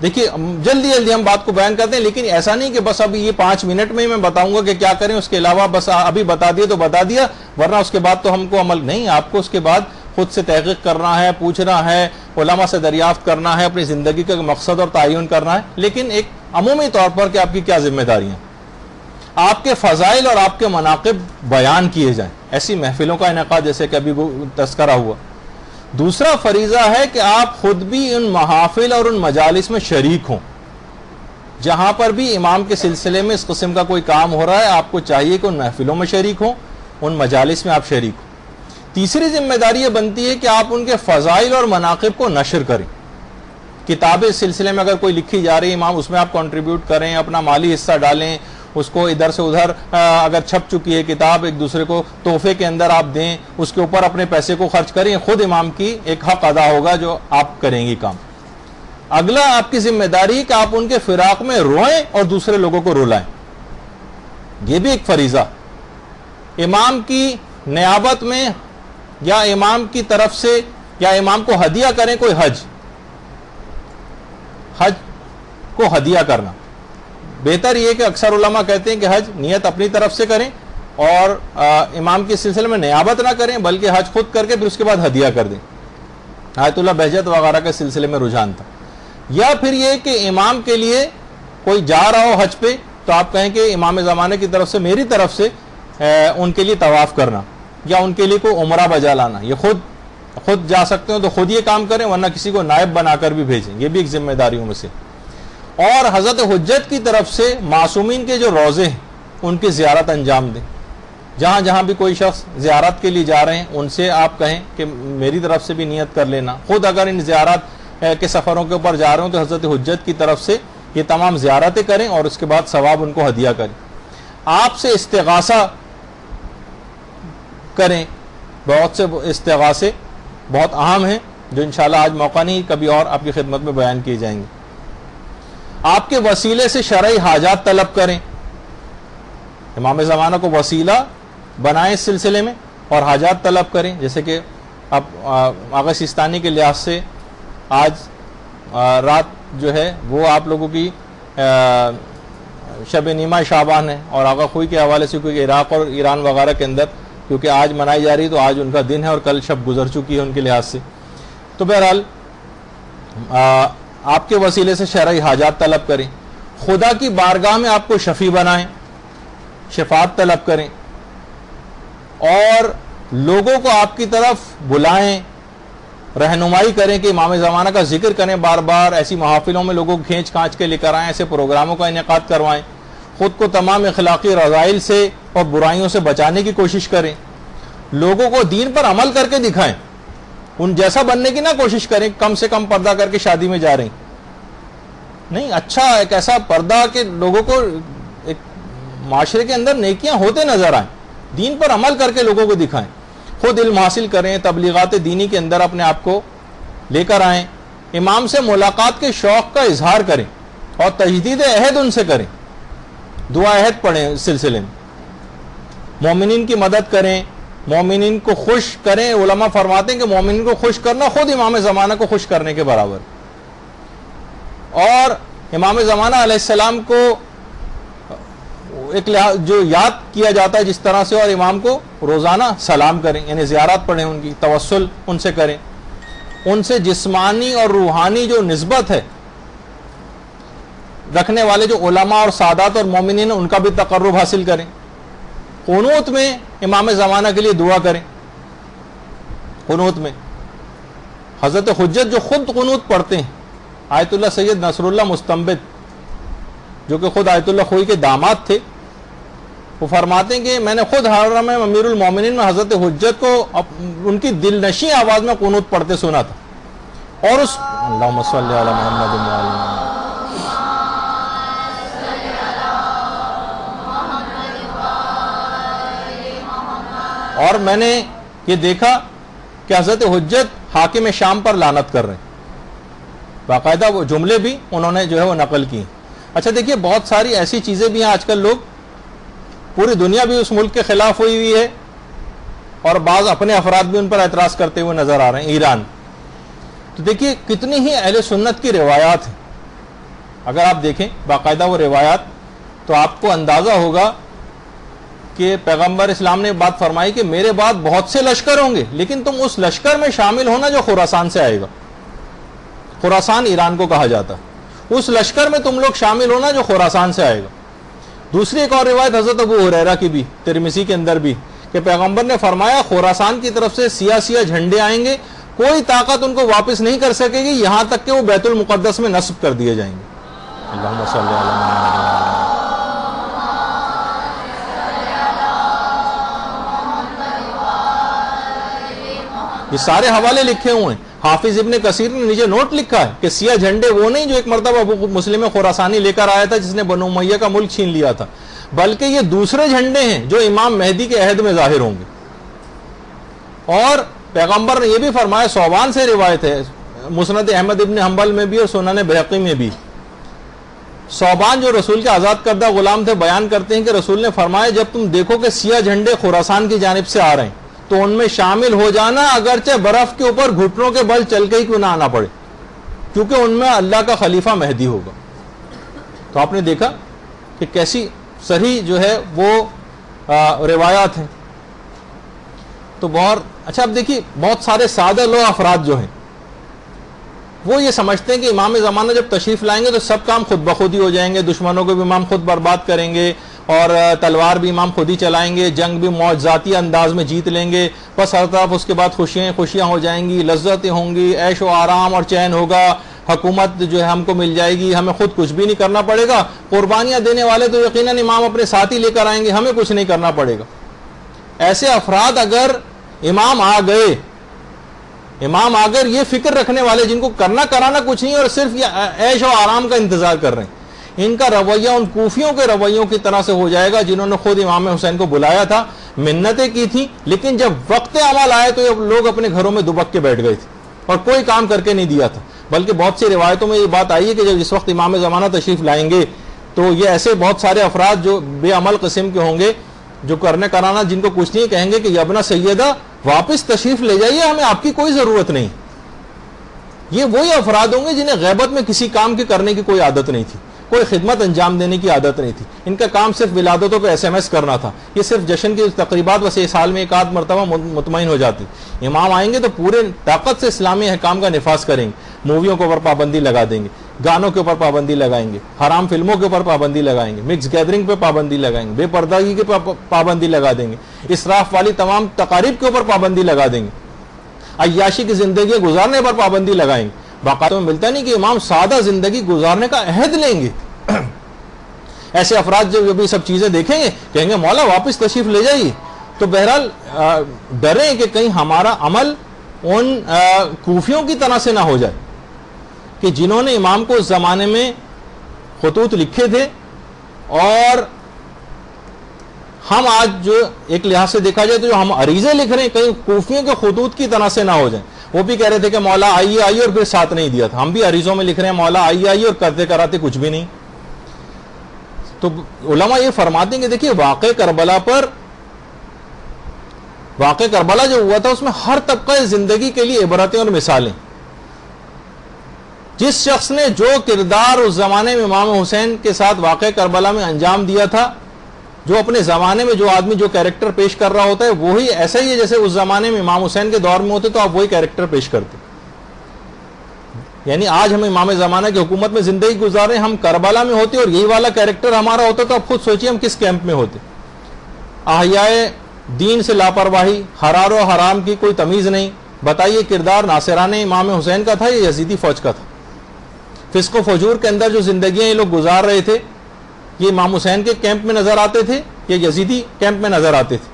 دیکھیے جلدی ہم بات کو بیان کرتے ہیں، لیکن ایسا نہیں کہ بس ابھی یہ 5 منٹ میں ہی میں بتاؤں گا کہ کیا کریں، اس کے علاوہ بس ابھی بتا دیا تو بتا دیا، ورنہ اس کے بعد تو ہم کو عمل نہیں. آپ کو اس کے بعد خود سے تحقیق کرنا ہے، پوچھنا ہے، علماء سے دریافت کرنا ہے، اپنی زندگی کا مقصد اور تعین کرنا ہے. لیکن ایک عمومی طور پر کہ آپ کی کیا ذمہ داریاں، آپ کے فضائل اور آپ کے مناقب بیان کیے جائیں، ایسی محفلوں کا انعقاد جیسے کہ ابھی تذکرہ ہوا. دوسرا فریضہ ہے کہ آپ خود بھی ان محافل اور ان مجالس میں شریک ہوں. جہاں پر بھی امام کے سلسلے میں اس قسم کا کوئی کام ہو رہا ہے، آپ کو چاہیے کہ ان محفلوں میں شریک ہوں، ان مجالس میں آپ شریک ہوں. تیسری ذمہ داری یہ بنتی ہے کہ آپ ان کے فضائل اور مناقب کو نشر کریں. کتابیں اس سلسلے میں اگر کوئی لکھی جا رہی ہے امام، اس میں آپ کنٹریبیوٹ کریں، اپنا مالی حصہ ڈالیں، اس کو ادھر سے ادھر اگر چھپ چکی ہے کتاب ایک دوسرے کو تحفے کے اندر آپ دیں، اس کے اوپر اپنے پیسے کو خرچ کریں. خود امام کی ایک حق ادا ہوگا جو آپ کریں گی کام. اگلا آپ کی ذمہ داری کہ آپ ان کے فراق میں روئیں اور دوسرے لوگوں کو رلائیں. یہ بھی ایک فریضہ. امام کی نیابت میں یا امام کی طرف سے یا امام کو ہدیہ کریں کوئی حج کو ہدیہ کرنا. بہتر یہ کہ اکثر علماء کہتے ہیں کہ حج نیت اپنی طرف سے کریں اور امام کے سلسلے میں نیابت نہ کریں، بلکہ حج خود کر کے پھر اس کے بعد ہدیہ کر دیں. آیت اللہ بہجت وغیرہ کے سلسلے میں رجحان تھا. یا پھر یہ کہ امام کے لیے کوئی جا رہا ہو حج پہ تو آپ کہیں کہ امام زمانے کی طرف سے میری طرف سے ان کے لیے طواف کرنا یا ان کے لیے کوئی عمرہ بجا لانا. یہ خود جا سکتے ہو تو خود یہ کام کریں، ورنہ کسی کو نائب بنا کر بھی بھیجیں. یہ بھی ایک ذمہ داریوں میں سے. اور حضرت حجت کی طرف سے معصومین کے جو روضے ہیں ان کی زیارت انجام دیں. جہاں جہاں بھی کوئی شخص زیارت کے لیے جا رہے ہیں ان سے آپ کہیں کہ میری طرف سے بھی نیت کر لینا. خود اگر ان زیارت کے سفروں کے اوپر جا رہے ہوں تو حضرت حجت کی طرف سے یہ تمام زیارتیں کریں اور اس کے بعد ثواب ان کو ہدیہ کریں. آپ سے استغاثہ کریں. بہت سے استغاثے بہت اہم ہیں جو انشاءاللہ آج موقع نہیں کبھی اور آپ کی خدمت میں بیان کیے جائیں گے. آپ کے وسیلے سے شرعی حاجات طلب کریں. امام زمانہ کو وسیلہ بنائیں اس سلسلے میں اور حاجات طلب کریں. جیسے کہ اب آغا سیستانی کے لحاظ سے آج رات جو ہے وہ آپ لوگوں کی شب نیمہ شعبان ہے، اور آغا خوئی کے حوالے سے کیونکہ عراق اور ایران وغیرہ کے اندر کیونکہ آج منائی جا رہی تو آج ان کا دن ہے اور کل شب گزر چکی ہے ان کے لحاظ سے. تو بہرحال آپ کے وسیلے سے شرعی حاجات طلب کریں. خدا کی بارگاہ میں آپ کو شفیع بنائیں، شفاعت طلب کریں، اور لوگوں کو آپ کی طرف بلائیں، رہنمائی کریں کہ امام زمانہ کا ذکر کریں بار بار. ایسی محافلوں میں لوگوں کو کھینچ کھانچ کے لے کر آئیں، ایسے پروگراموں کا انعقاد کروائیں. خود کو تمام اخلاقی رذائل سے اور برائیوں سے بچانے کی کوشش کریں. لوگوں کو دین پر عمل کر کے دکھائیں. ان جیسا بننے کی نہ کوشش کریں کم سے کم پردہ کر کے شادی میں جا رہے ہیں. نہیں، اچھا ایک ایسا پردہ کہ لوگوں کو ایک معاشرے کے اندر نیکیاں ہوتے نظر آئیں. دین پر عمل کر کے لوگوں کو دکھائیں. خود علم حاصل کریں، تبلیغات دینی کے اندر اپنے آپ کو لے کر آئیں، امام سے ملاقات کے شوق کا اظہار کریں اور تجدید عہد ان سے کریں، دعا عہد پڑھیں اس سلسلے میں، مومنین کی مدد کریں، مومنین کو خوش کریں۔ علماء فرماتے ہیں کہ مومنین کو خوش کرنا خود امام زمانہ کو خوش کرنے کے برابر، اور امام زمانہ علیہ السلام کو ایک جو یاد کیا جاتا ہے جس طرح سے، اور امام کو روزانہ سلام کریں، یعنی زیارات پڑھیں، ان کی توسل ان سے کریں، ان سے جسمانی اور روحانی جو نسبت ہے رکھنے والے جو علماء اور سادات اور مومنین ان کا بھی تقرب حاصل کریں، قنوت میں امام زمانہ کے لیے دعا کریں۔ قنوت میں حضرت حجت جو خود قنوت پڑھتے ہیں، آیت اللہ سید نصر اللہ مستنبت جو کہ خود آیت اللہ خوئی کے داماد تھے، وہ فرماتے ہیں کہ میں نے خود حرم امیر المومنین میں حضرت حجت کو ان کی دل نشیں آواز میں قنوت پڑھتے سنا تھا، اور اس اللہم صلی علی محمد و علی محمد، اور میں نے یہ دیکھا کہ حضرت حجت حاکم شام پر لعنت کر رہے ہیں، باقاعدہ وہ جملے بھی انہوں نے جو ہے وہ نقل کی۔ اچھا دیکھیے، بہت ساری ایسی چیزیں بھی ہیں، آج کل لوگ، پوری دنیا بھی اس ملک کے خلاف ہوئی ہے، اور بعض اپنے افراد بھی ان پر اعتراض کرتے ہوئے نظر آ رہے ہیں، ایران۔ تو دیکھیے کتنی ہی اہل سنت کی روایات ہیں، اگر آپ دیکھیں باقاعدہ وہ روایات تو آپ کو اندازہ ہوگا کہ پیغمبر اسلام نے بات فرمائی کہ میرے بعد بہت سے لشکر ہوں گے، لیکن تم اس لشکر میں شامل ہونا جو خراسان سے آئے گا۔ خراسان ایران کو کہا جاتا ہے، اس لشکر میں تم لوگ شامل ہونا جو خراسان سے آئے گا۔ دوسری ایک اور روایت حضرت ابو ہریرہ کی بھی، ترمذی کے اندر بھی، کہ پیغمبر نے فرمایا خراسان کی طرف سے سیاہ سیاہ جھنڈے آئیں گے، کوئی طاقت ان کو واپس نہیں کر سکے گی یہاں تک کہ وہ بیت المقدس میں نصب کر دیے جائیں گے۔ اللہم صلی علی محمد۔ یہ سارے حوالے لکھے ہوئے ہیں، حافظ ابن کثیر نے نیچے نوٹ لکھا ہے کہ سیاہ جھنڈے وہ نہیں جو ایک مرتبہ ابو مسلم خراسانی لے کر آیا تھا جس نے بنو امیہ کا ملک چھین لیا تھا، بلکہ یہ دوسرے جھنڈے ہیں جو امام مہدی کے عہد میں ظاہر ہوں گے۔ اور پیغمبر نے یہ بھی فرمایا، صوبان سے روایت ہے مسند احمد ابن حنبل میں بھی اور سنن بہقی میں بھی، صوبان جو رسول کے آزاد کردہ غلام تھے بیان کرتے ہیں کہ رسول نے فرمایا جب تم دیکھو کہ سیاہ جھنڈے خراسان کی جانب سے آ رہے ہیں تو ان میں شامل ہو جانا، اگرچہ برف کے اوپر گھٹنوں کے بل چل کے ہی کیوں نہ آنا پڑے، کیونکہ ان میں اللہ کا خلیفہ مہدی ہوگا۔ تو آپ نے دیکھا کہ کیسی صحیح جو ہے وہ روایات ہیں۔ تو بہت اچھا، اب دیکھیے بہت سارے سادہ لوگ افراد جو ہیں وہ یہ سمجھتے ہیں کہ امام زمانہ جب تشریف لائیں گے تو سب کام خود بخود ہی ہو جائیں گے، دشمنوں کو بھی امام خود برباد کریں گے، اور تلوار بھی امام خود ہی چلائیں گے، جنگ بھی معجزاتی انداز میں جیت لیں گے، بس ہر طرف اس کے بعد خوشیاں ہو جائیں گی، لذتیں ہوں گی، عیش و آرام اور چین ہوگا، حکومت جو ہے ہم کو مل جائے گی، ہمیں خود کچھ بھی نہیں کرنا پڑے گا، قربانیاں دینے والے تو یقیناً امام اپنے ساتھ ہی لے کر آئیں گے، ہمیں کچھ نہیں کرنا پڑے گا۔ ایسے افراد اگر امام آ گئے، یہ فکر رکھنے والے جن کو کرنا کرانا کچھ نہیں اور صرف یہ عیش و آرام کا انتظار کر رہے ہیں، ان کا رویہ ان کوفیوں کے رویوں کی طرح سے ہو جائے گا جنہوں نے خود امام حسین کو بلایا تھا، منتیں کی تھیں، لیکن جب وقت عمل آئے تو لوگ اپنے گھروں میں دبک کے بیٹھ گئے تھے اور کوئی کام کر کے نہیں دیا تھا۔ بلکہ بہت سی روایتوں میں یہ بات آئی ہے کہ جب جس وقت امام زمانہ تشریف لائیں گے تو یہ ایسے بہت سارے افراد جو بے عمل قسم کے ہوں گے، جو کرنے کرانا جن کو کچھ نہیں، کہیں گے کہ یابنا سیدہ واپس تشریف لے جائیے، ہمیں آپ کی کوئی ضرورت نہیں۔ یہ وہی افراد ہوں گے جنہیں غیبت میں کسی کام کے کرنے کی کوئی عادت نہیں تھی، کوئی خدمت انجام دینے کی عادت نہیں تھی، ان کا کام صرف ولادتوں پہ SMS کرنا تھا، یہ صرف جشن کی تقریبات ویسے سال میں ایک آدھ مرتبہ مطمئن ہو جاتی۔ امام آئیں گے تو پورے طاقت سے اسلامی احکام کا نفاذ کریں گے، موویوں کے اوپر پابندی لگا دیں گے، گانوں کے اوپر پابندی لگائیں گے، حرام فلموں کے اوپر پابندی لگائیں گے، مکس گیدرنگ پہ پابندی لگائیں گے، بے پردگی کے پابندی لگا دیں گے، اسراف والی تمام تقاریب کے اوپر پابندی لگا دیں گے، عیاشی کی زندگی گزارنے پر پابندی لگائیں گے۔ باقاعدہ میں ملتا نہیں کہ امام سادہ زندگی گزارنے کا عہد لیں گے۔ ایسے افراد جو بھی سب چیزیں دیکھیں گے کہیں گے مولا واپس تشریف لے جائیے۔ تو بہرحال ڈریں کہ کہیں ہمارا عمل ان کوفیوں کی طرح سے نہ ہو جائے کہ جنہوں نے امام کو اس زمانے میں خطوط لکھے تھے اور ہم آج جو ایک لحاظ سے دیکھا جائے تو جو ہم عریضے لکھ رہے ہیں کہیں کوفیوں کے خطوط کی طرح سے نہ ہو جائیں. وہ بھی کہہ رہے تھے کہ مولا آئیے آئیے اور پھر ساتھ نہیں دیا تھا. ہم بھی عریضوں میں لکھ رہے ہیں مولا آئیے آئیے اور کرتے کراتے کچھ بھی نہیں. تو علماء یہ فرماتے ہیں کہ دیکھیے واقع کربلا جو ہوا تھا اس میں ہر طبقہ زندگی کے لیے عبرتیں اور مثالیں. جس شخص نے جو کردار اس زمانے میں امام حسین کے ساتھ واقع کربلا میں انجام دیا تھا, جو اپنے زمانے میں جو آدمی جو کیریکٹر پیش کر رہا ہوتا ہے وہی ایسا ہی ہے جیسے اس زمانے میں امام حسین کے دور میں ہوتے تو آپ وہی کیریکٹر پیش کرتے. یعنی آج ہم امام زمانہ کی حکومت میں زندگی گزار رہے ہیں, ہم کربلا میں ہوتے اور یہی والا کیریکٹر ہمارا ہوتا تو آپ خود سوچیے ہم کس کیمپ میں ہوتے. احیاء دین سے لاپرواہی, حلال و حرام کی کوئی تمیز نہیں. بتائیے کردار ناصرانہ امام حسین کا تھا یا یزیدی فوج کا تھا؟ فسق و فجور کے اندر جو زندگیاں یہ لوگ گزار رہے تھے یہ امام حسین کے کیمپ میں نظر آتے تھے یا یزیدی کیمپ میں نظر آتے تھے؟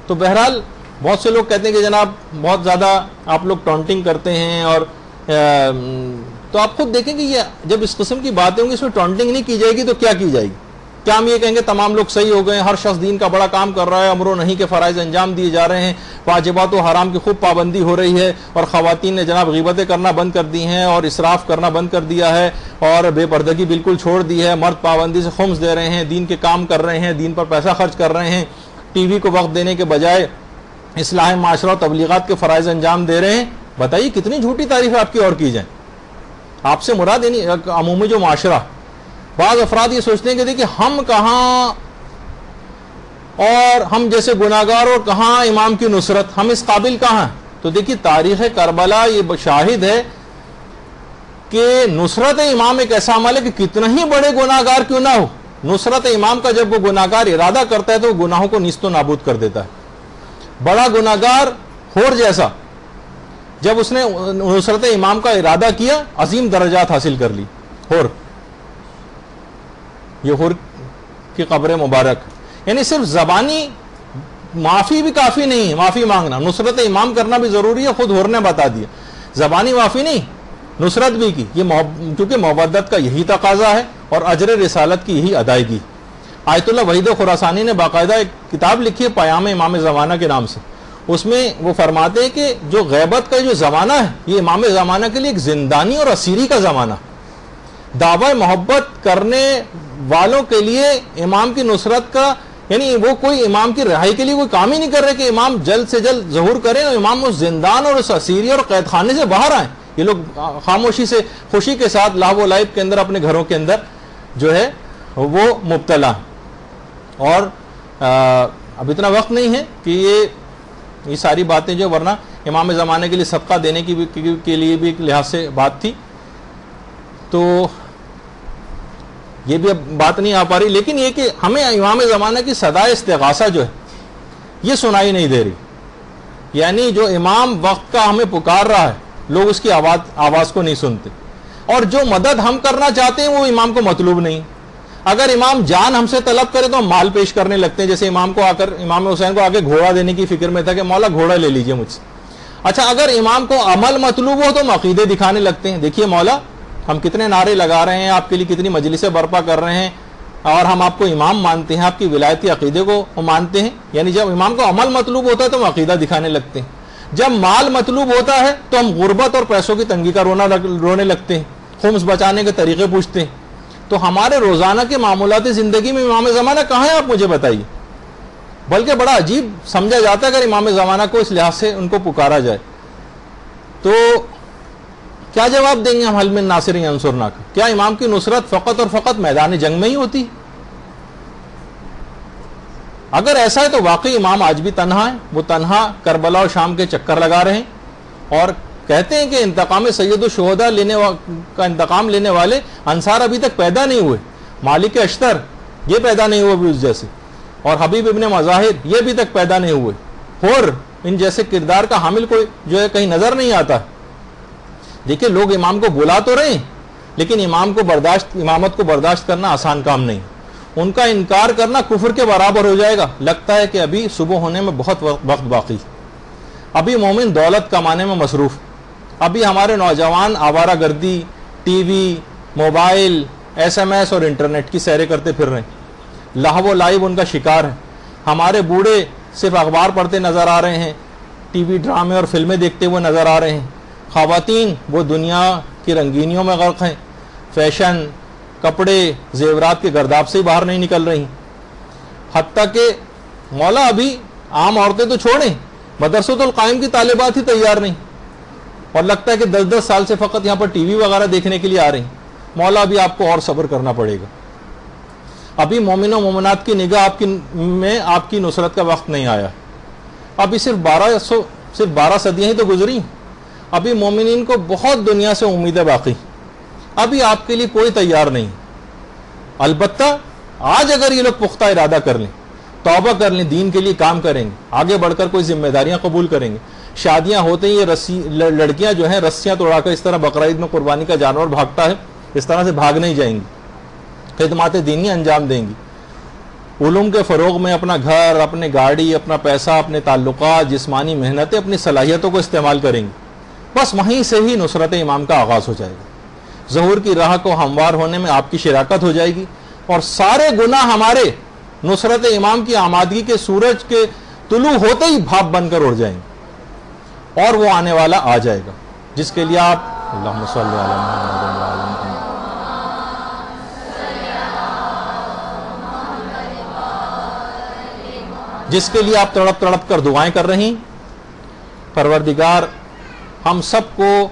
تو بہرحال بہت سے لوگ کہتے ہیں کہ جناب بہت زیادہ آپ لوگ ٹونٹنگ کرتے ہیں, اور تو آپ خود دیکھیں کہ یہ جب اس قسم کی باتیں ہوں گی اس میں ٹونٹنگ نہیں کی جائے گی تو کیا کی جائے گی؟ کیا ہم یہ کہیں گے تمام لوگ صحیح ہو گئے, ہر شخص دین کا بڑا کام کر رہا ہے, امر و نہی کے فرائض انجام دیے جا رہے ہیں, واجبات و حرام کی خوب پابندی ہو رہی ہے, اور خواتین نے جناب غیبتیں کرنا بند کر دی ہیں اور اسراف کرنا بند کر دیا ہے اور بے پردگی بالکل چھوڑ دی ہے, مرد پابندی سے خمس دے رہے ہیں, دین کے کام کر رہے ہیں, دین پر پیسہ خرچ کر رہے ہیں, ٹی وی کو وقت دینے کے بجائے اصلاح معاشرہ و تبلیغات کے فرائض انجام دے رہے ہیں. بتائیے کتنی جھوٹی تعریف آپ کی اور کی جائیں. آپ سے مراد یعنی عمومی جو معاشرہ, بعض افراد یہ سوچتے ہیں کہ دیکھیں ہم کہاں اور ہم جیسے گناہگار اور کہاں امام کی نصرت, ہم اس قابل کہاں ہیں. تو دیکھیے تاریخ کربلا یہ شاہد ہے کہ نصرت امام ایک ایسا عمل ہے کہ کتنا ہی بڑے گناہگار کیوں نہ ہو, نصرت امام کا جب وہ گناہگار ارادہ کرتا ہے تو وہ گناہوں کو نیست و نابود کر دیتا ہے. بڑا گناہگار ہور جیسا جب اس نے نصرت امام کا ارادہ کیا عظیم درجات حاصل کر لی. ہور یہ ہور کی قبر مبارک, یعنی صرف زبانی معافی بھی کافی نہیں ہے, معافی مانگنا, نصرت امام کرنا بھی ضروری ہے, خود ہور نے بتا دیا. زبانی معافی نہیں, نصرت بھی کی, یہ کیونکہ مودت کا یہی تقاضا ہے اور اجر رسالت کی یہی ادائیگی. آیت اللہ وحید خراسانی نے باقاعدہ ایک کتاب لکھی ہے پیام امام زمانہ کے نام سے. اس میں وہ فرماتے ہیں کہ جو غیبت کا جو زمانہ ہے یہ امام زمانہ کے لیے ایک زندانی اور اسیری کا زمانہ. دعوی محبت کرنے والوں کے لیے امام کی نصرت کا یعنی وہ کوئی امام کی رہائی کے لیے کوئی کام ہی نہیں کر رہے کہ امام جلد سے جلد ظہور کریں اور امام اس زندان اور اس اسیری اور قید خانے سے باہر آئیں. یہ لوگ خاموشی سے خوشی کے ساتھ لاو و لائب کے اندر اپنے گھروں کے اندر جو ہے وہ مبتلا. اور اب اتنا وقت نہیں ہے کہ یہ ساری باتیں جو ورنہ امام زمانے کے لیے صدقہ دینے کے لیے بھی ایک لحاظ سے بات تھی, تو یہ بھی اب بات نہیں آ پا رہی. لیکن یہ کہ ہمیں امام زمانہ کی صدائے استغاثہ جو ہے یہ سنائی نہیں دے رہی. یعنی جو امام وقت کا ہمیں پکار رہا ہے لوگ اس کی آواز کو نہیں سنتے, اور جو مدد ہم کرنا چاہتے ہیں وہ امام کو مطلوب نہیں. اگر امام جان ہم سے طلب کرے تو ہم مال پیش کرنے لگتے ہیں, جیسے امام کو آ کر امام حسین کو آگے گھوڑا دینے کی فکر میں تھا کہ مولا گھوڑا لے لیجئے مجھ سے. اچھا اگر امام کو عمل مطلوب ہو تو ہم عقیدے دکھانے لگتے ہیں, دیکھیے مولا ہم کتنے نعرے لگا رہے ہیں, آپ کے لیے کتنی مجلسیں برپا کر رہے ہیں, اور ہم آپ کو امام مانتے ہیں, آپ کی ولایتی عقیدے کو مانتے ہیں. یعنی جب امام کو عمل مطلوب ہوتا ہے تو ہم عقیدہ دکھانے لگتے ہیں. جب مال مطلوب ہوتا ہے تو ہم غربت اور پیسوں کی تنگی کا رونے لگتے ہیں, خمس بچانے کے طریقے پوچھتے ہیں. تو ہمارے روزانہ کے معمولات زندگی میں امام زمانہ کہاں ہے آپ مجھے بتائیے. بلکہ بڑا عجیب سمجھا جاتا ہے اگر امام زمانہ کو اس لحاظ سے ان کو پکارا جائے. تو کیا جواب دیں گے ہم حل من ناصر ینصرنا کا؟ کیا امام کی نصرت فقط اور فقط میدان جنگ میں ہی ہوتی؟ اگر ایسا ہے تو واقعی امام آج بھی تنہا ہے, وہ تنہا کربلا اور شام کے چکر لگا رہے ہیں, اور کہتے ہیں کہ انتقام سید الشہداء کا انتقام لینے والے انصار ابھی تک پیدا نہیں ہوئے. مالک اشتر یہ پیدا نہیں ہوئے بھی اس جیسے, اور حبیب ابن مظاہر یہ بھی تک پیدا نہیں ہوئے, اور ان جیسے کردار کا حامل کوئی جو ہے کہیں نظر نہیں آتا. دیکھیں لوگ امام کو بلا تو رہے ہیں لیکن امامت کو برداشت کرنا آسان کام نہیں. ان کا انکار کرنا کفر کے برابر ہو جائے گا. لگتا ہے کہ ابھی صبح ہونے میں بہت وقت باقی, ابھی مومن دولت کمانے میں مصروف, ابھی ہمارے نوجوان آوارہ گردی, T V, mobile, S M S اور انٹرنیٹ کی سیریں کرتے پھر رہے ہیں, لہو و لائب ان کا شکار ہے. ہمارے بوڑھے صرف اخبار پڑھتے نظر آ رہے ہیں، ٹی وی ڈرامے اور فلمیں دیکھتے ہوئے نظر آ رہے ہیں، خواتین وہ دنیا کی رنگینیوں میں غرق ہیں، فیشن، کپڑے، زیورات کے گرداب سے ہی باہر نہیں نکل رہی، حتیٰ کہ مولا ابھی عام عورتیں تو چھوڑیں، مدرسۃ القائم کی طالبات ہی تیار نہیں، اور لگتا ہے کہ 10 سال سے فقط یہاں پر ٹی وی وغیرہ دیکھنے کے لیے آ رہی ہیں۔ مولا ابھی آپ کو اور صبر کرنا پڑے گا، ابھی مومن و مومنات کی نگاہ آپ کی نصرت کا وقت نہیں آیا، ابھی صرف 12 صدیاں ہی تو گزری، ابھی مومنین کو بہت دنیا سے امیدیں باقی، ابھی آپ کے لیے کوئی تیار نہیں۔ البتہ آج اگر یہ لوگ پختہ ارادہ کر لیں، توبہ کر لیں، دین کے لیے کام کریں گے، آگے بڑھ کر کوئی ذمہ داریاں قبول کریں گے، شادیاں ہوتے ہی یہ لڑکیاں جو ہیں رسیاں توڑا کر اس طرح بقرعید میں قربانی کا جانور بھاگتا ہے اس طرح سے بھاگ نہیں جائیں گی، خدمات دینی انجام دیں گی، علوم کے فروغ میں اپنا گھر، اپنے گاڑی، اپنا پیسہ، اپنے تعلقات، جسمانی محنتیں، اپنی صلاحیتوں کو استعمال کریں گی، بس وہیں سے ہی نصرت امام کا آغاز ہو جائے گا۔ ظہور کی راہ کو ہموار ہونے میں آپ کی شراکت ہو جائے گی، اور سارے گناہ ہمارے نصرت امام کی آمادگی کے سورج کے طلوع ہوتے ہی بھاپ بن کر اڑ جائیں گے، اور وہ آنے والا آ جائے گا جس کے لیے آپ اللہم صلی علی محمد وعلی محمد، جس کے لیے آپ تڑپ تڑپ کر دعائیں کر رہی۔ پروردگار ہم سب کو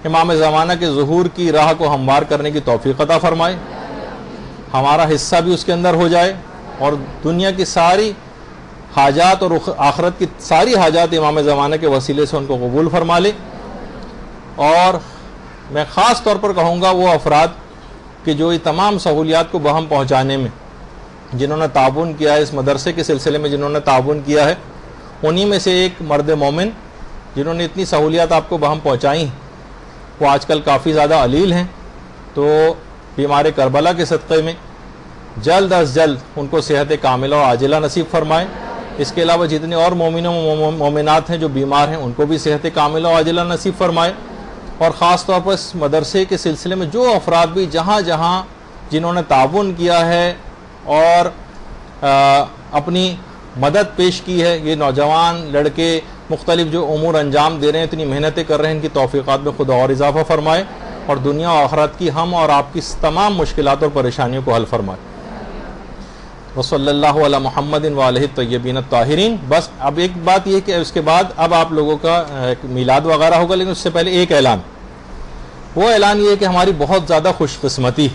امام زمانہ کے ظہور کی راہ کو ہموار کرنے کی توفیق عطا فرمائے، ہمارا حصہ بھی اس کے اندر ہو جائے، اور دنیا کی ساری حاجات اور آخرت کی ساری حاجات امام زمانہ کے وسیلے سے ان کو قبول فرما لے۔ اور میں خاص طور پر کہوں گا وہ افراد کہ جو یہ تمام سہولیات کو بہم پہنچانے میں جنہوں نے تعاون کیا ہے، اس مدرسے کے سلسلے میں جنہوں نے تعاون کیا ہے، انہی میں سے ایک مرد مومن جنہوں نے اتنی سہولیات آپ کو بہم پہنچائیں، وہ آج کل کافی زیادہ علیل ہیں، تو بیمار کربلا کے صدقے میں جلد از جلد ان کو صحت کاملہ اور عاجلہ نصیب فرمائے۔ اس کے علاوہ جتنے اور مومنوں و مومنات ہیں جو بیمار ہیں ان کو بھی صحت کاملہ اور عاجلہ نصیب فرمائے، اور خاص طور پر اس مدرسے کے سلسلے میں جو افراد بھی جہاں جہاں جنہوں نے تعاون کیا ہے اور اپنی مدد پیش کی ہے، یہ نوجوان لڑکے مختلف جو امور انجام دے رہے ہیں، اتنی محنتیں کر رہے ہیں، ان کی توفیقات میں خدا اور اضافہ فرمائے، اور دنیا و آخرت کی ہم اور آپ کی تمام مشکلات اور پریشانیوں کو حل فرمائے۔ وصلی اللہ علی محمد وآلہ الطیبین الطاہرین۔ بس اب ایک بات یہ کہ اس کے بعد اب آپ لوگوں کا میلاد وغیرہ ہوگا، لیکن اس سے پہلے ایک اعلان، وہ اعلان یہ ہے کہ ہماری بہت زیادہ خوش قسمتی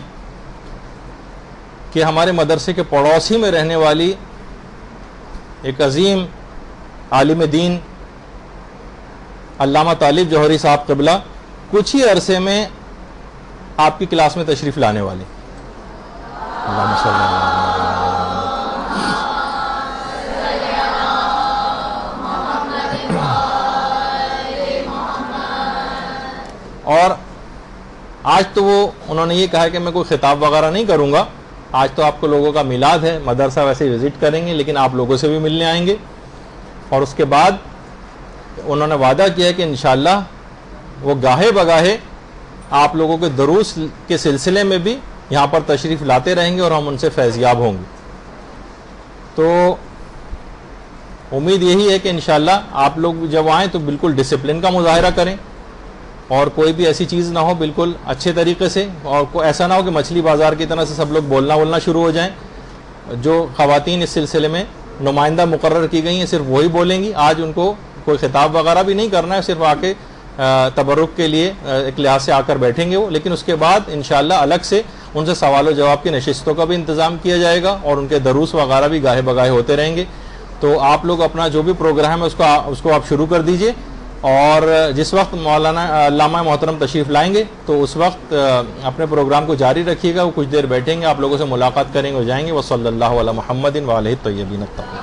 کہ ہمارے مدرسے کے پڑوسی میں رہنے والی ایک عظیم عالم دین علامہ طالب جوہری صاحب قبلہ کچھ ہی عرصے میں آپ کی کلاس میں تشریف لانے والے۔ اللہم صلی اللہ علیہ وسلم۔ اور آج تو انہوں نے یہ کہا کہ میں کوئی خطاب وغیرہ نہیں کروں گا، آج تو آپ کو لوگوں کا میلاد ہے، مدرسہ ویسے وزٹ کریں گے لیکن آپ لوگوں سے بھی ملنے آئیں گے، اور اس کے بعد انہوں نے وعدہ کیا ہے کہ انشاءاللہ وہ گاہے بگاہے آپ لوگوں کے دروس کے سلسلے میں بھی یہاں پر تشریف لاتے رہیں گے اور ہم ان سے فیضیاب ہوں گے۔ تو امید یہی ہے کہ انشاءاللہ آپ لوگ جب آئیں تو بالکل ڈسپلن کا مظاہرہ کریں، اور کوئی بھی ایسی چیز نہ ہو، بالکل اچھے طریقے سے، اور ایسا نہ ہو کہ مچھلی بازار کی طرح سے سب لوگ بولنا شروع ہو جائیں۔ جو خواتین اس سلسلے میں نمائندہ مقرر کی گئی ہیں صرف وہی بولیں گی، آج ان کو کوئی خطاب وغیرہ بھی نہیں کرنا ہے، صرف آ کے تبرک کے لیے ایک لحاظ سے آ کر بیٹھیں گے وہ، لیکن اس کے بعد انشاءاللہ الگ سے ان سے سوال و جواب کی نشستوں کا بھی انتظام کیا جائے گا، اور ان کے دروس وغیرہ بھی گاہے بگاہے ہوتے رہیں گے۔ تو آپ لوگ اپنا جو بھی پروگرام ہے اس کو آپ شروع کر دیجئے، اور جس وقت مولانا علامہ محترم تشریف لائیں گے تو اس وقت اپنے پروگرام کو جاری رکھیے گا، وہ کچھ دیر بیٹھیں گے، آپ لوگوں سے ملاقات کریں گے اور جائیں گے۔ وصلی اللہ علی محمد وآلہ الطیبین الطاہرین۔